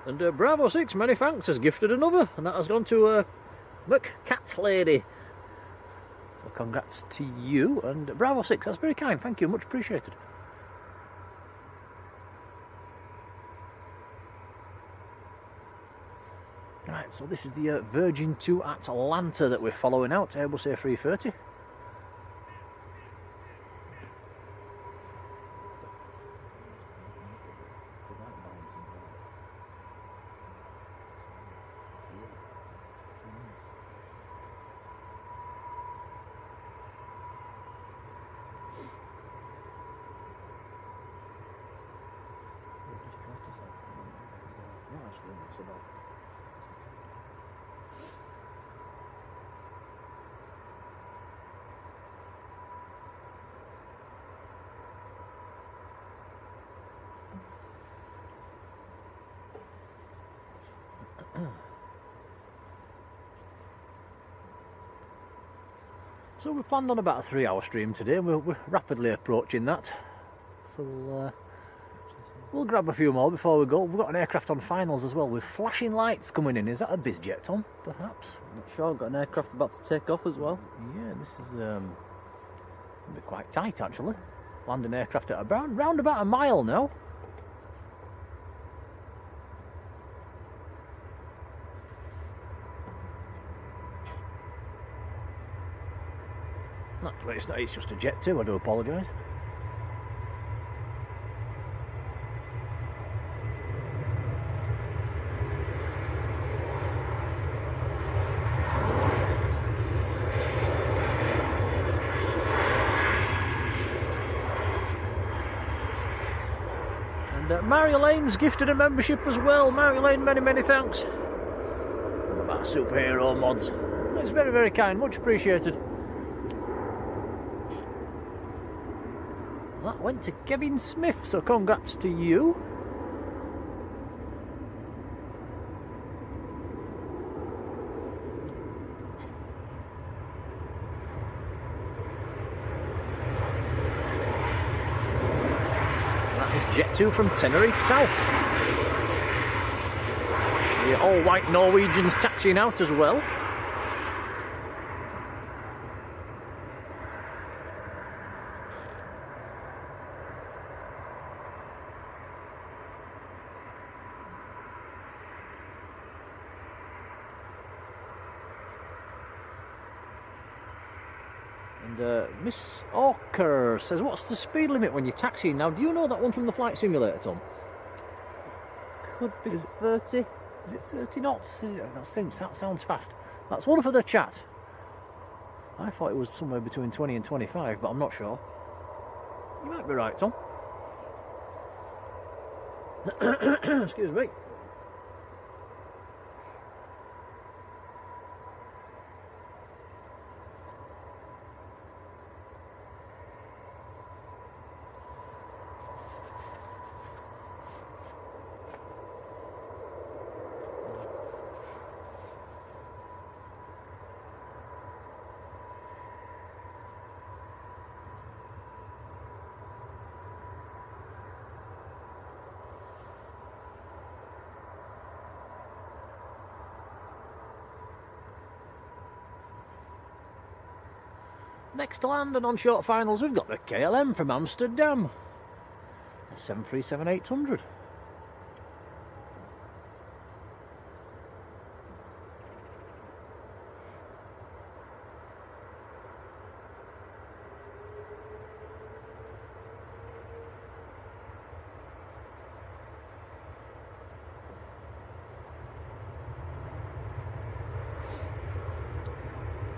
And Bravo 6, many thanks, has gifted another, and that has gone to McCat Lady. So congrats to you, and Bravo 6, that's very kind, thank you, much appreciated. Right, so this is the Virgin to Atlanta that we're following out, Airbus A330. stream, it's about. So we planned on about a 3-hour stream today, and we're rapidly approaching that. So we'll grab a few more before we go. We've got an aircraft on finals as well with flashing lights coming in. Is that a Bizjet, Tom, perhaps? Not sure, got an aircraft about to take off as well. Yeah, this is gonna be quite tight actually. Landing aircraft at round about a mile now. Actually, it's just a Jet 2, I do apologise. And Marjolein gifted a membership as well. Marjolein, many thanks. What about superhero mods? It's very, very kind, much appreciated. That went to Kevin Smith, so congrats to you. That is Jet 2 from Tenerife South. The all-white Norwegians taxiing out as well. Miss Orker says, what's the speed limit when you're taxiing? Now, do you know that one from the flight simulator, Tom? Could be 30. Is it 30 knots? That sounds fast. That's one for the chat. I thought it was somewhere between 20 and 25, but I'm not sure. You might be right, Tom. Excuse me. Next to land and on short finals, we've got the KLM from Amsterdam. A 737-800.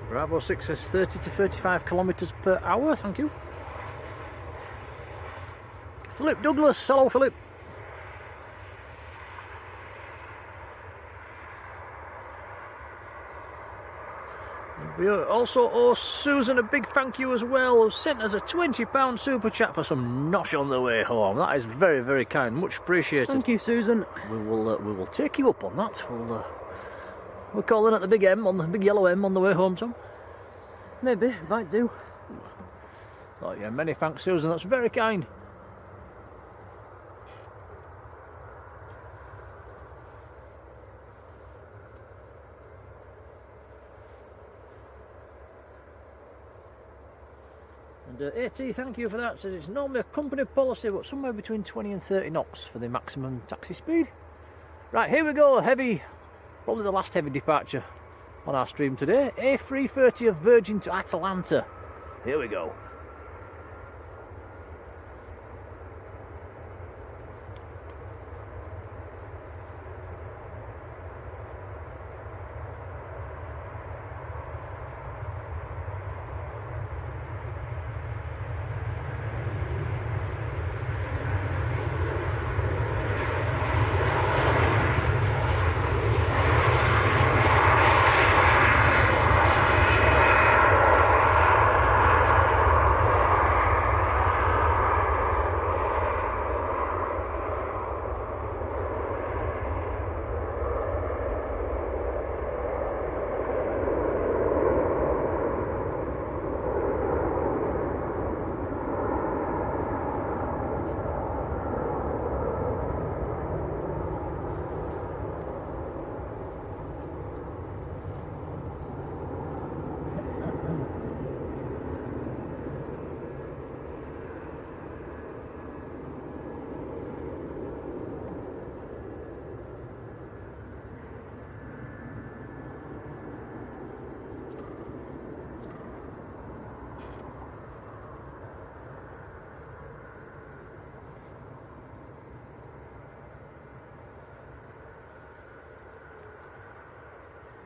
Bravo 6 says 30 to 35 kilometres per hour, thank you. Philip Douglas, hello Philip. We also owe Susan a big thank you as well, who sent us a £20 super chat for some nosh on the way home. That is very, very kind, much appreciated. Thank you, Susan. We will take you up on that. We're calling at the big M, on the big yellow M on the way home, Tom. Maybe, might do. Oh yeah, many thanks, Susan, that's very kind. And AT, thank you for that, says it's normally a company policy, but somewhere between 20 and 30 knots for the maximum taxi speed. Right, here we go, heavy, probably the last heavy departure on our stream today. A330 of Virgin to Atalanta. Here we go.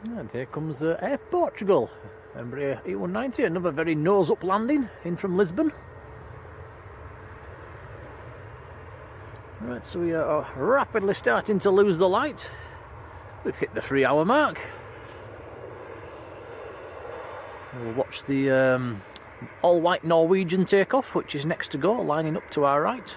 And here comes Air Portugal, Embraer E190, another very nose-up landing in from Lisbon. Right, so we are rapidly starting to lose the light. We've hit the 3-hour mark. We'll watch the all-white Norwegian takeoff, which is next to go, lining up to our right.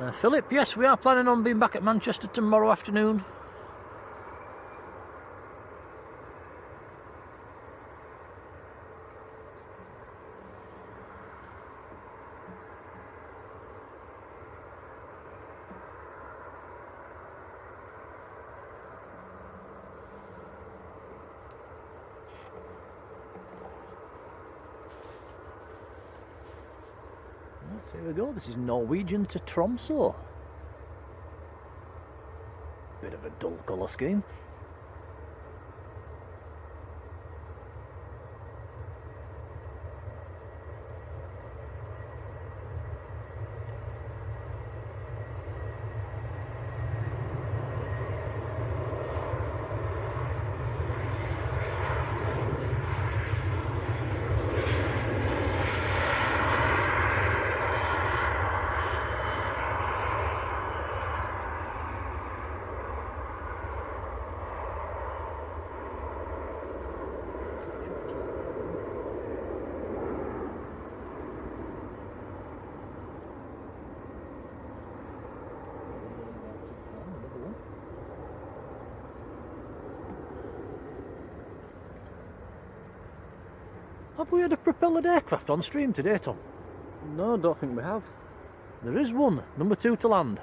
And Philip, yes, we are planning on being back at Manchester tomorrow afternoon. Here we go, this is Norwegian to Tromsø. Bit of a dull colour scheme. Have we had a propellered aircraft on stream today, Tom? No, I don't think we have. There is one, number 2 to land.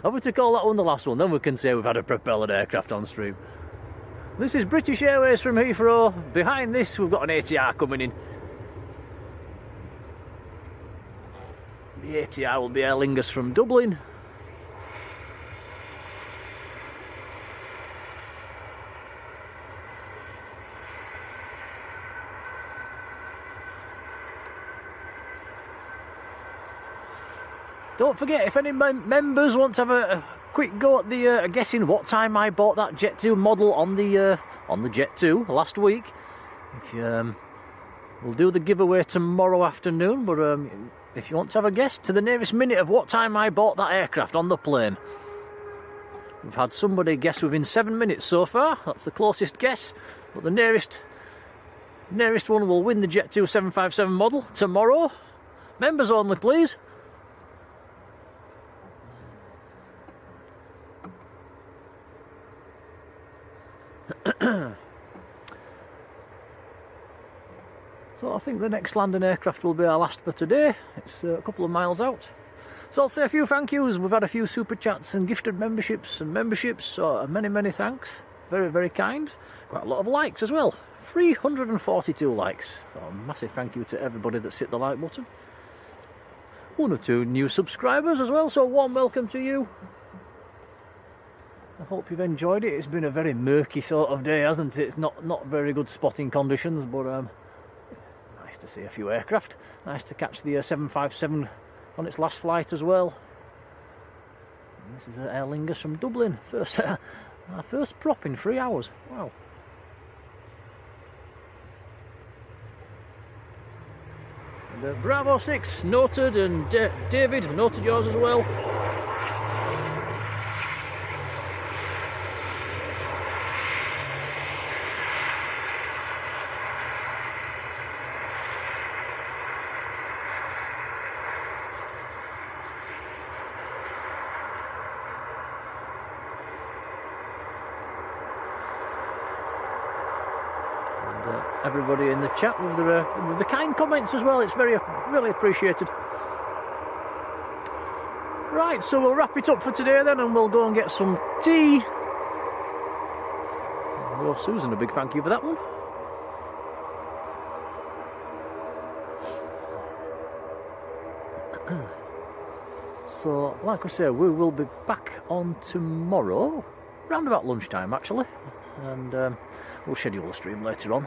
Have we to call that one the last one, then we can say we've had a propellered aircraft on stream. This is British Airways from Heathrow. Behind this we've got an ATR coming in. The ATR will be Aer Lingus from Dublin. Don't forget, if any members want to have a quick go at the guessing what time I bought that Jet 2 model on the Jet 2 last week, if you, we'll do the giveaway tomorrow afternoon. But if you want to have a guess to the nearest minute of what time I bought that aircraft on the plane, we've had somebody guess within 7 minutes so far. That's the closest guess, but the nearest one will win the Jet 2 757 model tomorrow. Members only, please. So I think the next landing aircraft will be our last for today. It's a couple of miles out. So I'll say a few thank yous. We've had a few super chats and gifted memberships, so many thanks. Very, very kind. Quite a lot of likes as well. 342 likes. So a massive thank you to everybody that's hit the like button. 1 or 2 new subscribers as well, so warm welcome to you. I hope you've enjoyed it. It's been a very murky sort of day, hasn't it? It's not very good spotting conditions, but nice to see a few aircraft. Nice to catch the 757 on its last flight as well. And this is Aer Lingus from Dublin. Our first prop in 3 hours. Wow. And Bravo 6 noted, and David noted yours as well. Everybody in the chat with the kind comments as well. It's really appreciated. Right, so we'll wrap it up for today then, and we'll go and get some tea. Oh, Susan, a big thank you for that one. So, like I say, we will be back on tomorrow, round about lunchtime actually, and we'll schedule a stream later on.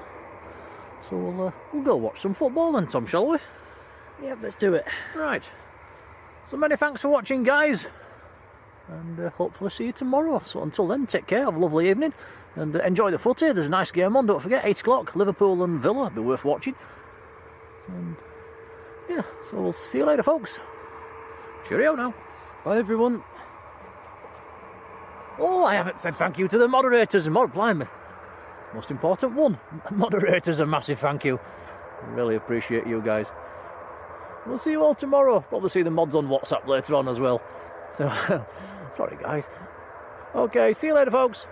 So we'll go watch some football then, Tom, shall we? Yep, let's do it. Right. So many thanks for watching, guys. and hopefully see you tomorrow. So until then, take care, have a lovely evening, and enjoy the footy. There's a nice game on, don't forget, 8 o'clock, Liverpool and Villa, it'll be worth watching. And yeah, so we'll see you later, folks. Cheerio now. Bye, everyone. Oh, I haven't said thank you to the moderators. Blimey. Most important one. Moderators, a massive thank you. Really appreciate you guys. We'll see you all tomorrow. Probably see the mods on WhatsApp later on as well. So, sorry guys. Okay, see you later, folks.